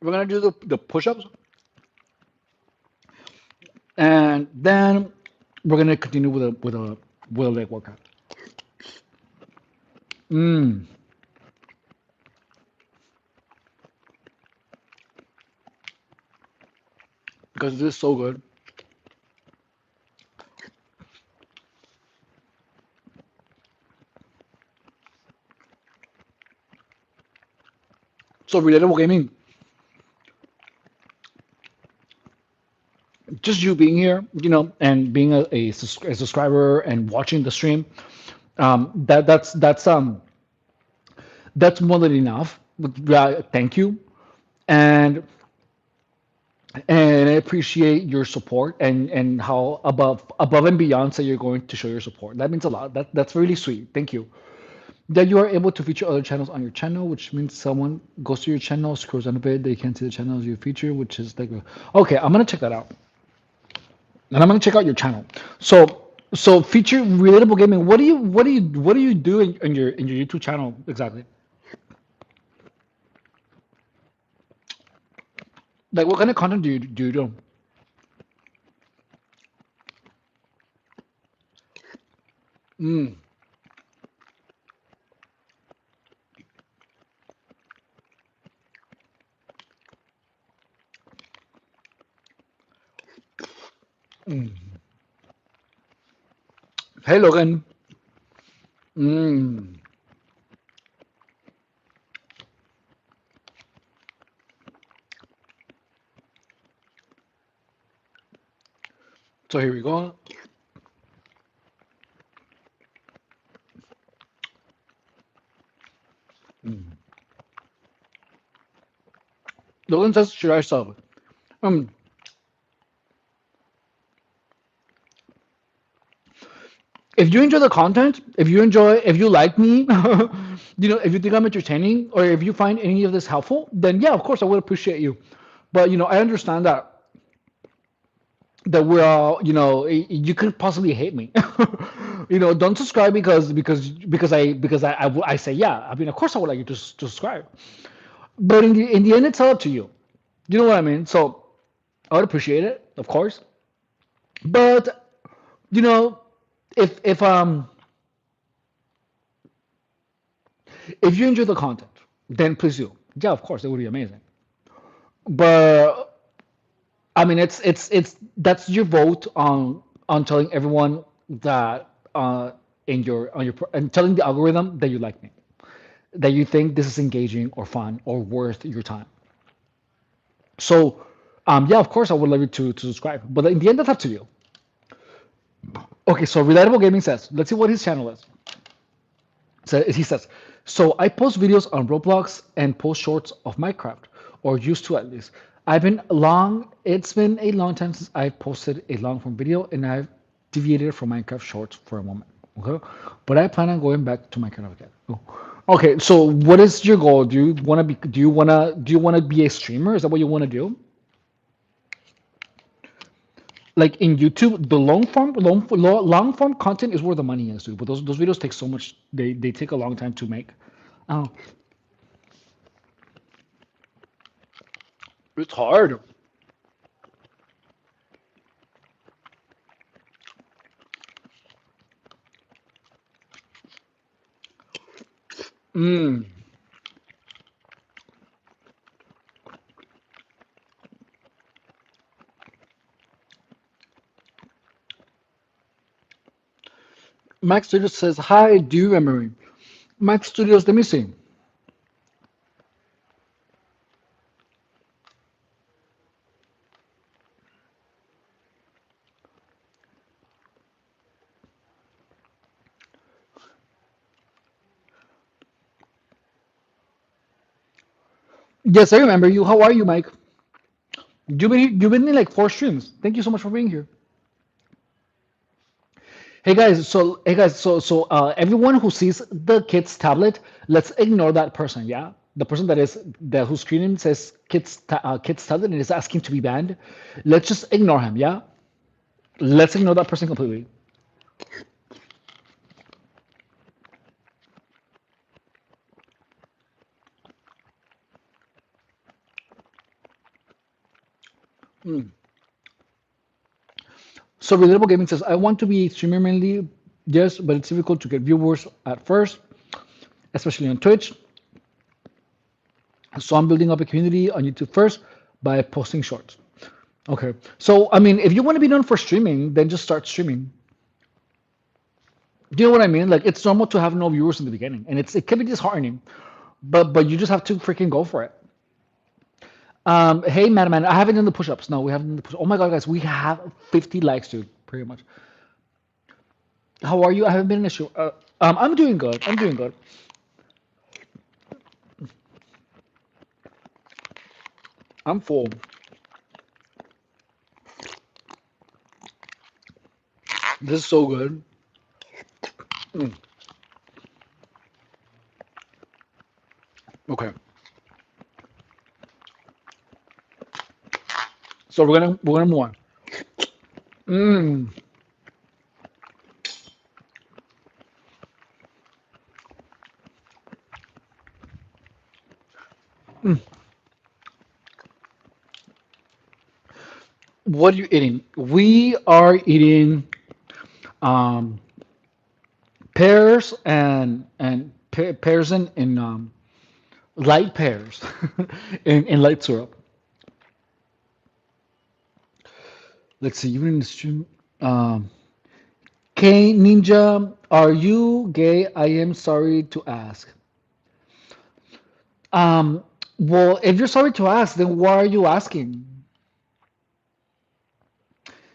we're gonna do the push-ups and then we're gonna continue with a leg workout. Mm, because this is so good. So relatable gaming, just you being here, and being a subscriber and watching the stream, that's more than enough. Thank you, and and I appreciate your support and how above and beyond that you're going to show your support. That means a lot. That's really sweet. Thank you. That you are able to feature other channels on your channel, which means someone goes to your channel, scrolls down a bit, they can see the channels you feature, which is like, okay, I'm gonna check that out, and I'm gonna check out your channel. So feature relatable gaming. What do you do in your YouTube channel exactly? Like, what kind of content do you do? Mm, mm. Hey, Logan. Mm. So here we go. Mm. Logan says, should I sub? Um, if you enjoy the content, if you like me, if you think I'm entertaining, or if you find any of this helpful, then yeah, of course I would appreciate you. But I understand that we're all, you could possibly hate me. Don't subscribe because I say yeah. I mean, of course I would like you to subscribe, but in the end, it's all up to you. You know what I mean? So I would appreciate it, of course. But you know, if if you enjoy the content, then please do. Yeah, of course, it would be amazing. But I mean, it's that's your vote on telling everyone that in your on your and telling the algorithm that you like me, that you think this is engaging or fun or worth your time. So, yeah, of course, I would love you to subscribe. But in the end, that's up to you. Okay, so Relatable Gaming says, let's see what his channel is. So he says, so I post videos on Roblox and post shorts of Minecraft, or used to at least. It's been a long time since I posted a long form video, and I've deviated from Minecraft shorts for a moment. Okay, but I plan on going back to Minecraft again. Oh. Okay, so what is your goal? Do you want to be a streamer? Is that what you want to do? Like in YouTube, the long form content is where the money is, dude. But those videos take so much. They take a long time to make. Oh, it's hard. Mm, Mac Studios says, "Hi, do you remember me?" Mac Studios, let me see. Yes, I remember you. How are you, Mike? You've been in like 4 streams. Thank you so much for being here. Hey guys, so everyone who sees the kid's tablet, let's ignore that person. Yeah, the person that whose screen name says kid's tablet and is asking to be banned. Let's just ignore him. Yeah, let's ignore that person completely. So relatable gaming says, I want to be streamer mainly, yes, but it's difficult to get viewers at first, especially on Twitch. So I'm building up a community on YouTube first by posting shorts. Okay. So I mean, if you want to be known for streaming, then just start streaming. Do you know what I mean? Like it's normal to have no viewers in the beginning, and it can be disheartening, but you just have to freaking go for it. Hey, man, I haven't done the push-ups. No, we haven't done the push. Oh my God, guys, we have 50 likes, dude. Pretty much. How are you? I haven't been in a show. I'm doing good. I'm doing good. I'm full. This is so good. Mm, okay. So we're gonna move on. Mm, what are you eating? We are eating um, pears and pears in light pears in light syrup. Let's see. Even in the stream, um, K Ninja, are you gay? I am sorry to ask. Um, well, if you're sorry to ask, then why are you asking?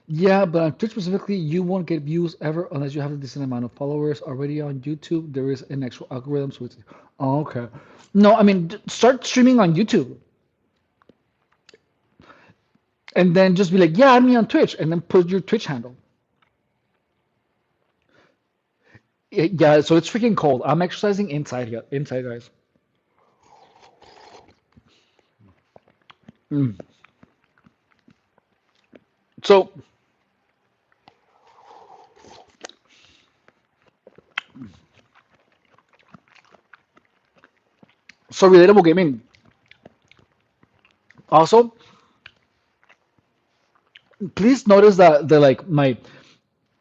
Yeah, but on Twitch specifically, you won't get views ever unless you have a decent amount of followers already on YouTube. There is an actual algorithm, so it's oh, okay. No, I mean start streaming on YouTube and then just be like, yeah, I'm me on Twitch, and then put your Twitch handle. Yeah, so it's freaking cold. I'm exercising inside here, inside, guys. Mm. So, so relatable gaming. Also, please notice that the like my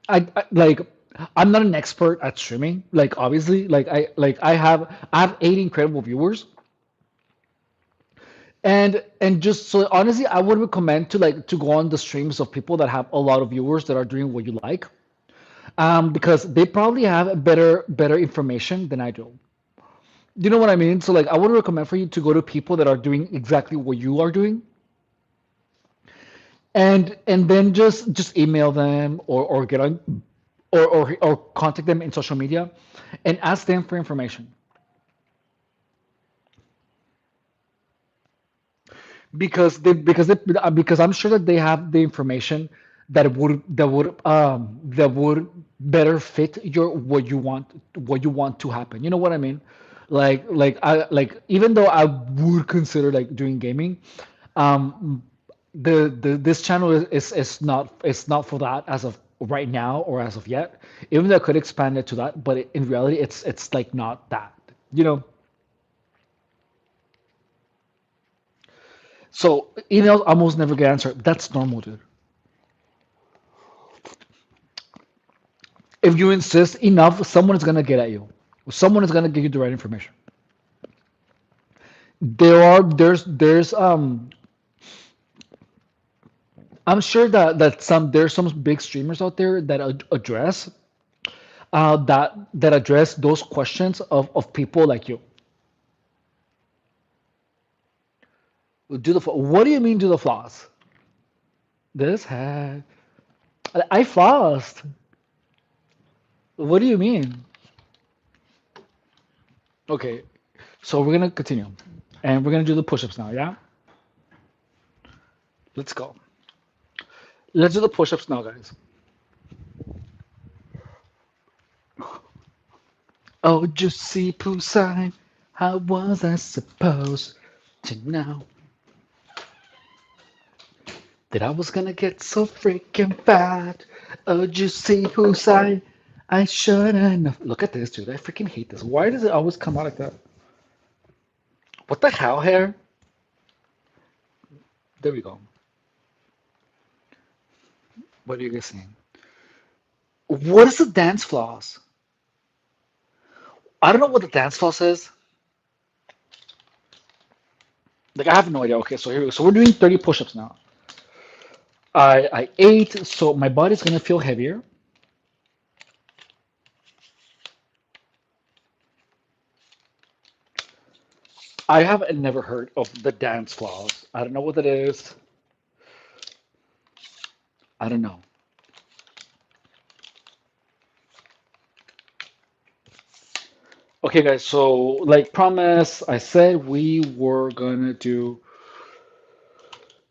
I like I'm not an expert at streaming. Like obviously, I have 80 incredible viewers, and just so honestly, I would recommend to go on the streams of people that have a lot of viewers that are doing what you like, because they probably have better information than I do. You know what I mean? So like, I would recommend for you to go to people that are doing exactly what you are doing, and then just email them or get on or contact them in social media and ask them for information because I'm sure that they have the information that would better fit your what you want to happen. You know what I mean? Like even though I would consider like doing gaming, um, the this channel is not for that as of right now or as of yet. Even though I could expand it to that, but in reality, it's like not that. You know. So emails almost never get answered. That's normal, dude. If you insist enough, someone is gonna get at you. Someone is gonna give you the right information. I'm sure that there's some big streamers out there that address that address those questions of people like you. What do you mean do the floss? This hat. I flossed. What do you mean? Okay, so we're gonna continue, and we're gonna do the push-ups now. Yeah, let's go. Let's do the push-ups now, guys. Oh, juicy poolside. How was I supposed to know that I was gonna get so freaking fat? Oh, juicy poolside. I shouldn't have. Look at this, dude. I freaking hate this. Why does it always come out like that? What the hell, hair? There we go. What are you guys saying? What is a dance floss? I don't know what the dance floss is. Like, I have no idea. Okay, so here we go. So we're doing 30 push-ups now. I ate, so my body's gonna feel heavier. I have never heard of the dance floss. I don't know what it is. I don't know. Okay, guys. So, like promise, I said we were gonna do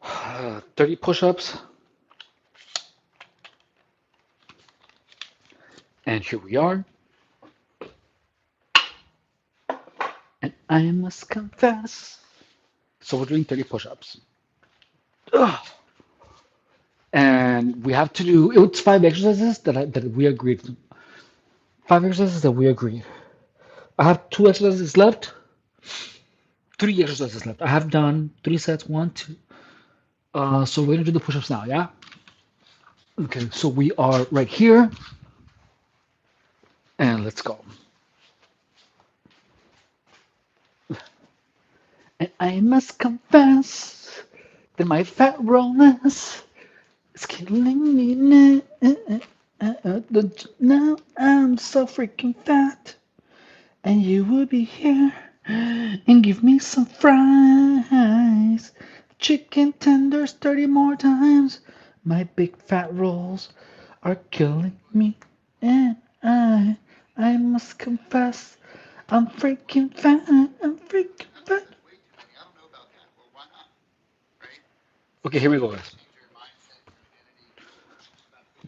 30 push-ups, and here we are. And I must confess. So we're doing 30 push-ups. Ugh. And we have to do it's five exercises that we agreed. Five exercises that we agreed. I have two exercises left, three exercises left. I have done three sets, one, two. So we're gonna do the push-ups now, yeah? Okay, so we are right here, and let's go. And I must confess that my fat rollness is killing me now. Now I'm so freaking fat, and you will be here and give me some fries, chicken tenders 30 more times. My big fat rolls are killing me, and I must confess, I'm freaking fat. I'm freaking fat. Okay, here we go, guys.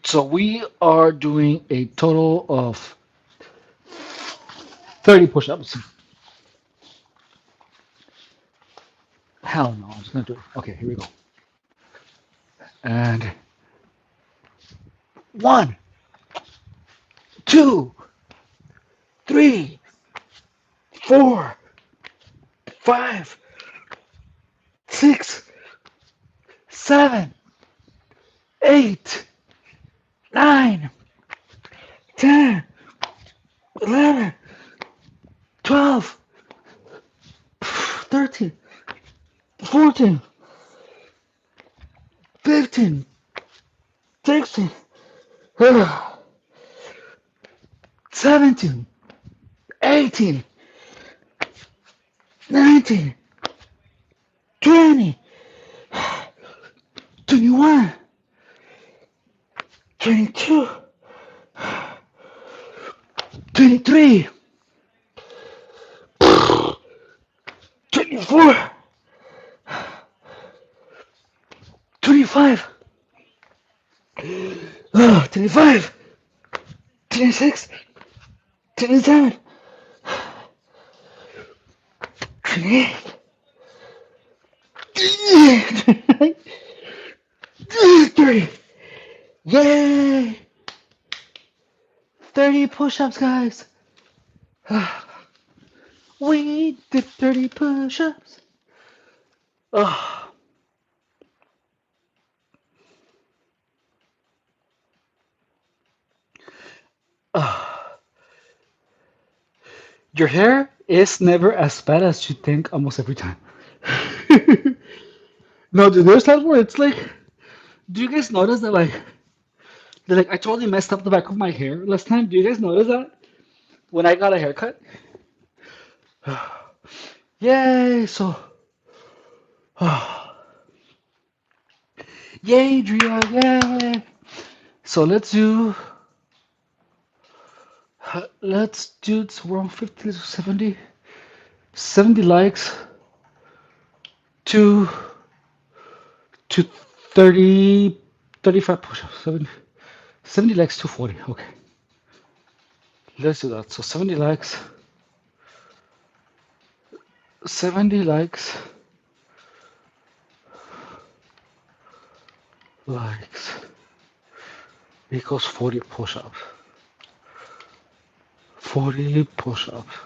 So we are doing a total of 30 push-ups. Hell no, I'm just gonna do it. Okay, here we go. And one, two, three, four, five, six, seven, eight, nine, 10, 11, 12, 13, 14, 15, 16, 17, 18, 19, 20, 21, 22, 23, 24, 25, 25, 26, 27, 28, 30. Yay! 30 push-ups, guys. We did 30 push-ups. Oh, oh. Your hair is never as bad as you think almost every time. No, dude, there's times where it's like, do you guys notice that, like, They're like, I totally messed up the back of my hair last time. Do you guys notice that? When I got a haircut? Yay! So, yay, Drea, yay! So let's do, it's around 50 to 70, 70 likes to, to 30, 35 push-ups, 70, 70 likes to 40, okay. Let's do that. So 70 likes, 70 likes, likes equals 40 push-ups. 40 push-ups.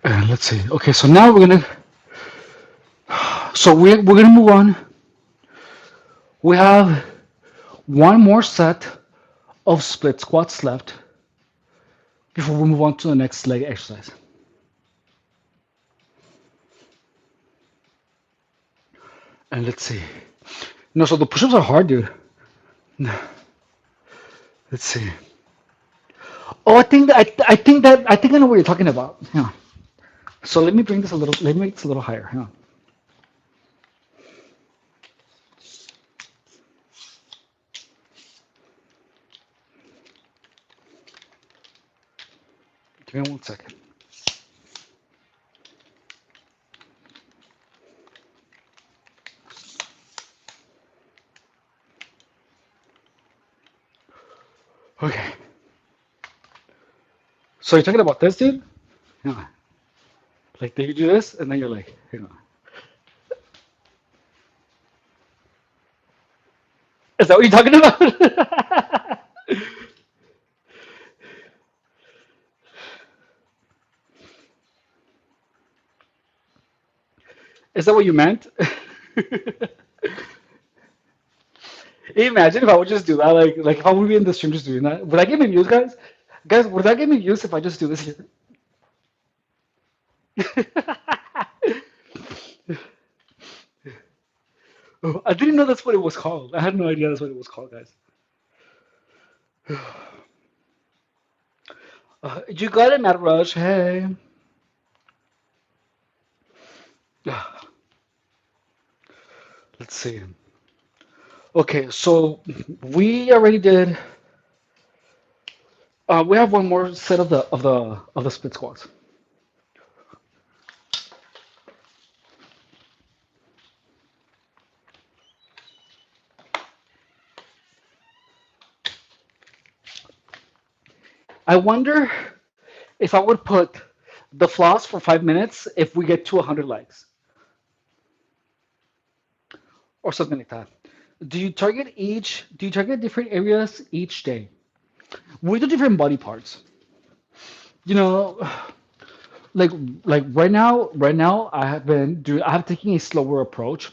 And let's see. Okay, so now we're gonna move on. We have one more set of split squats left before we move on to the next leg exercise. And let's see. No, so the push-ups are hard, dude. Let's see. Oh, I think I know what you're talking about. Yeah. So let me bring this a little. Let me make this a little higher. Hang on. Give me 1 second. Okay. So you're talking about this, dude? Hang on. Like, you do this, and then you're like, hang on. Is that what you're talking about? Is that what you meant? Imagine if I would just do that, like if I would be in the stream just doing that. Would that get me views, guys? Guys, would that get me views if I just do this here? Oh, I didn't know that's what it was called. I had no idea that's what it was called, guys. You got it, Matt Rush. Hey. Let's see. Okay, so we already did. We have one more set of the split squats. I wonder if I would put the floss for 5 minutes if we get to 100 likes or something like that. Do you target different areas each day? We do different body parts. You know, like like right now I have taken a slower approach